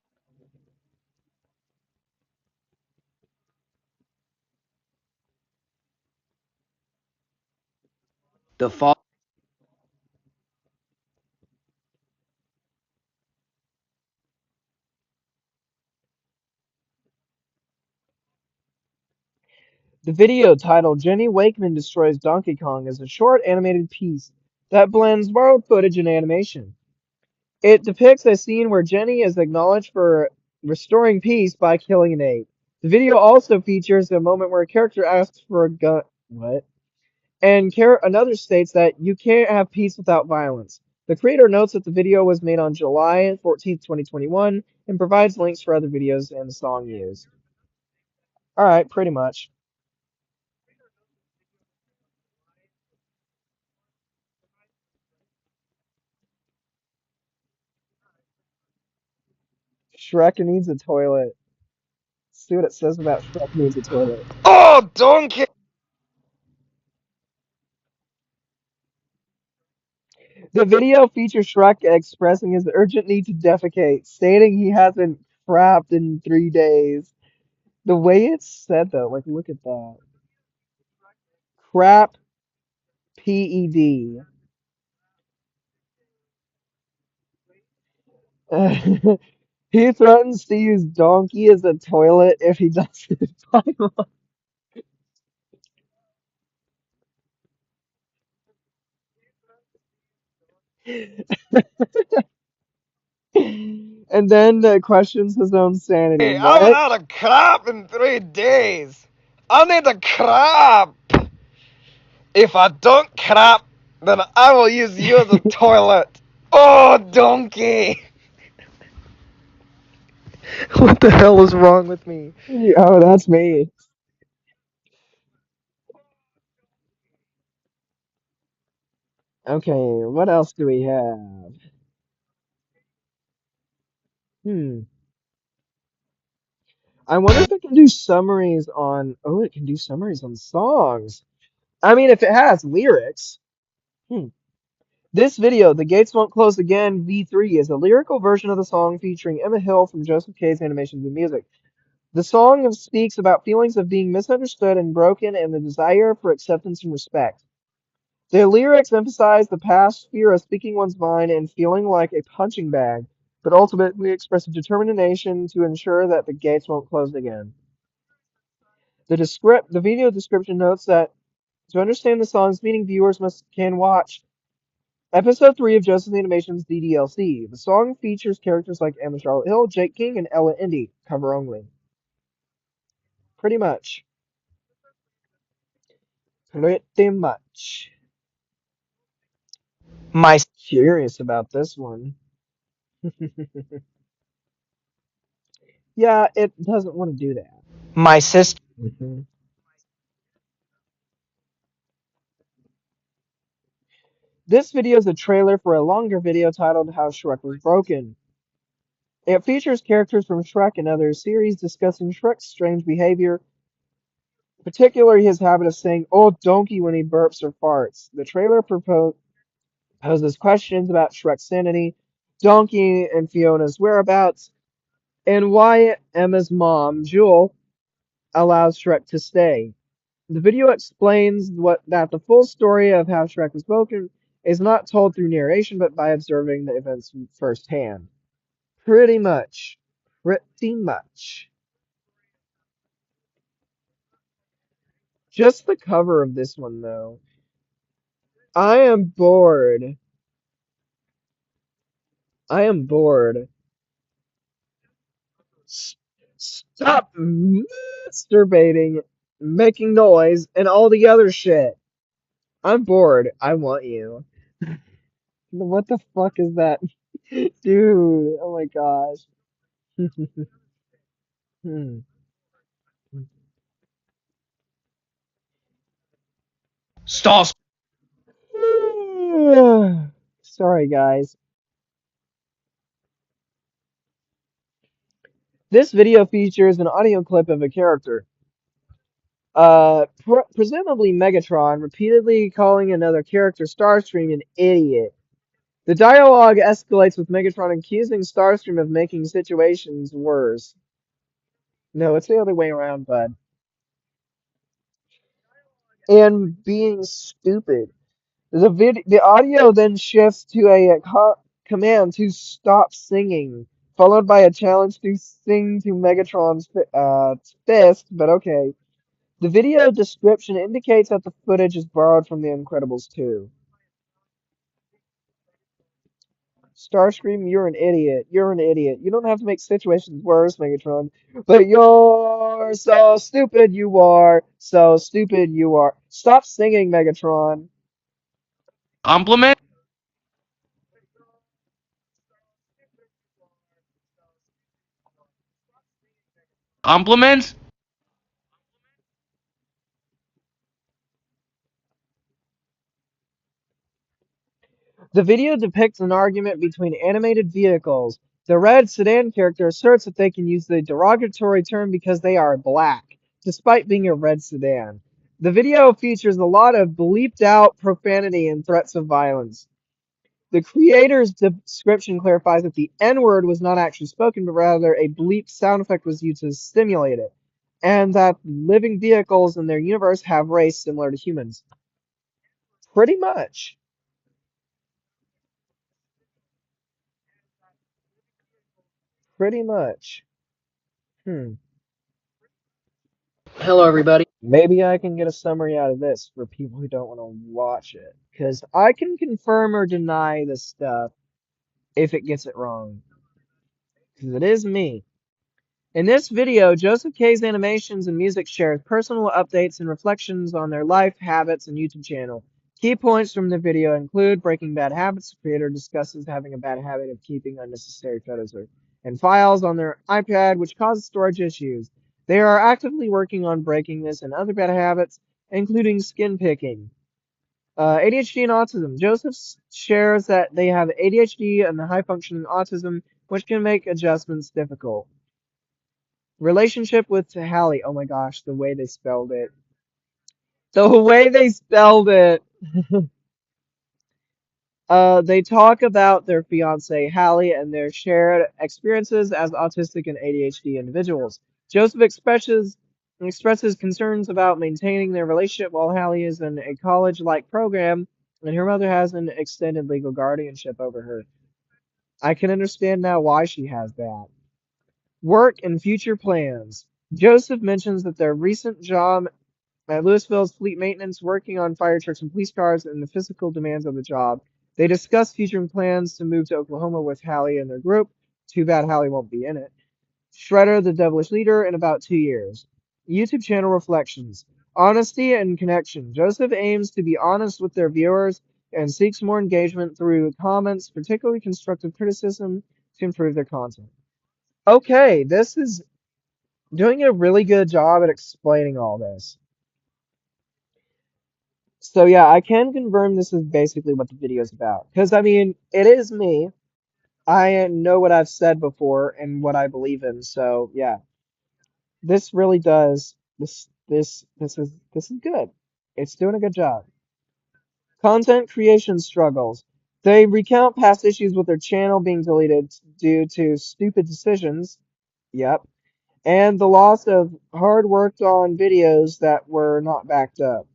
The fo- The video titled Jenny Wakeman Destroys Donkey Kong is a short animated piece that blends borrowed footage and animation. It depicts a scene where Jenny is acknowledged for restoring peace by killing an ape. The video also features a moment where a character asks for a gun. What? And another states that you can't have peace without violence. The creator notes that the video was made on July 14th, 2021, and provides links for other videos and the song used. Alright, pretty much. Shrek needs a toilet. See what it says about Shrek needs a toilet. Oh, donkey! The video features Shrek expressing his urgent need to defecate, stating he hasn't crapped in 3 days. The way it's said though, like look at that. Crap PED. He threatens to use donkey as a toilet if he doesn't find one. And then questions his own sanity. Hey, I haven't What? had a crap in 3 days. I need a crap. If I don't crap, then I will use you as a toilet. Oh, donkey! What the hell is wrong with me? Oh, that's me. Okay, what else do we have? Hmm. I wonder if it can do summaries on. Oh, it can do summaries on songs. I mean, if it has lyrics. Hmm. This video, The Gates Won't Close Again V3, is a lyrical version of the song featuring Emma Hill from Joseph K's Animations and Music. The song speaks about feelings of being misunderstood and broken and the desire for acceptance and respect. The lyrics emphasize the past fear of speaking one's mind and feeling like a punching bag, but ultimately express a determination to ensure that the gates won't close again. The video description notes that to understand the song's meaning, viewers can watch Episode 3 of Joseph's Animations DDLC. The song features characters like Emma Charlotte Hill, Jake King, and Ella Indy. Cover only. Pretty much. Pretty much. My Curious about this one. Yeah, it doesn't want to do that. my sister. Mhm. This video is a trailer for a longer video titled How Shrek Was Broken. It features characters from Shrek and other series discussing Shrek's strange behavior, particularly his habit of saying "old donkey" when he burps or farts. The trailer poses questions about Shrek's sanity, Donkey and Fiona's whereabouts, and why Emma's mom, Jewel, allows Shrek to stay. The video explains that the full story of how Shrek was broken is not told through narration, but by observing the events firsthand. Pretty much. Pretty much. Just the cover of this one, though. I am bored. I am bored. Stop masturbating, making noise, and all the other shit. I'm bored. I want you. What the fuck is that? Dude, oh my gosh. Hmm. Stall. Sorry, guys. This video features an audio clip of a character, presumably Megatron, repeatedly calling another character Starscream an idiot. The dialogue escalates with Megatron accusing Starscream of making situations worse. No, it's the other way around, bud. And being stupid. The audio then shifts to a command to stop singing, followed by a challenge to sing to Megatron's fist, but okay. The video description indicates that the footage is borrowed from The Incredibles 2. Starscream, you're an idiot. You're an idiot. You don't have to make situations worse, Megatron. But you're so stupid, you are. So stupid, you are. Stop singing, Megatron. Compliment? Compliments? The video depicts an argument between animated vehicles. The red sedan character asserts that they can use the derogatory term because they are black, despite being a red sedan. The video features a lot of bleeped out profanity and threats of violence. The creator's description clarifies that the N word was not actually spoken, but rather a bleep sound effect was used to simulate it, and that living vehicles in their universe have race similar to humans. Pretty much. Pretty much. Hmm. Hello, everybody. Maybe I can get a summary out of this for people who don't want to watch it. Because I can confirm or deny this stuff if it gets it wrong. Because it is me. In this video, Joseph K's animations and music shares personal updates and reflections on their life, habits, and YouTube channel. Key points from the video include breaking bad habits. The creator discusses having a bad habit of keeping unnecessary photos and files on their iPad, which causes storage issues. They are actively working on breaking this and other bad habits, including skin picking. ADHD and autism. Joseph shares that they have ADHD and high functioning autism, which can make adjustments difficult. Relationship with Hallie. Oh my gosh, the way they spelled it. The way they spelled it. They talk about their fiance Hallie and their shared experiences as autistic and ADHD individuals. Joseph expresses concerns about maintaining their relationship while Hallie is in a college-like program and her mother has an extended legal guardianship over her. I can understand now why she has that. Work and future plans. Joseph mentions that their recent job at Louisville's fleet maintenance, working on fire trucks and police cars, and the physical demands of the job. They discuss future plans to move to Oklahoma with Hallie and their group. Too bad Hallie won't be in it. Shredder, the devilish leader, in about 2 years. YouTube channel reflections. Honesty and connection. Joseph aims to be honest with their viewers and seeks more engagement through comments, particularly constructive criticism, to improve their content. Okay, this is doing a really good job at explaining all this. So yeah, I can confirm this is basically what the video is about. Because I mean, it is me. I know what I've said before and what I believe in. So yeah, this really does this is good. It's doing a good job. Content creation struggles. They recount past issues with their channel being deleted due to stupid decisions. Yep. And the loss of hard worked on videos that were not backed up.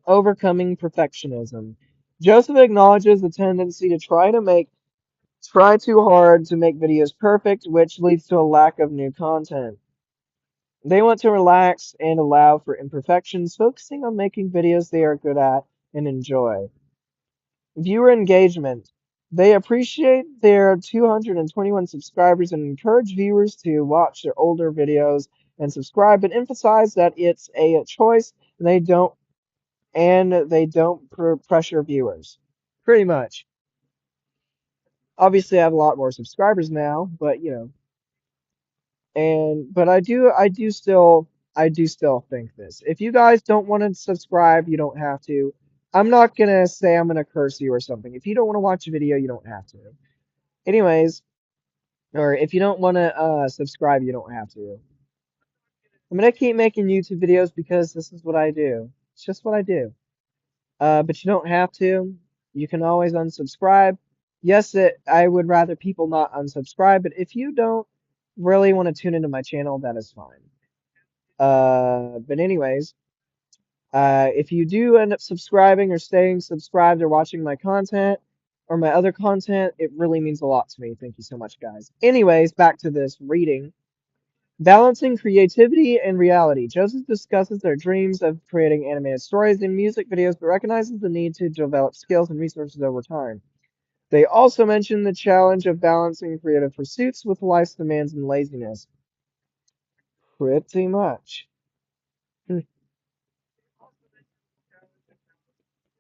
Overcoming perfectionism. Joseph acknowledges the tendency to try too hard to make videos perfect, which leads to a lack of new content. They want to relax and allow for imperfections, focusing on making videos they are good at and enjoy. Viewer engagement. They appreciate their 221 subscribers and encourage viewers to watch their older videos and subscribe, but emphasize that it's a choice and they don't pressure viewers. Pretty much. Obviously, I have a lot more subscribers now, but but I do still think this. If you guys don't want to subscribe, you don't have to. I'm not gonna say I'm gonna curse you or something. If you don't want to watch a video, you don't have to. Anyways, or if you don't want to subscribe, you don't have to. I'm gonna keep making YouTube videos because this is what I do. It's just what I do. But you don't have to. You can always unsubscribe. Yes, I would rather people not unsubscribe, but if you don't really want to tune into my channel, that is fine. But anyways, if you do end up subscribing or staying subscribed or watching my content or my other content, it really means a lot to me. Thank you so much, guys. Anyways, back to this reading. Balancing creativity and reality. Joseph discusses their dreams of creating animated stories and music videos, but recognizes the need to develop skills and resources over time. They also mention the challenge of balancing creative pursuits with life's demands and laziness. Pretty much.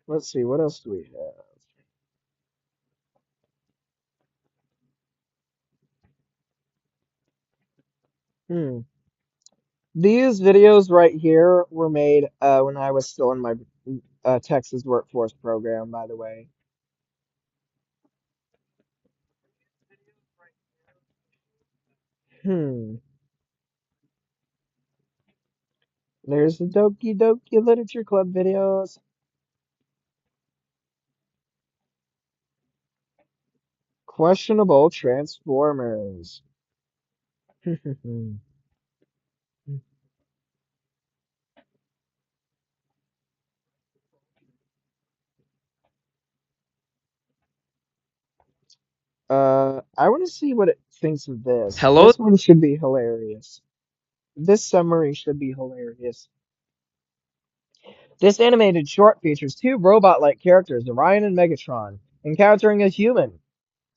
Let's see, what else do we have? Hmm. These videos right here were made when I was still in my Texas workforce program, by the way. Hmm. There's the Doki Doki Literature Club videos. Questionable Transformers. I want to see what it thinks of this. Hello? This one should be hilarious. This summary should be hilarious. This animated short features two robot-like characters, Orion and Megatron, encountering a human.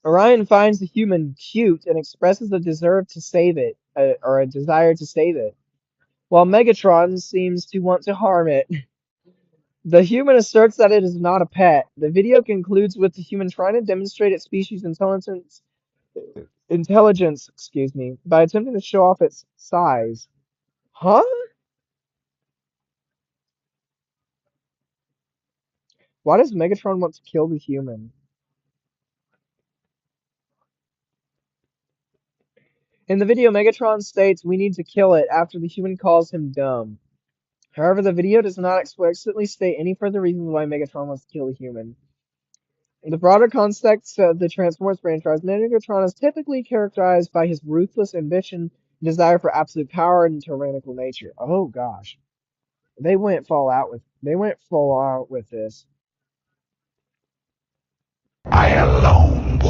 Orion finds the human cute and expresses a desire to save it, or a desire to save it, while Megatron seems to want to harm it. The human asserts that it is not a pet. The video concludes with the human trying to demonstrate its species intelligence, by attempting to show off its size. Huh? Why does Megatron want to kill the human? In the video, Megatron states we need to kill it after the human calls him dumb. However, the video does not explicitly state any further reasons why Megatron wants to kill the human. In the broader context of the Transformers franchise, Megatron is typically characterized by his ruthless ambition, desire for absolute power, and tyrannical nature. Oh gosh. They went full out with this.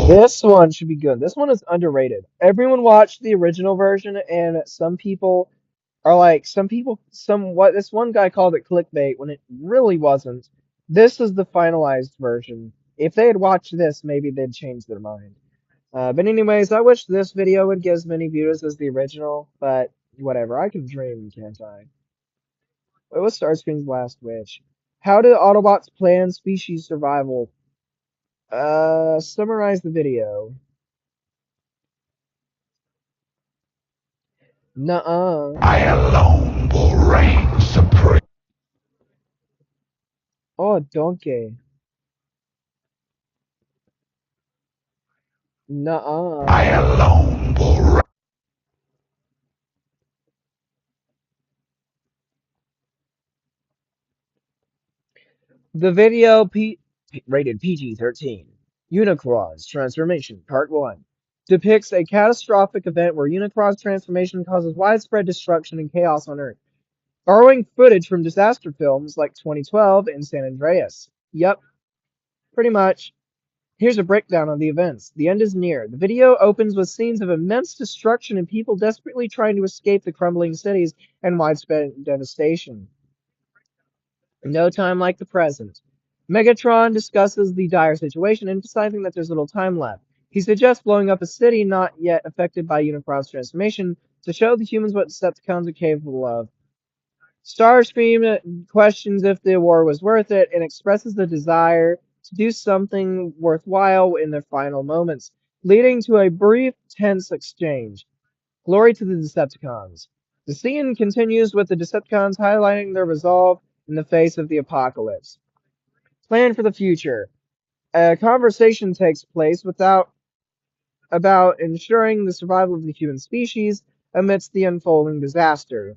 This one should be good. This one is underrated. Everyone watched the original version, and some people are like, this one guy called it clickbait when it really wasn't. This is the finalized version. If they had watched this, maybe they'd change their mind. But anyways, I wish this video would get as many views as the original, but whatever. I can dream, can't I? What was Starscream's last wish? How do Autobots plan species survival? Summarize the video. Nuh-uh. I alone will reign supreme. Oh, donkey. Nuh-uh. I alone will reign. The video rated PG-13. Unicron's Transformation Part 1 depicts a catastrophic event where Unicron's transformation causes widespread destruction and chaos on Earth, borrowing footage from disaster films like 2012 and San Andreas. Yep. Pretty much. Here's a breakdown of the events. The end is near. The video opens with scenes of immense destruction and people desperately trying to escape the crumbling cities and widespread devastation. No time like the present. Megatron discusses the dire situation, emphasizing that there's little time left. He suggests blowing up a city not yet affected by Unicron's transformation to show the humans what Decepticons are capable of. Starscream questions if the war was worth it and expresses the desire to do something worthwhile in their final moments, leading to a brief, tense exchange. Glory to the Decepticons. The scene continues with the Decepticons highlighting their resolve in the face of the apocalypse. Plan for the future. A conversation takes place about ensuring the survival of the human species amidst the unfolding disaster.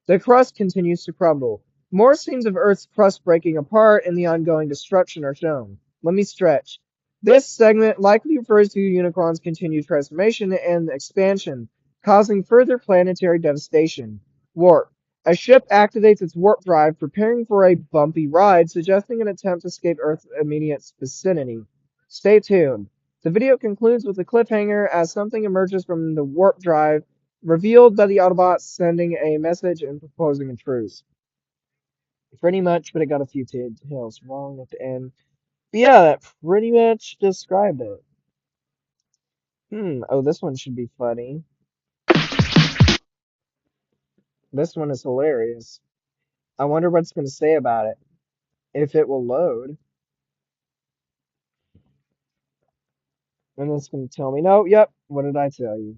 The crust continues to crumble. More scenes of Earth's crust breaking apart and the ongoing destruction are shown. Let me stretch. This segment likely refers to Unicron's continued transformation and expansion, causing further planetary devastation. Warp. A ship activates its warp drive, preparing for a bumpy ride, suggesting an attempt to escape Earth's immediate vicinity. Stay tuned. The video concludes with a cliffhanger as something emerges from the warp drive, revealed by the Autobots sending a message and proposing a truce. Pretty much, but it got a few details wrong at the end. But yeah, that pretty much described it. Oh, this one should be funny. This one is hilarious. I wonder what it's going to say about it. If it will load. And it's going to tell me, no, yep, what did I tell you?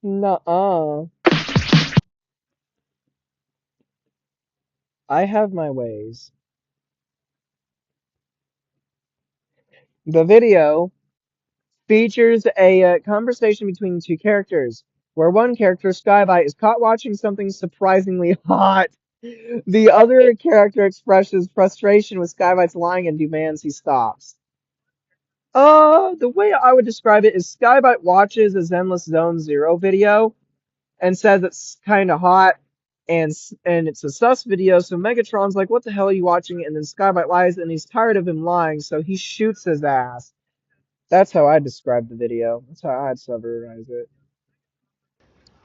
Nuh-uh. I have my ways. The video features a conversation between two characters, where one character, Skybite, is caught watching something surprisingly hot. The other character expresses frustration with Skybite's lying and demands he stops. The way I would describe it is Skybite watches a Zenless Zone Zero video and says it's kind of hot, and it's a sus video, so Megatron's like, what the hell are you watching? And then Skybite lies, and he's tired of him lying, so he shoots his ass. That's how I describe the video. That's how I'd summarize it.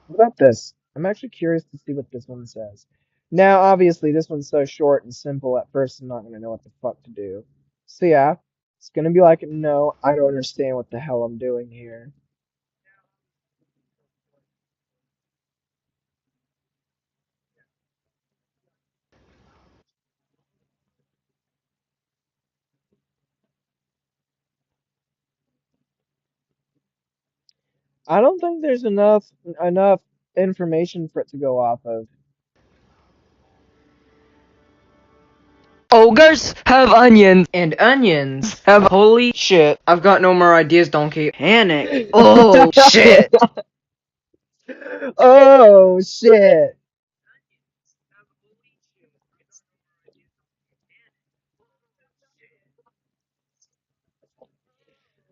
What about this? I'm actually curious to see what this one says. Now, obviously, this one's so short and simple at first, I'm not going to know what the fuck to do. So yeah, it's going to be like, no, I don't understand what the hell I'm doing here. I don't think there's enough information for it to go off of. Ogres have onions, and onions have holy shit. I've got no more ideas, donkey. Panic. Oh shit. Oh shit.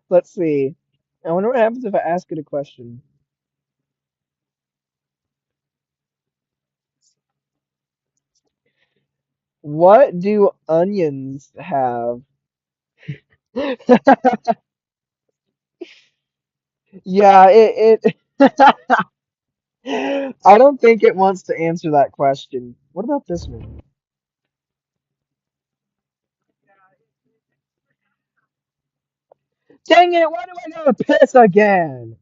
Let's see. I wonder what happens if I ask it a question. What do onions have? Yeah, I don't think it wants to answer that question. What about this one? Dang it, why do I gotta piss again?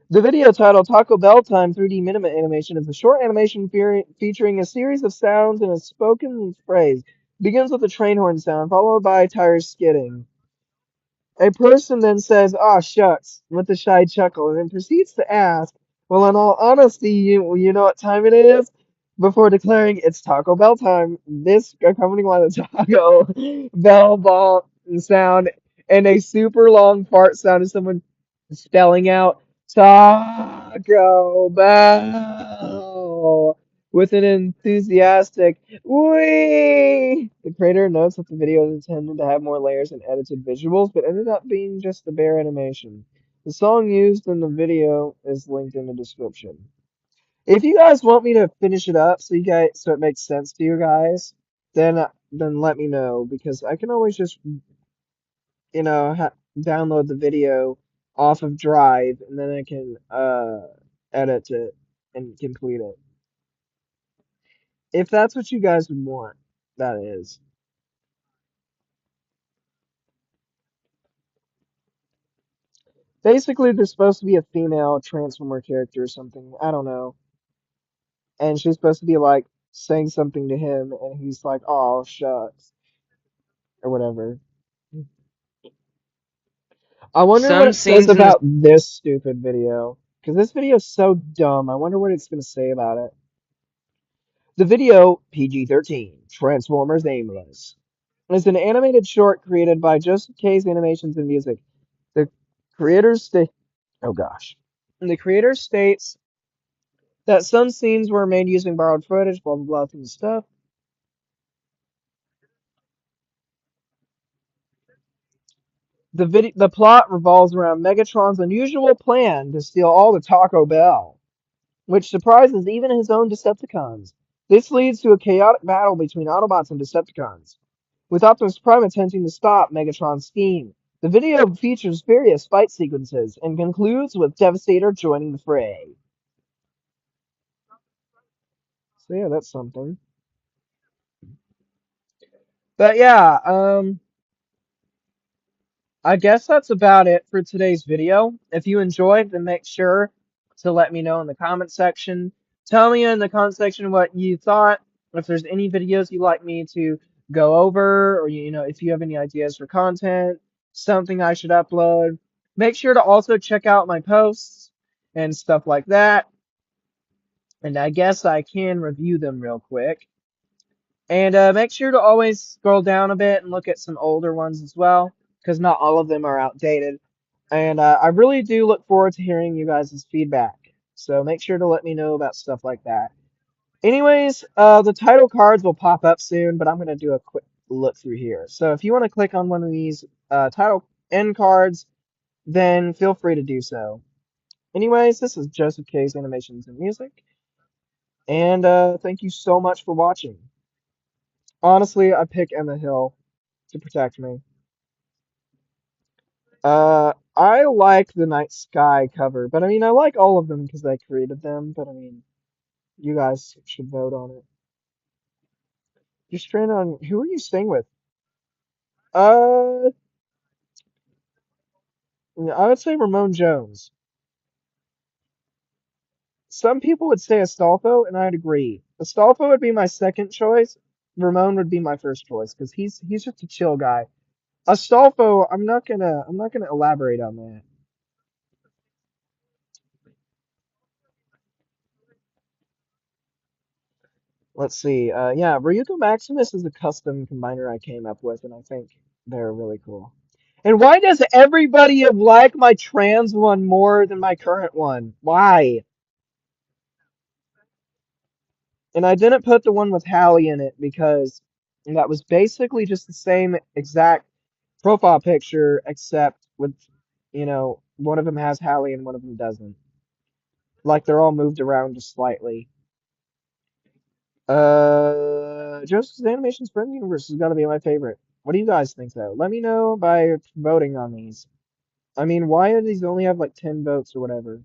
The video titled Taco Bell Time 3D Minute Animation is a short animation featuring a series of sounds and a spoken phrase. Begins with a train horn sound, followed by tires skidding. A person then says, "Aw, shucks," with a shy chuckle, and then proceeds to ask, "Well, in all honesty, you know what time it is?" Before declaring it's Taco Bell time, this accompanied by the Taco Bell ball sound and a super long fart sound of someone spelling out Taco Bell with an enthusiastic "Wee!" The creator notes that the video is intended to have more layers and edited visuals, but ended up being just the bare animation. The song used in the video is linked in the description. If you guys want me to finish it up so it makes sense to you guys, then let me know because I can always just download the video off of Drive and then I can edit it and complete it. If that's what you guys would want, that is. Basically, there's supposed to be a female Transformer character or something. I don't know. And she's supposed to be like saying something to him, and he's like, "Oh, shucks," or whatever. I wonder what Some it says scenes in the about this stupid video. Because this video is so dumb. I wonder what it's going to say about it. The video, PG-13, Transformers Aimless, is an animated short created by Joseph K's Animations and Music. The creators state, oh gosh. The creator states that some scenes were made using borrowed footage, blah blah blah, and stuff. The plot revolves around Megatron's unusual plan to steal all the Taco Bell, which surprises even his own Decepticons. This leads to a chaotic battle between Autobots and Decepticons, with Optimus Prime attempting to stop Megatron's scheme. The video features various fight sequences and concludes with Devastator joining the fray. So yeah, that's something. But yeah, I guess that's about it for today's video. If you enjoyed, then make sure to let me know in the comment section. Tell me in the comment section what you thought. If there's any videos you'd like me to go over, or if you have any ideas for content, something I should upload. Make sure to also check out my posts and stuff like that. And I guess I can review them real quick. And make sure to always scroll down a bit and look at some older ones as well, because not all of them are outdated. And I really do look forward to hearing you guys' feedback. So make sure to let me know about stuff like that. Anyways, the title cards will pop up soon, but I'm going to do a quick look through here. So if you want to click on one of these title end cards, then feel free to do so. Anyways, this is Joseph K's Animations and Music. And thank you so much for watching. Honestly, I pick Emma Hill to protect me. I like the Night Sky cover, but I mean, I like all of them because I created them, but I mean, you guys should vote on it. You're stranded on, who are you staying with? Uh, I would say Ramon Jones. Some people would say Astolfo, and I'd agree. Astolfo would be my second choice. Ramon would be my first choice because he's just a chill guy. Astolfo, I'm not gonna elaborate on that. Let's see. Yeah, Ryuko Maximus is a custom combiner I came up with, and I think they're really cool. And why does everybody like my trans one more than my current one? Why? And I didn't put the one with Hallie in it because that was basically just the same exact profile picture, except with, one of them has Hallie and one of them doesn't. Like they're all moved around just slightly. Joseph's Animations Friend Universe has got to be my favorite. What do you guys think, though? Let me know by voting on these. I mean, why do these only have like 10 votes or whatever?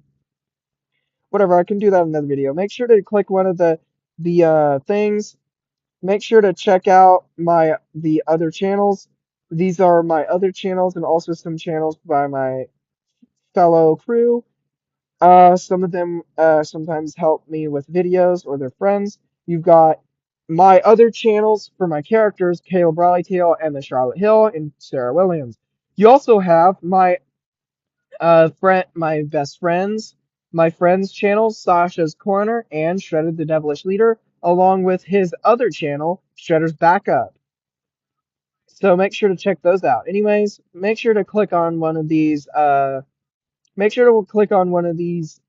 Whatever, I can do that in another video. Make sure to click one of the things. Make sure to check out the other channels. These are my other channels and also some channels by my fellow crew. Some of them sometimes help me with videos or their friends. You've got my other channels for my characters, Caleb Rileytail and the Charlotte Hill and Sarah Williams. You also have my best friends, my friends' channels, Sasha's Corner and Shredded the Devilish Leader, along with his other channel, Shredder's Backup. So make sure to check those out. Anyways, make sure to click on one of these. Make sure to click on one of these.